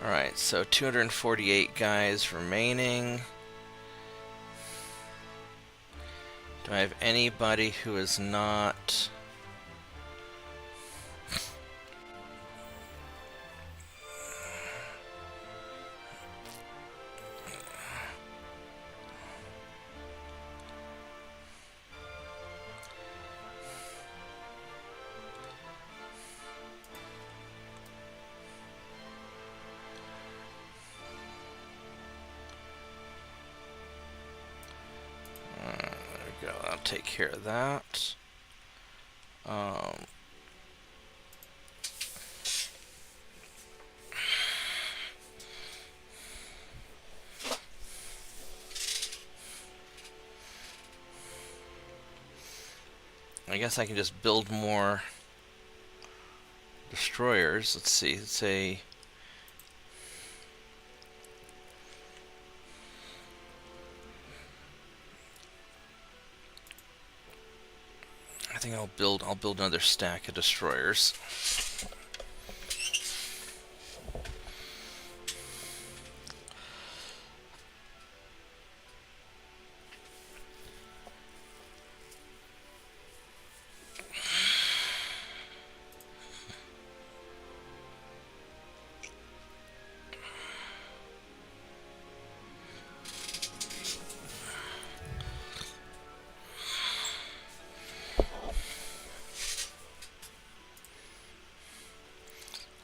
Alright, so 248 guys remaining. Do I have anybody who is not... There we go. I'll take care of that. I guess I can just build more destroyers. Let's see. Let's say I think I'll build another stack of destroyers.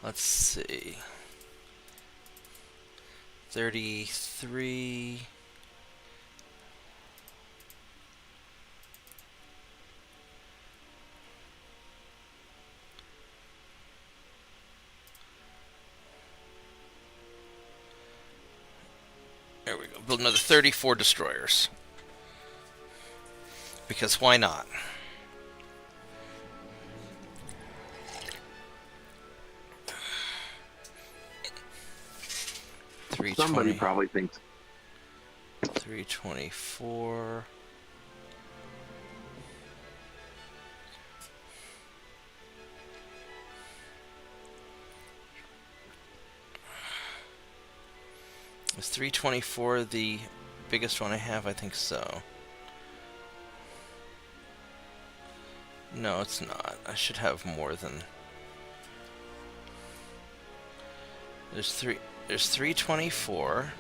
Let's see. 33. There we go. Build another 34 destroyers. Because why not? Somebody probably thinks 324. Is 324 the biggest one I have? I think so. No, it's not. I should have more than... There's 324.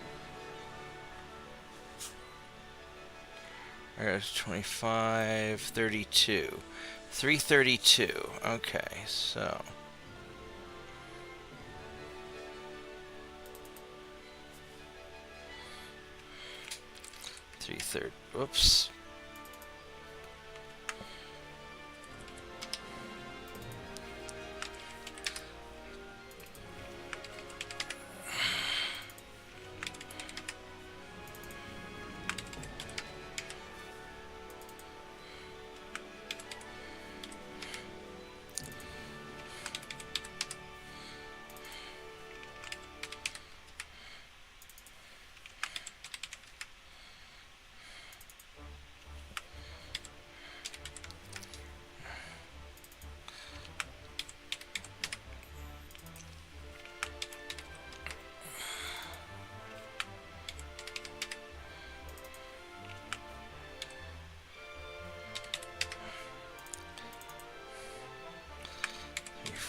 There's 25, 32. 332. Okay, so... 330. Whoops.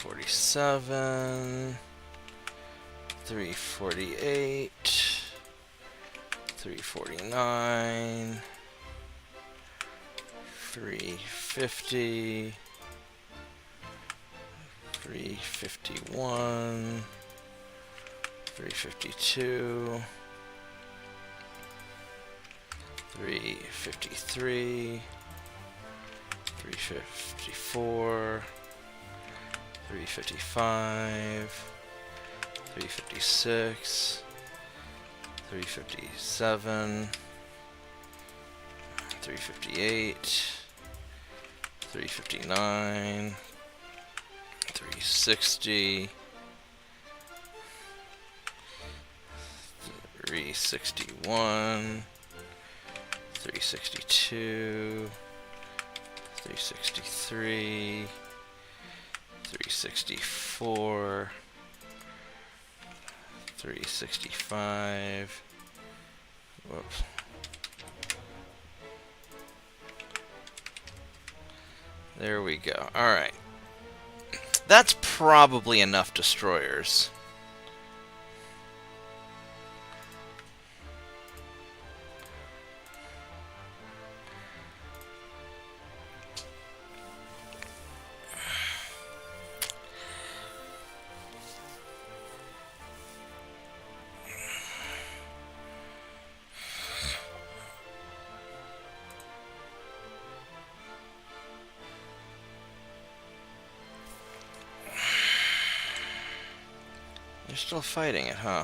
$47, 348, 349, 350, 351, 352, 353, 354, 355, 356, 357, 358, 359, 360, 361, 362, 363, 364, 365, whoops. There we go. Alright. That's probably enough destroyers. They're still fighting it, huh?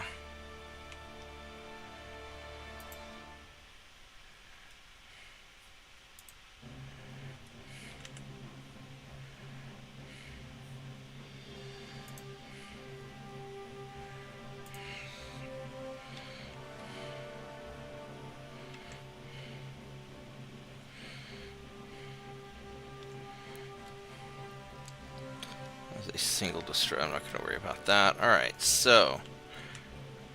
A single destroy. I'm not going to worry about that. Alright, so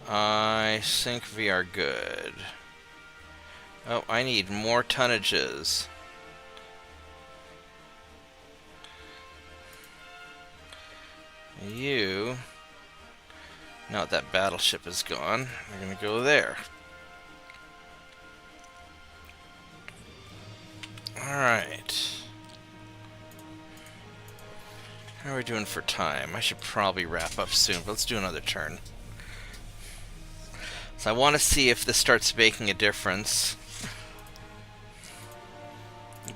I think we are good. Oh, I need more tonnages. You... Now that battleship is gone, we're going to go there. Alright. How are we doing for time? I should probably wrap up soon, but let's do another turn. So I want to see if this starts making a difference.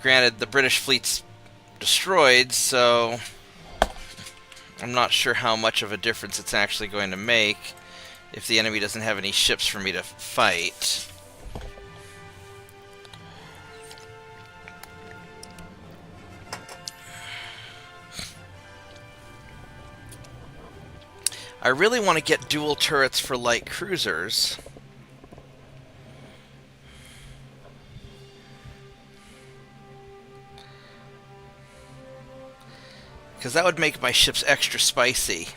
Granted, the British fleet's destroyed, so I'm not sure how much of a difference it's actually going to make if the enemy doesn't have any ships for me to fight. I really want to get dual turrets for light cruisers. Because that would make my ships extra spicy.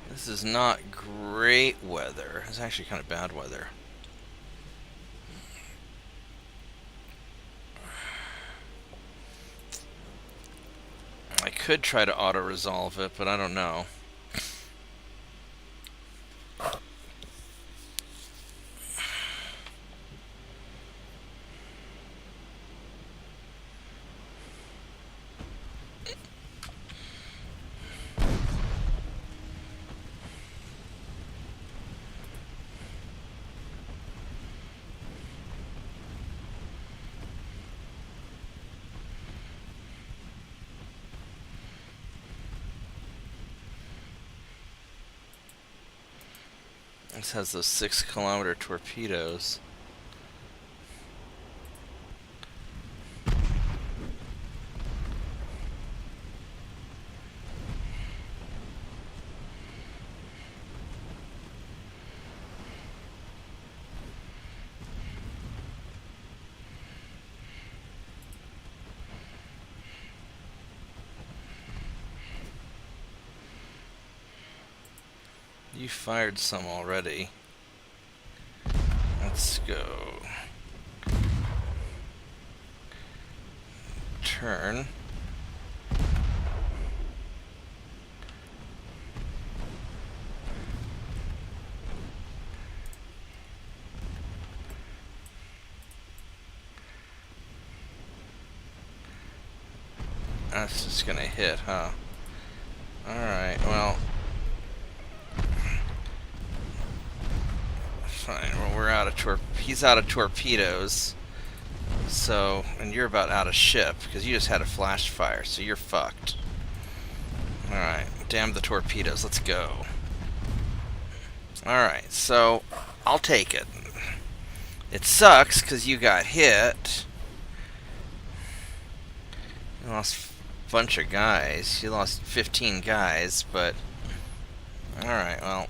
This is not great weather. It's actually kind of bad weather. I could try to auto-resolve it, but I don't know. This has those 6-kilometer torpedoes. You fired some already. Let's go. Turn. That's just gonna hit, huh? Alright, well. Fine, well, we're out of he's out of torpedoes. So, and you're about out of ship, because you just had a flash fire, so you're fucked. Alright, damn the torpedoes, let's go. Alright, so, I'll take it. It sucks, because you got hit. You lost a bunch of guys. You lost 15 guys, but... Alright, well...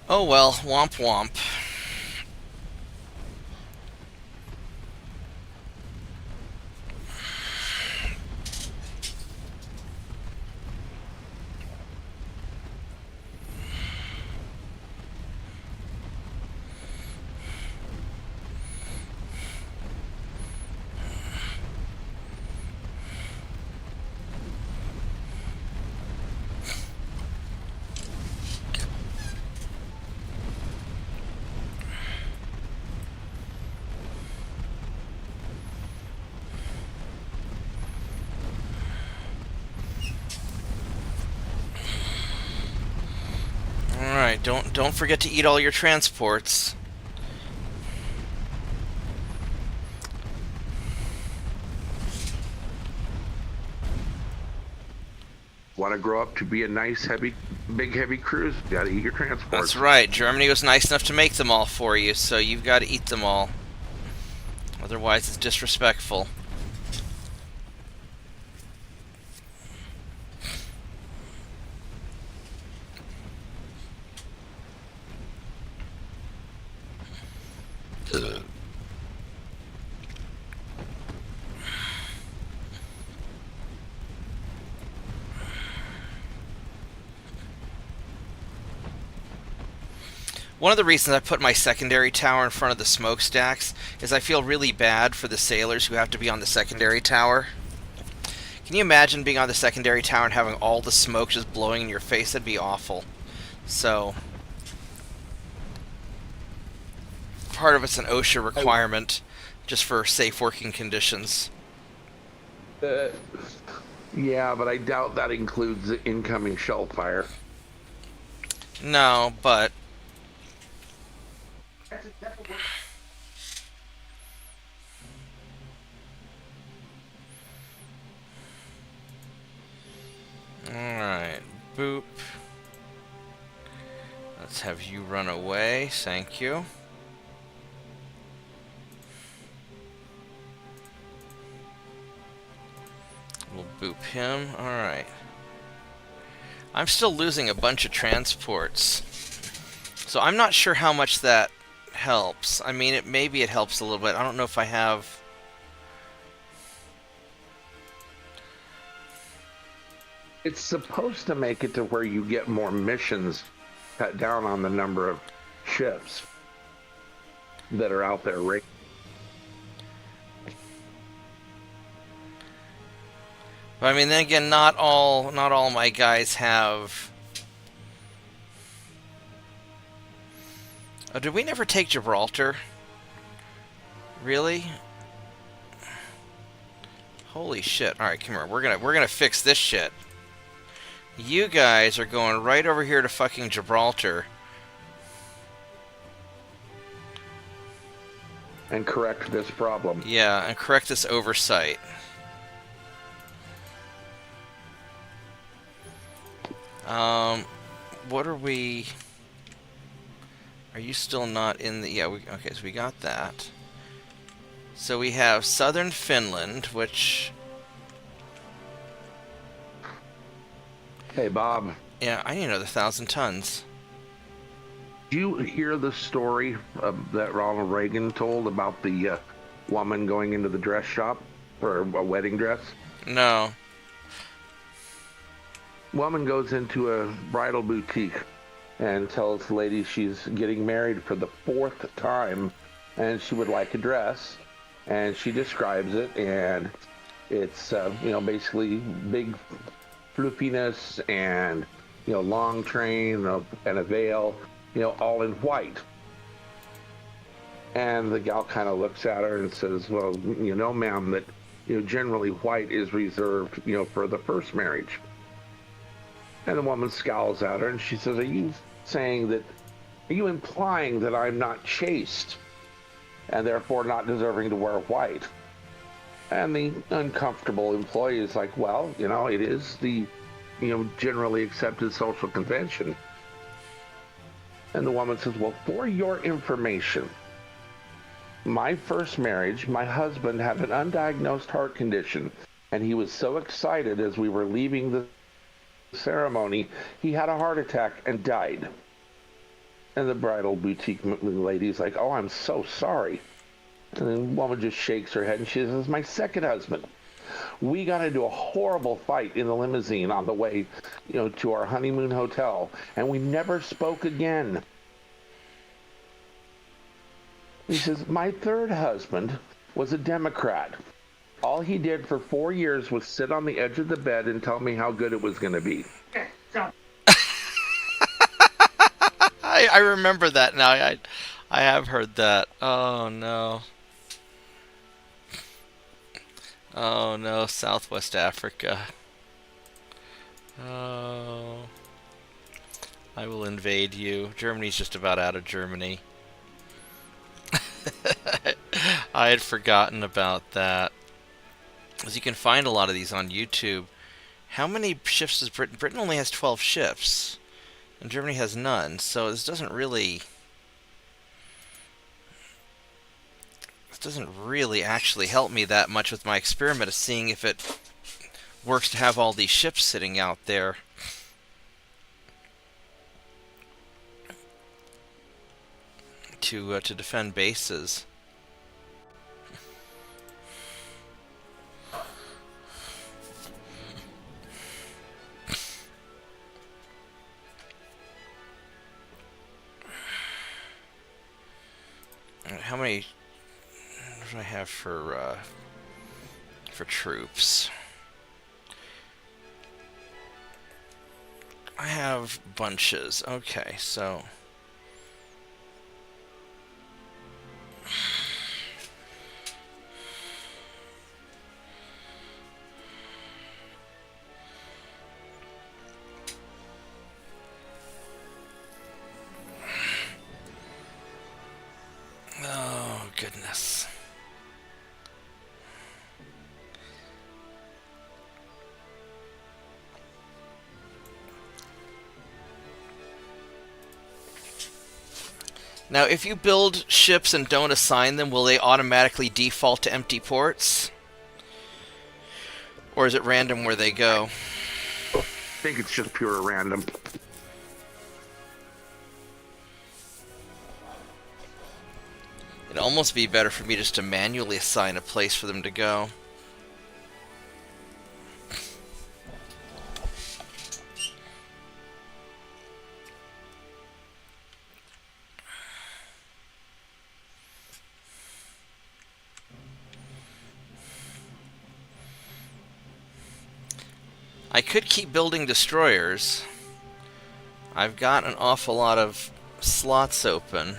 Oh well, womp womp. Alright, don't forget to eat all your transports. Want to grow up to be a nice, big heavy cruise? You gotta eat your transports. That's right. Germany was nice enough to make them all for you, so you've got to eat them all. Otherwise, it's disrespectful. One of the reasons I put my secondary tower in front of the smokestacks is I feel really bad for the sailors who have to be on the secondary tower. Can you imagine being on the secondary tower and having all the smoke just blowing in your face? That'd be awful. So, part of it's an OSHA requirement just for safe working conditions. Yeah, but I doubt that includes the incoming shell fire. No, but... Alright, boop. Let's have you run away, thank you. We'll boop him, alright. I'm still losing a bunch of transports. So I'm not sure how much that helps. I mean, maybe it helps a little bit. I don't know if I have... It's supposed to make it to where you get more missions, cut down on the number of ships that are out there. But I mean, then again, not all my guys have... Oh, did we never take Gibraltar? Really? Holy shit. Alright, come here. We're gonna fix this shit. You guys are going right over here to fucking Gibraltar. And correct this problem. Yeah, and correct this oversight. What are we... Are you still not in the... Yeah, okay, so we got that. So we have southern Finland, which... Hey, Bob. Yeah, I need another 1,000 tons. Did you hear the story that Ronald Reagan told about the woman going into the dress shop for a wedding dress? No. Woman goes into a bridal boutique and tells the lady she's getting married for the 4th time and she would like a dress. And she describes it, and it's, basically big floofiness and, long train and a veil, all in white. And the gal kind of looks at her and says, well, ma'am, that, generally white is reserved, for the first marriage. And the woman scowls at her and she says, are you implying that I'm not chaste and therefore not deserving to wear white? And the uncomfortable employee is like, well, it is the, generally accepted social convention. And the woman says, well, for your information, my first marriage, my husband had an undiagnosed heart condition, and he was so excited as we were leaving the ceremony, he had a heart attack and died. And the bridal boutique lady's like, oh, I'm so sorry. And the woman just shakes her head and she says, my second husband, we got into a horrible fight in the limousine on the way, to our honeymoon hotel, and we never spoke again. He says, my third husband was a Democrat. All he did for 4 years was sit on the edge of the bed and tell me how good it was going to be. I remember that now. I have heard that. Oh no. Oh no, Southwest Africa. Oh. I will invade you. Germany's just about out of Germany. I had forgotten about that. As you can find a lot of these on YouTube. How many ships does Britain? Britain only has 12 ships. And Germany has none. So this doesn't really actually help me that much with my experiment of seeing if it works to have all these ships sitting out there. To defend bases. How many? What do I have for troops? I have bunches. Okay, so. Oh, goodness. Now, if you build ships and don't assign them, will they automatically default to empty ports? Or is it random where they go? I think it's just pure random. It'd almost be better for me just to manually assign a place for them to go. I could keep building destroyers. I've got an awful lot of slots open.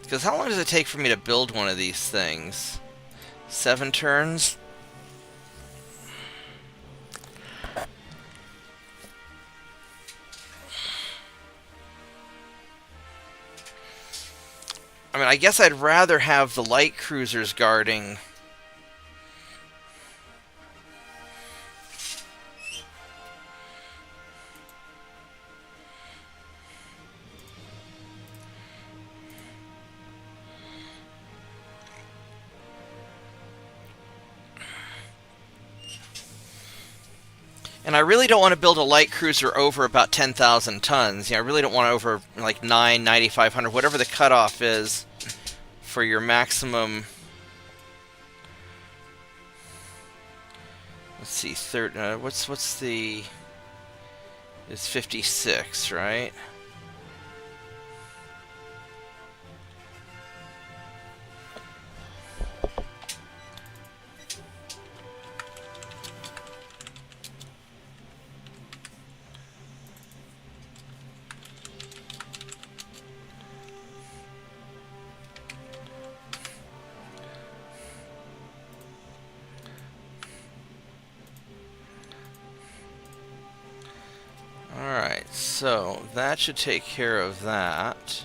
Because how long does it take for me to build one of these things? 7 turns? I mean, I guess I'd rather have the light cruisers guarding. And I really don't want to build a light cruiser over about 10,000 tons. I really don't want to over like 9,500, whatever the cutoff is for your maximum. Let's see, what's the? It's 56, right? Alright, so that should take care of that.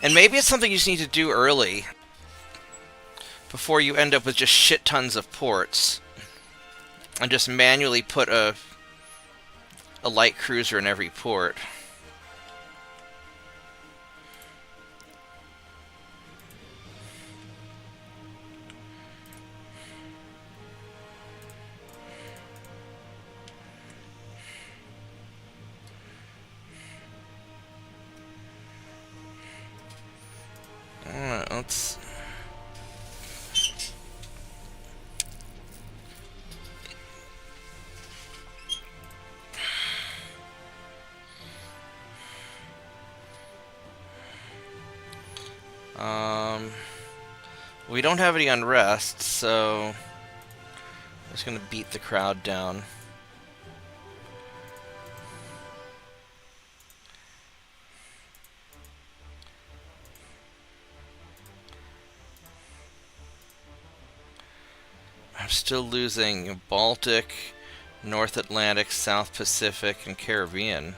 And maybe it's something you just need to do early before you end up with just shit tons of ports. And just manually put a light cruiser in every port. Alright, let's... We don't have any unrest, so I'm just gonna beat the crowd down. I'm still losing Baltic, North Atlantic, South Pacific, and Caribbean.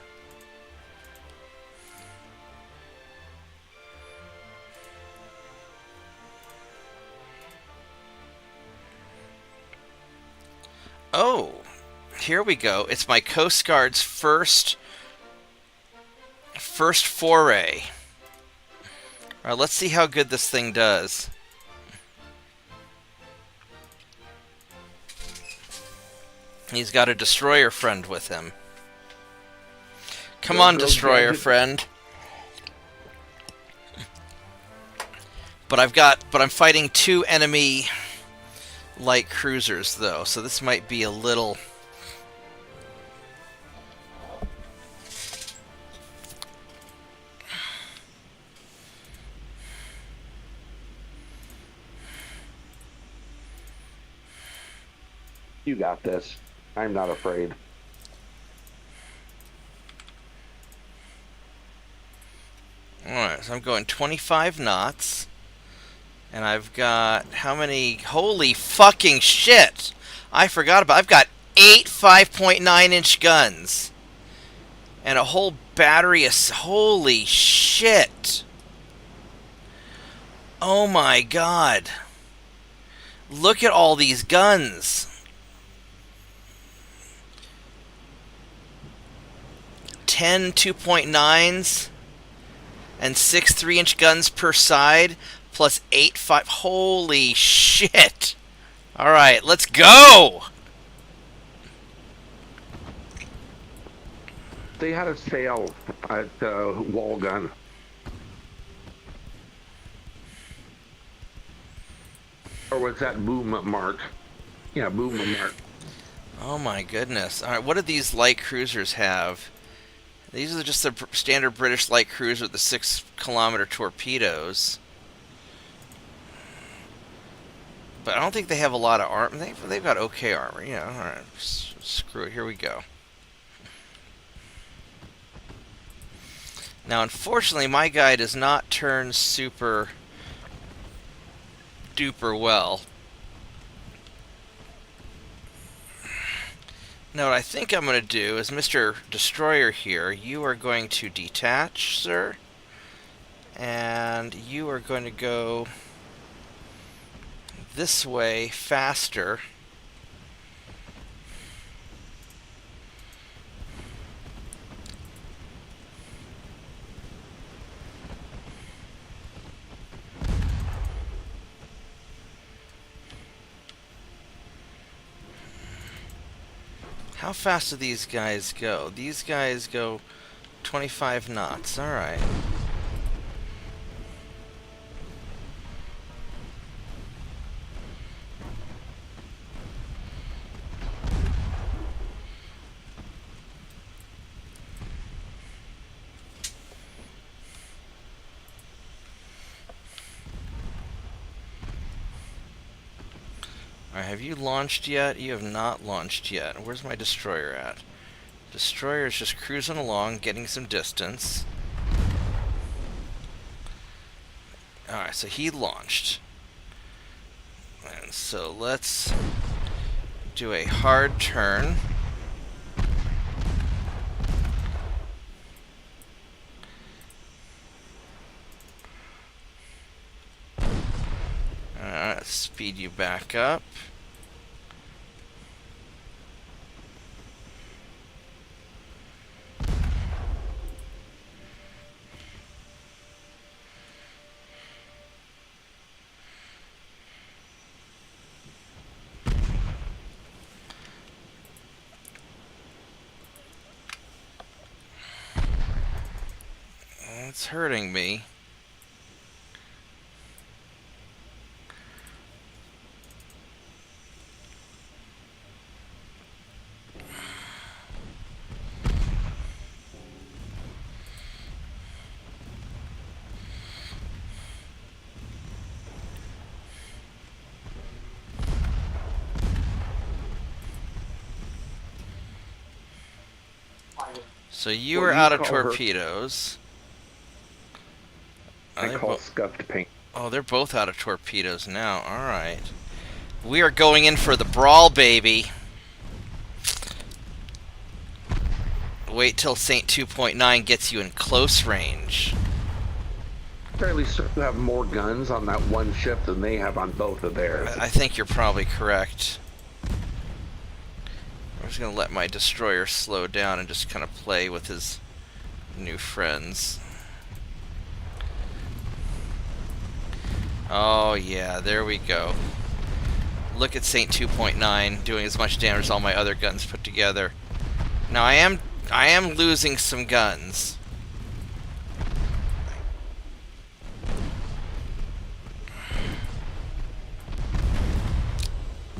Oh, here we go. It's my Coast Guard's first foray. Alright, let's see how good this thing does. He's got a destroyer friend with him. Come on, destroyer friend. But I'm fighting 2 enemy light cruisers though, so this might be a little... You got this. I'm not afraid. Alright, so I'm going 25 knots. And I've got how many? Holy fucking shit! I forgot about. I've got 8 5.9-inch guns. And a whole battery of... Holy shit! Oh my god. Look at all these guns. 10 2.9s and 6 3-inch guns per side. Plus 8 5. Holy shit! Alright, let's go! They had a sale at Wall Gun. Or was that Boom Mart? Yeah, Boom Mart. Oh my goodness. Alright, what do these light cruisers have? These are just the standard British light cruiser with the 6-kilometer torpedoes. But I don't think they have a lot of armor. They've got okay armor. Yeah, alright. Screw it. Here we go. Now, unfortunately, my guy does not turn super duper well. Now, what I think I'm going to do is, Mr. Destroyer here, you are going to detach, sir. And you are going to go this way faster. How fast do these guys go? These guys go 25 knots. Alright. Alright, have you launched yet? You have not launched yet. Where's my destroyer at? Destroyer is just cruising along, getting some distance. Alright, so he launched. And so let's do a hard turn. Alright, speed you back up. It's hurting me. So you What were do you out of call her? torpedoes. Are I they call bo- scuffed paint. Oh, they're both out of torpedoes now. Alright. We are going in for the brawl, baby. Wait till Saint 2.9 gets you in close range. Fairly certain to have more guns on that one ship than they have on both of theirs. I think you're probably correct. I'm just gonna let my destroyer slow down and just kind of play with his new friends. Oh yeah, there we go. Look at Saint 2.9 doing as much damage as all my other guns put together. Now I am losing some guns.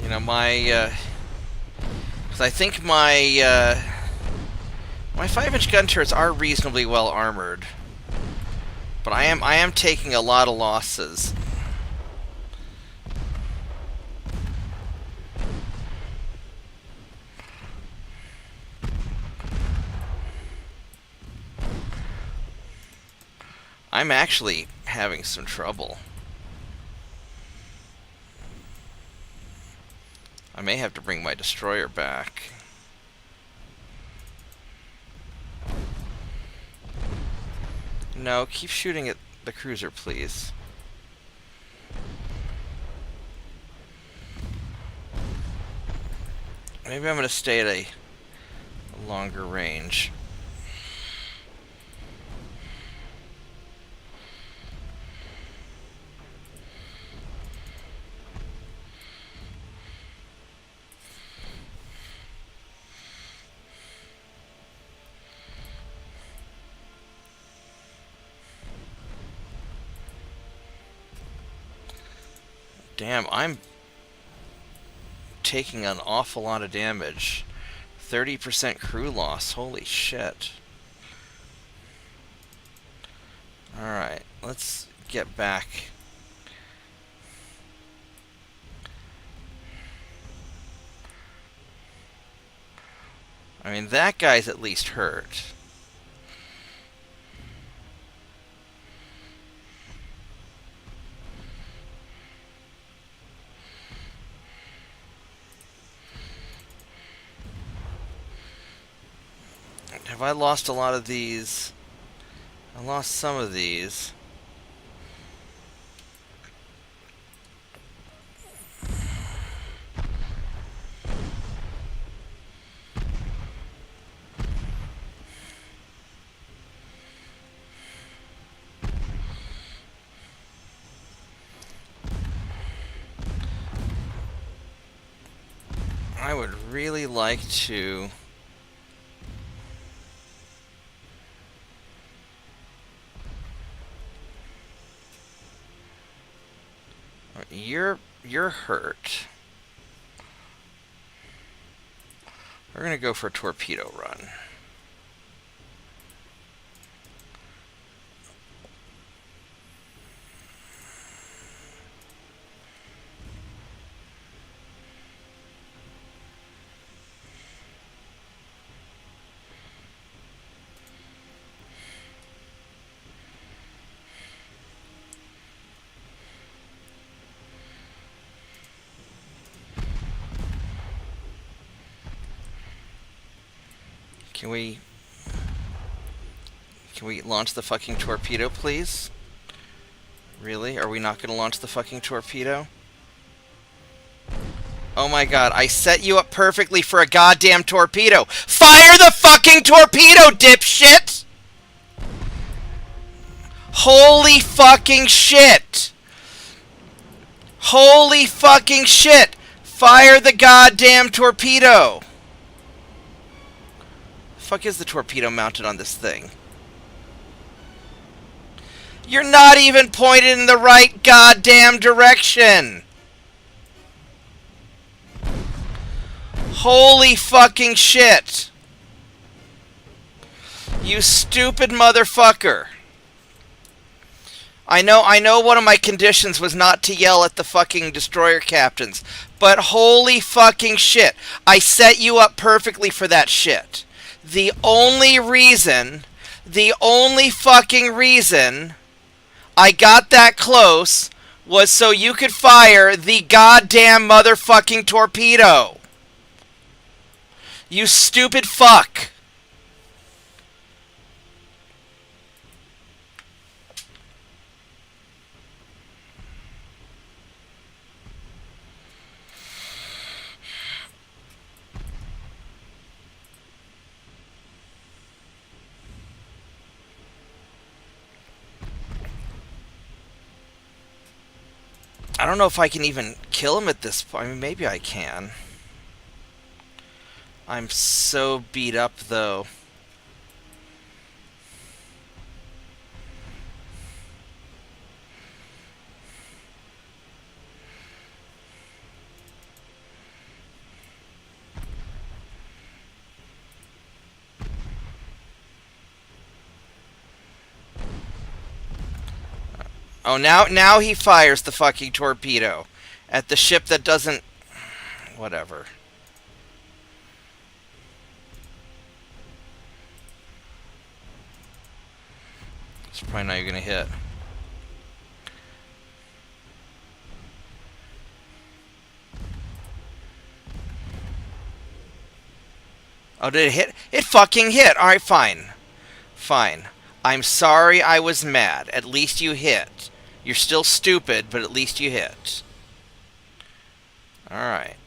You know, because I think my 5-inch gun turrets are reasonably well armored, but I am taking a lot of losses. I'm actually having some trouble. I may have to bring my destroyer back. No, keep shooting at the cruiser, please. Maybe I'm going to stay at a longer range. Damn, I'm taking an awful lot of damage. 30% crew loss, holy shit. Alright, let's get back. I mean, that guy's at least hurt. Have I lost a lot of these? I lost some of these. I I would really like to... You're hurt. We're gonna go for a torpedo run. Can we launch the fucking torpedo, please? Really? Are we not going to launch the fucking torpedo? Oh my god, I set you up perfectly for a goddamn torpedo. Fire the fucking torpedo, dipshit! Holy fucking shit! Holy fucking shit! Fire the goddamn torpedo! The fuck is the torpedo mounted on this thing? You're not even pointed in the right goddamn direction! Holy fucking shit! You stupid motherfucker! I know one of my conditions was not to yell at the fucking destroyer captains, but holy fucking shit, I set you up perfectly for that shit. The only fucking reason I got that close was so you could fire the goddamn motherfucking torpedo. You stupid fuck. I don't know if I can even kill him at this point. I mean, maybe I can. I'm so beat up, though. Oh, now he fires the fucking torpedo at the ship that doesn't... Whatever. It's probably not even gonna hit. Oh, did it hit? It fucking hit! Alright, fine. Fine. I'm sorry I was mad. At least you hit. You're still stupid, but at least you hit. Alright.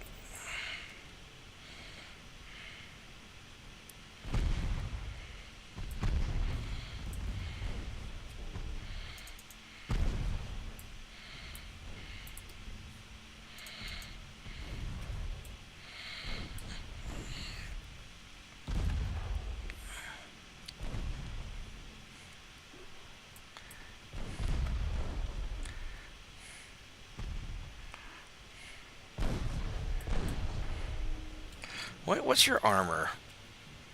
What's your armor?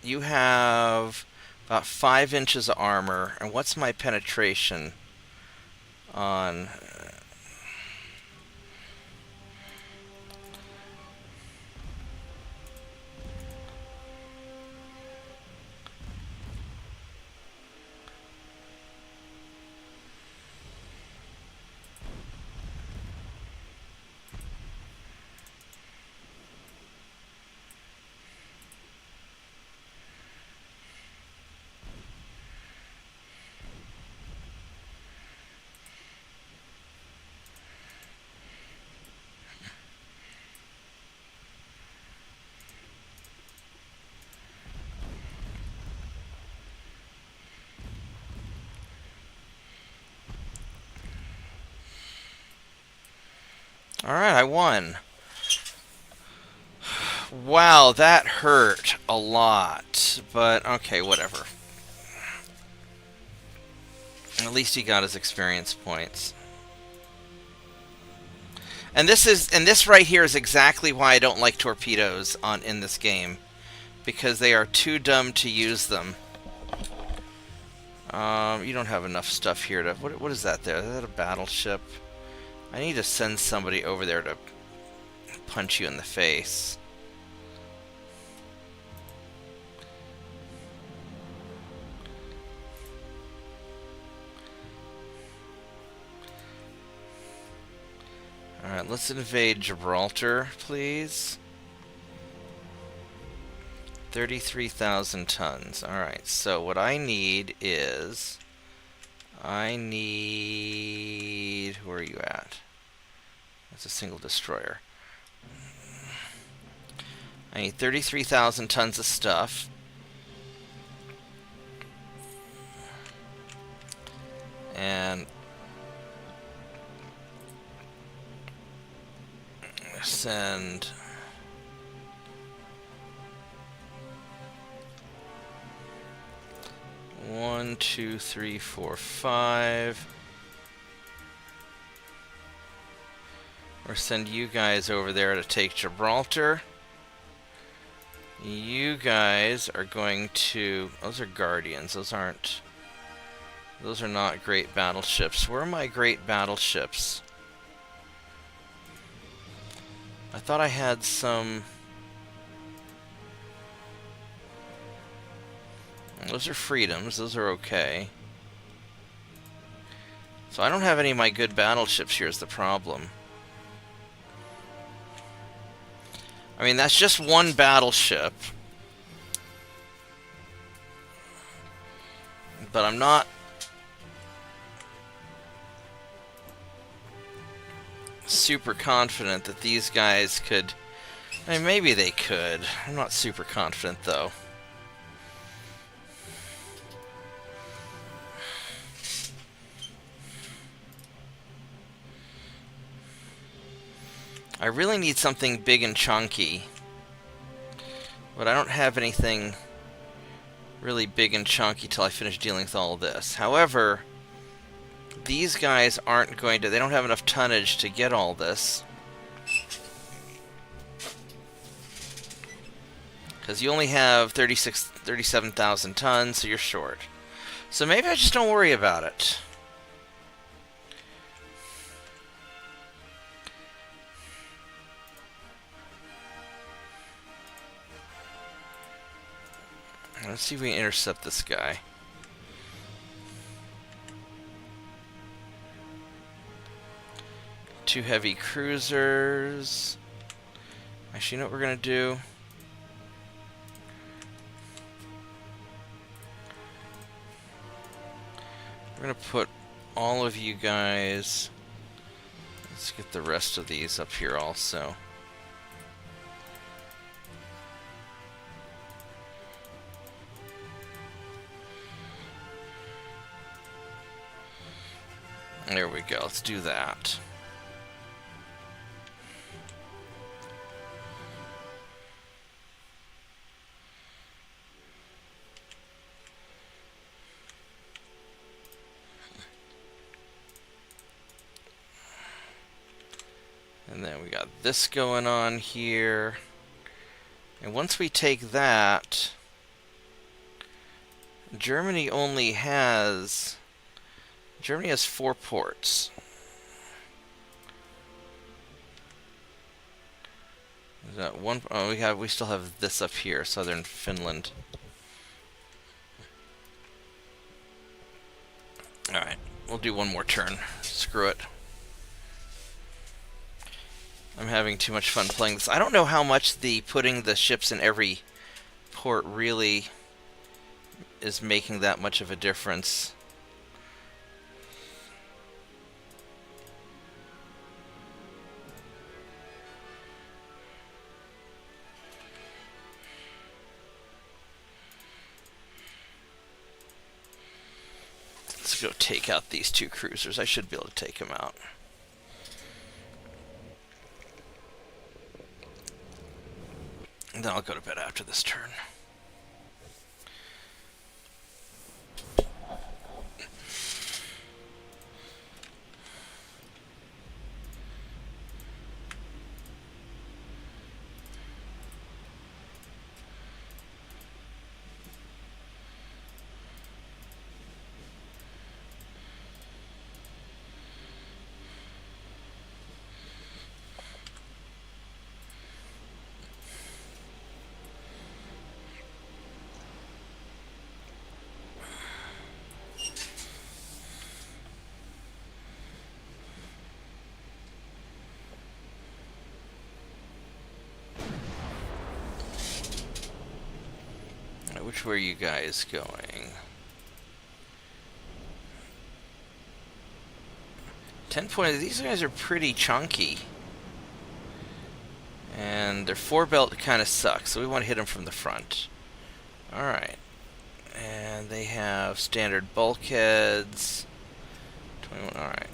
You have about 5 inches of armor. And what's my penetration on... Alright, I won. Wow, that hurt a lot. But, okay, whatever. At least he got his experience points. And this right here is exactly why I don't like torpedoes in this game. Because they are too dumb to use them. You don't have enough stuff here to... What is that there? Is that a battleship? I need to send somebody over there to punch you in the face. Alright, let's invade Gibraltar, please. 33,000 tons. Alright, so what I need is... I need... Where are you at? That's a single destroyer. I need 33,000 tons of stuff. And... send... 1, 2, 3, 4, 5. Or send you guys over there to take Gibraltar. You guys are going to... Those are Guardians. Those aren't... Those are not great battleships. Where are my great battleships? I thought I had some... Those are Freedoms. Those are okay. So I don't have any of my good battleships here is the problem. I mean, that's just one battleship. But I'm not... super confident that these guys could... I mean, maybe they could. I'm not super confident, though. I really need something big and chunky. But I don't have anything really big and chunky till I finish dealing with all of this. However, these guys aren't going to... They don't have enough tonnage to get all this. Because you only have 37,000 tons, so you're short. So maybe I just don't worry about it. Let's see if we can intercept this guy. Two heavy cruisers. Actually, you know what we're gonna do? We're gonna put all of you guys... Let's get the rest of these up here also. There we go, let's do that. And then we got this going on here. And once we take that, Germany has 4 ports. Is that one? Oh, we still have this up here, southern Finland. All right, we'll do one more turn. Screw it. I'm having too much fun playing this. I don't know how much putting the ships in every port really is making that much of a difference. Let's go take out these 2 cruisers. I should be able to take them out. And then I'll go to bed after this turn. Which way are you guys going? 10 points. These guys are pretty chunky. And their 4-belt kind of sucks, so we want to hit them from the front. Alright. And they have standard bulkheads. 21, alright.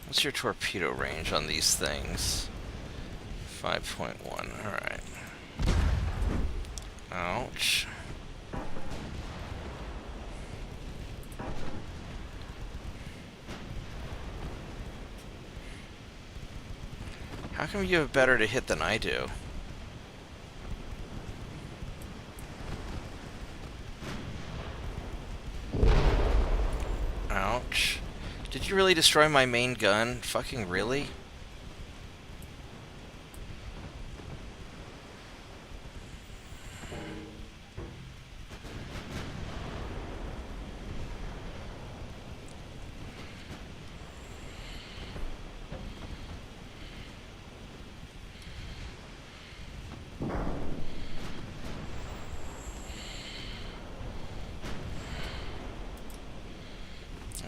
What's your torpedo range on these things? 5.1, alright. Ouch. How come you have better to hit than I do? Ouch. Did you really destroy my main gun? Fucking really?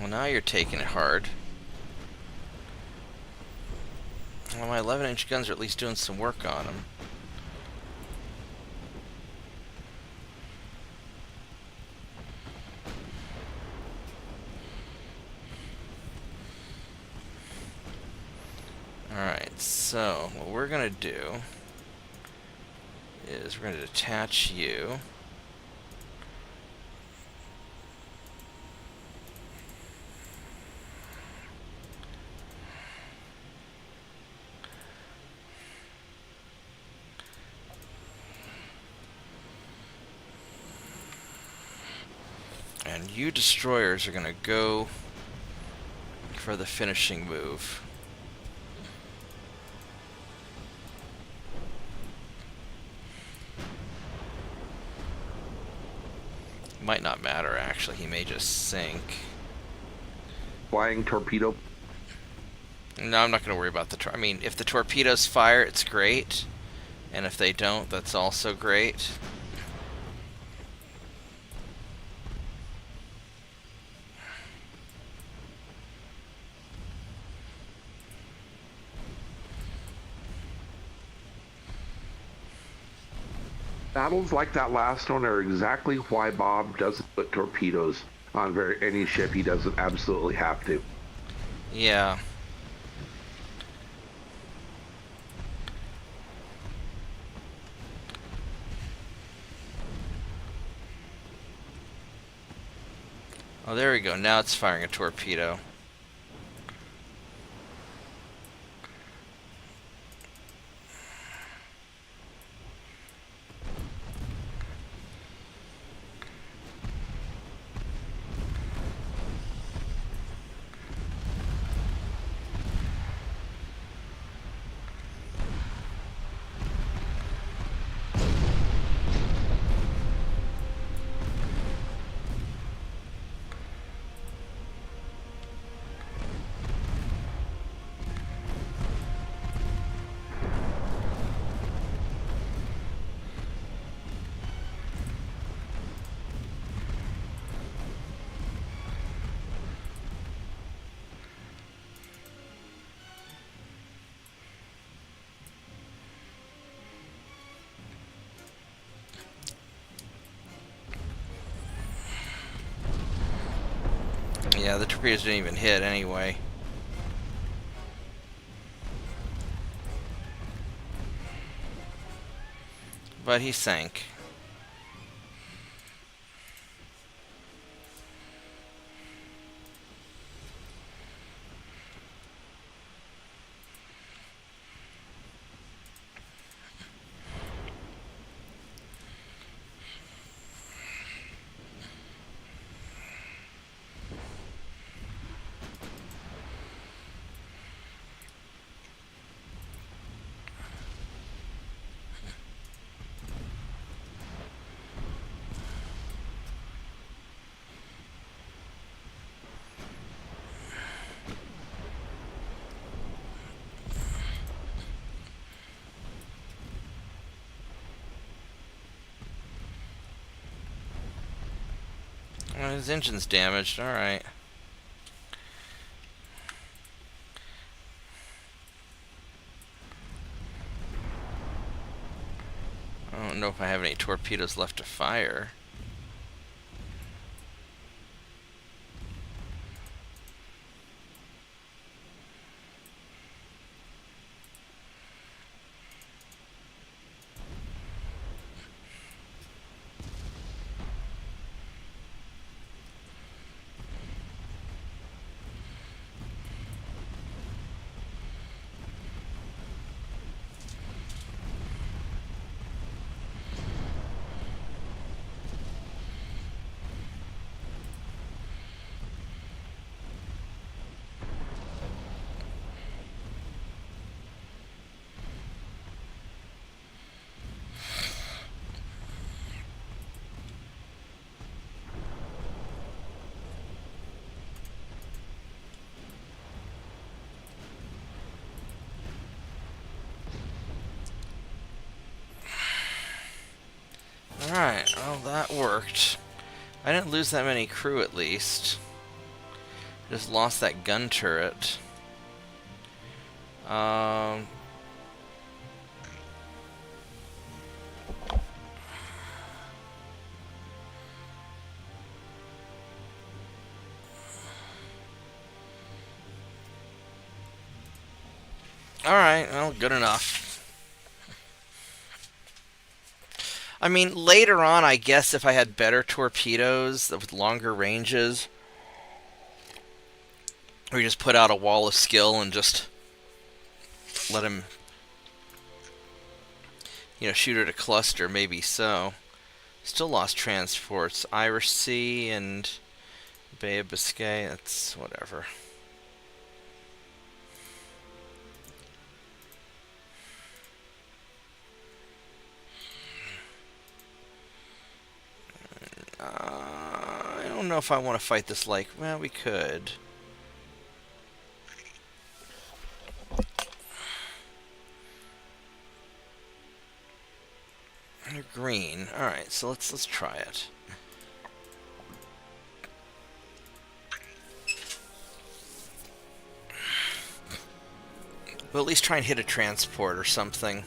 Well, now you're taking it hard. Well, my 11-inch guns are at least doing some work on them. Alright, so what we're going to do is we're going to detach you. And you destroyers are going to go for the finishing move. Might not matter, actually. He may just sink. Flying torpedo. No, I'm not going to worry about the... I mean, if the torpedoes fire, it's great. And if they don't, that's also great. Battles like that last one are exactly why Bob doesn't put torpedoes on any ship he doesn't absolutely have to. Yeah. Oh, there we go. Now it's firing a torpedo. Yeah, the torpedoes didn't even hit anyway. But he sank. His engine's damaged, alright. I don't know if I have any torpedoes left to fire. Alright, well that worked. I didn't lose that many crew at least. Just lost that gun turret. Alright, well, good enough. I mean, later on, I guess if I had better torpedoes with longer ranges, or you just put out a wall of skill and just let him, you know, shoot at a cluster, maybe so. Still lost transports. Irish Sea and Bay of Biscay, that's whatever. I don't know if I want to fight this like... Well, we could. You're green. Alright, so let's try it. We'll at least try and hit a transport or something.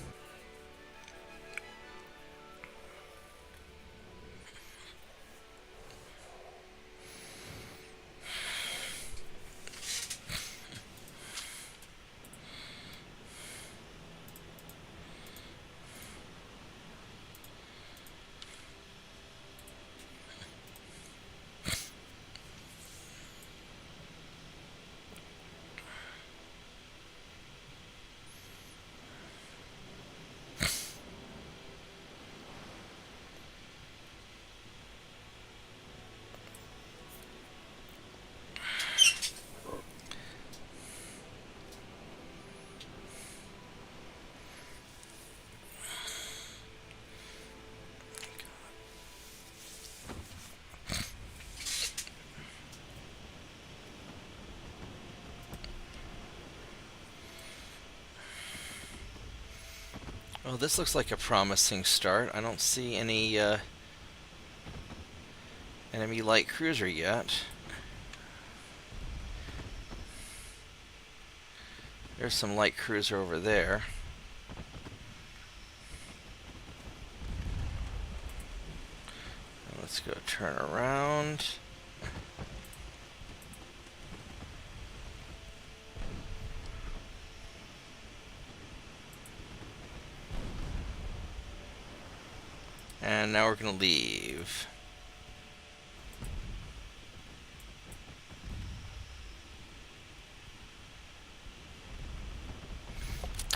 Well, this looks like a promising start. I don't see any enemy light cruiser yet. There's some light cruiser over there. Let's go turn around. And now we're gonna leave.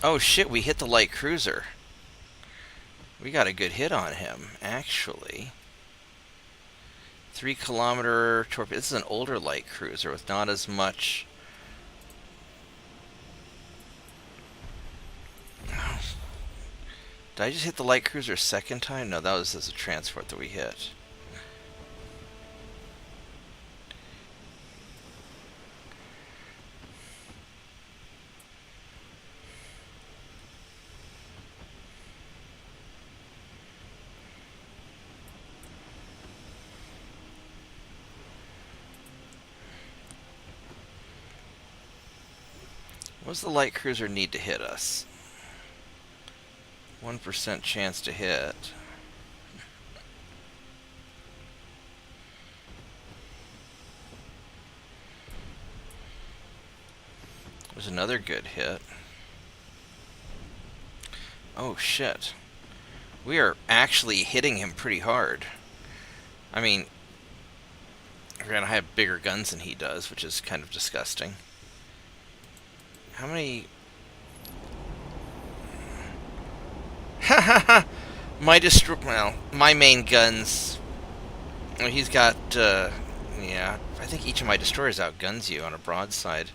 Oh shit, we hit the light cruiser. We got a good hit on him, actually. 3-kilometer torpedo. This is an older light cruiser with not as much. Did I just hit the light cruiser a second time? No, that was as a transport that we hit. What does the light cruiser need to hit us? 1% chance to hit. There's another good hit. Oh shit. We are actually hitting him pretty hard. I mean, we're gonna have bigger guns than he does, which is kind of disgusting. How many... my main guns... Well, he's got, yeah, I think each of my destroyers outguns you on a broadside.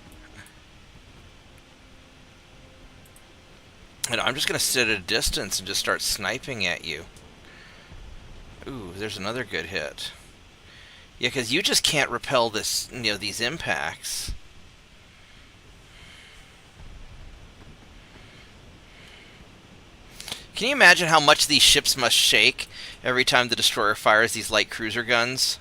And I'm just gonna sit at a distance and just start sniping at you. Ooh, there's another good hit. Yeah, because you just can't repel this, these impacts. Can you imagine how much these ships must shake every time the destroyer fires these light cruiser guns?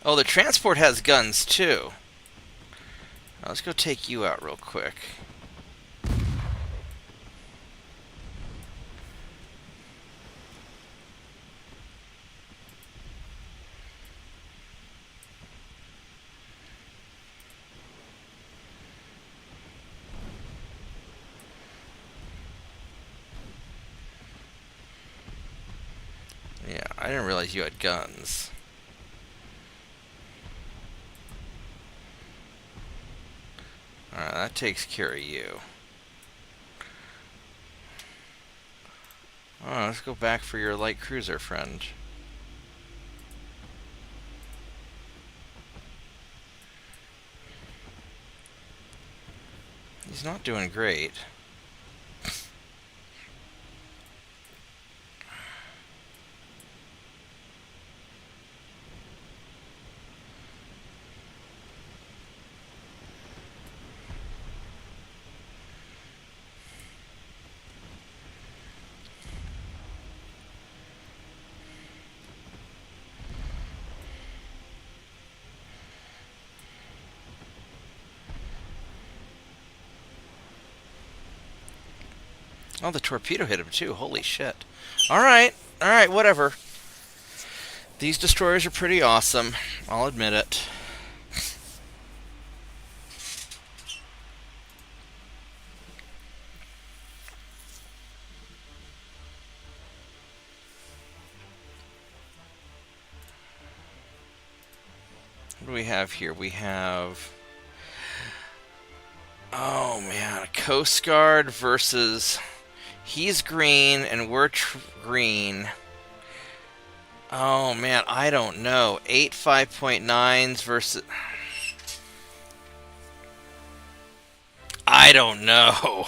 Oh, the transport has guns, too. Now, let's go take you out real quick. Yeah, I didn't realize you had guns. Alright, that takes care of you. Oh, let's go back for your light cruiser friend. He's not doing great. Oh, the torpedo hit him too. Holy shit. Alright, whatever. These destroyers are pretty awesome. I'll admit it. What do we have here? We have... Oh, man. A Coast Guard versus... He's green, and we're green. Oh, man, I don't know. 8 5.9s versus... I don't know.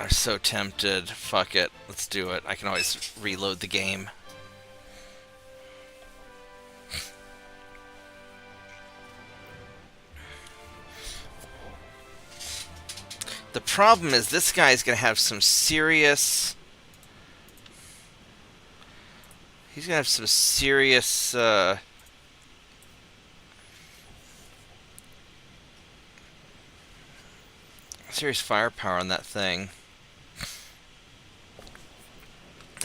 I'm so tempted. Fuck it. Let's do it. I can always reload the game. The problem is this guy's going to have some serious... He's going to have some serious... serious firepower on that thing.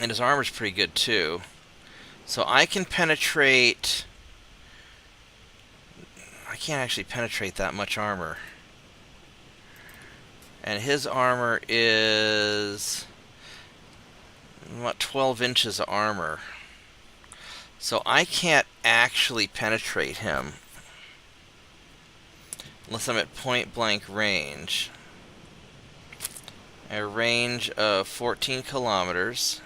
And his armor's pretty good too. So I can penetrate... I can't actually penetrate that much armor. And his armor is... what, 12 inches of armor. So I can't actually penetrate him. Unless I'm at point blank range. A range of 14 kilometers.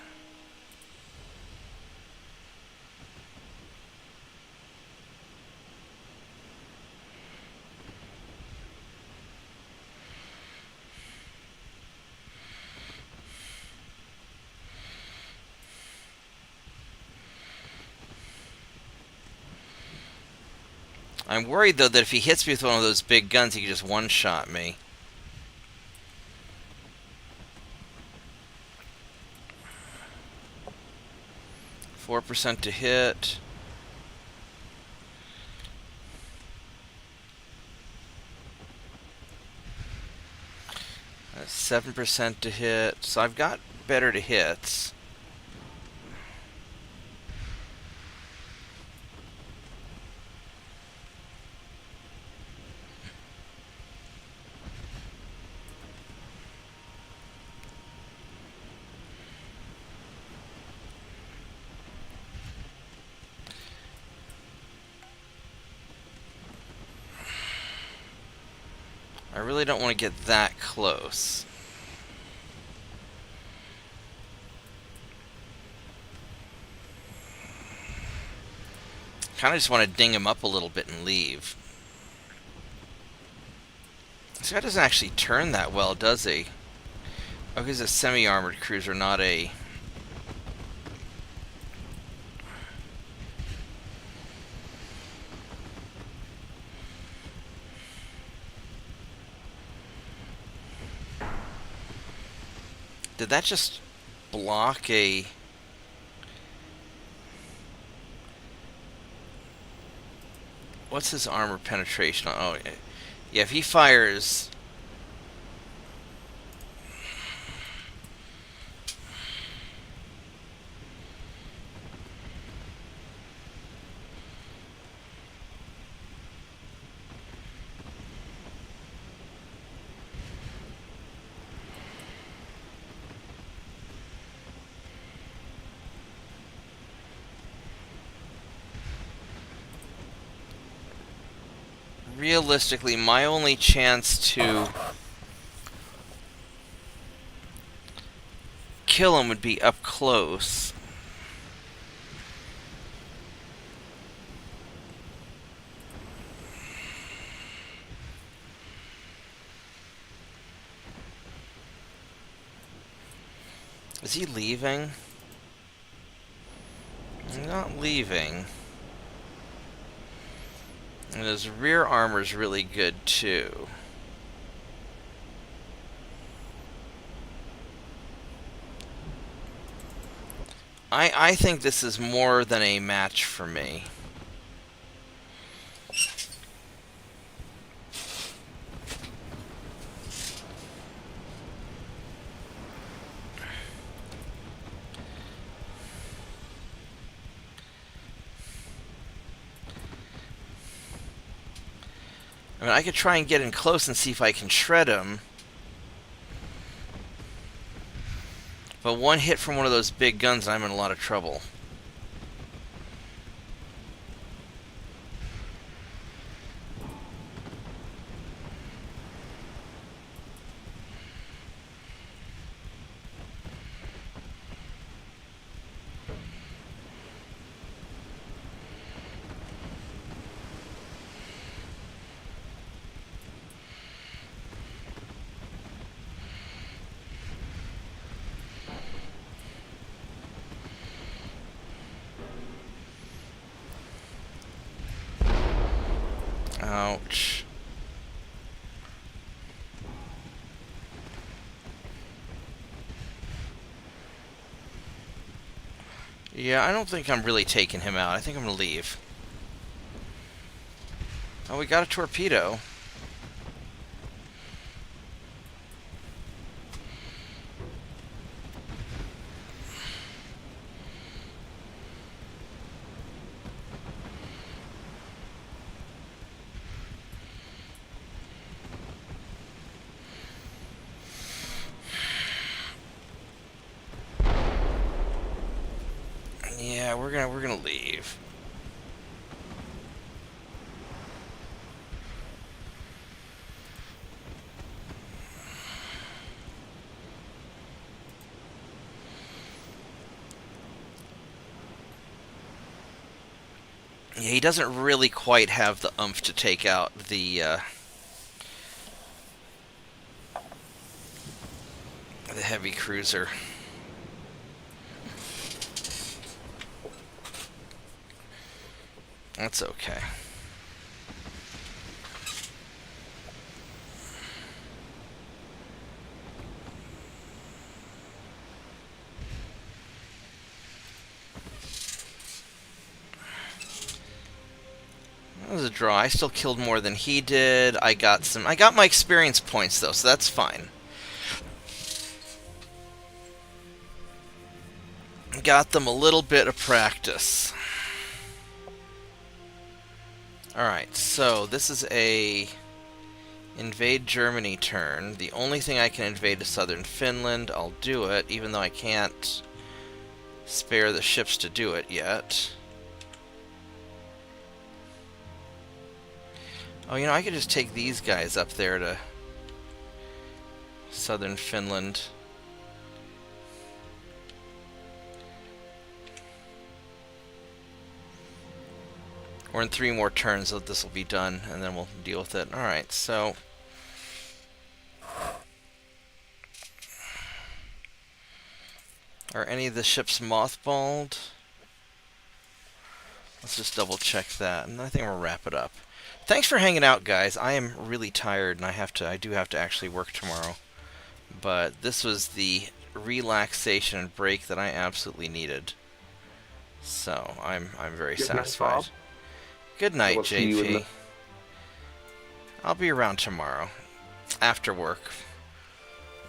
I'm worried, though, that if he hits me with one of those big guns, he can just one-shot me. %4 to hit. That's 7% to hit. So I've got better to hits. I really don't want to get that close. Kind of just want to ding him up a little bit and leave. This guy doesn't actually turn that well, does he? Oh, he's a semi-armored cruiser, not a... Did that just block a... What's his armor penetration? Oh, yeah, if he fires... Realistically, my only chance to kill him would be up close. Is he leaving? He's not leaving. And his rear armor's really good too. I think this is more than a match for me. I mean, I could try and get in close and see if I can shred him. But one hit from one of those big guns, I'm in a lot of trouble. Ouch. Yeah, I don't think I'm really taking him out. I think I'm gonna leave. Oh, we got a torpedo. Yeah, we're gonna leave. Yeah, he doesn't really quite have the oomph to take out the heavy cruiser. That's okay. That was a draw. I still killed more than he did. I got my experience points though, so that's fine. Got them a little bit of practice. Alright, so this is a invade Germany turn. The only thing I can invade is southern Finland. I'll do it, even though I can't spare the ships to do it yet. Oh, you know, I could just take these guys up there to southern Finland. We're in 3 more turns, so this will be done, and then we'll deal with it. Alright, so... Are any of the ships mothballed? Let's just double check that, and I think we'll wrap it up. Thanks for hanging out, guys. I am really tired, and I do have to actually work tomorrow. But this was the relaxation and break that I absolutely needed. So, I'm very satisfied. Good night, JP. I'll be around tomorrow, after work,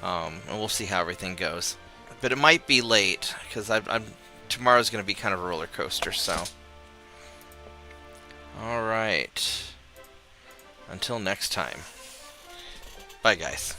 and we'll see how everything goes. But it might be late, because tomorrow's going to be kind of a roller coaster, so... Alright. Until next time. Bye, guys.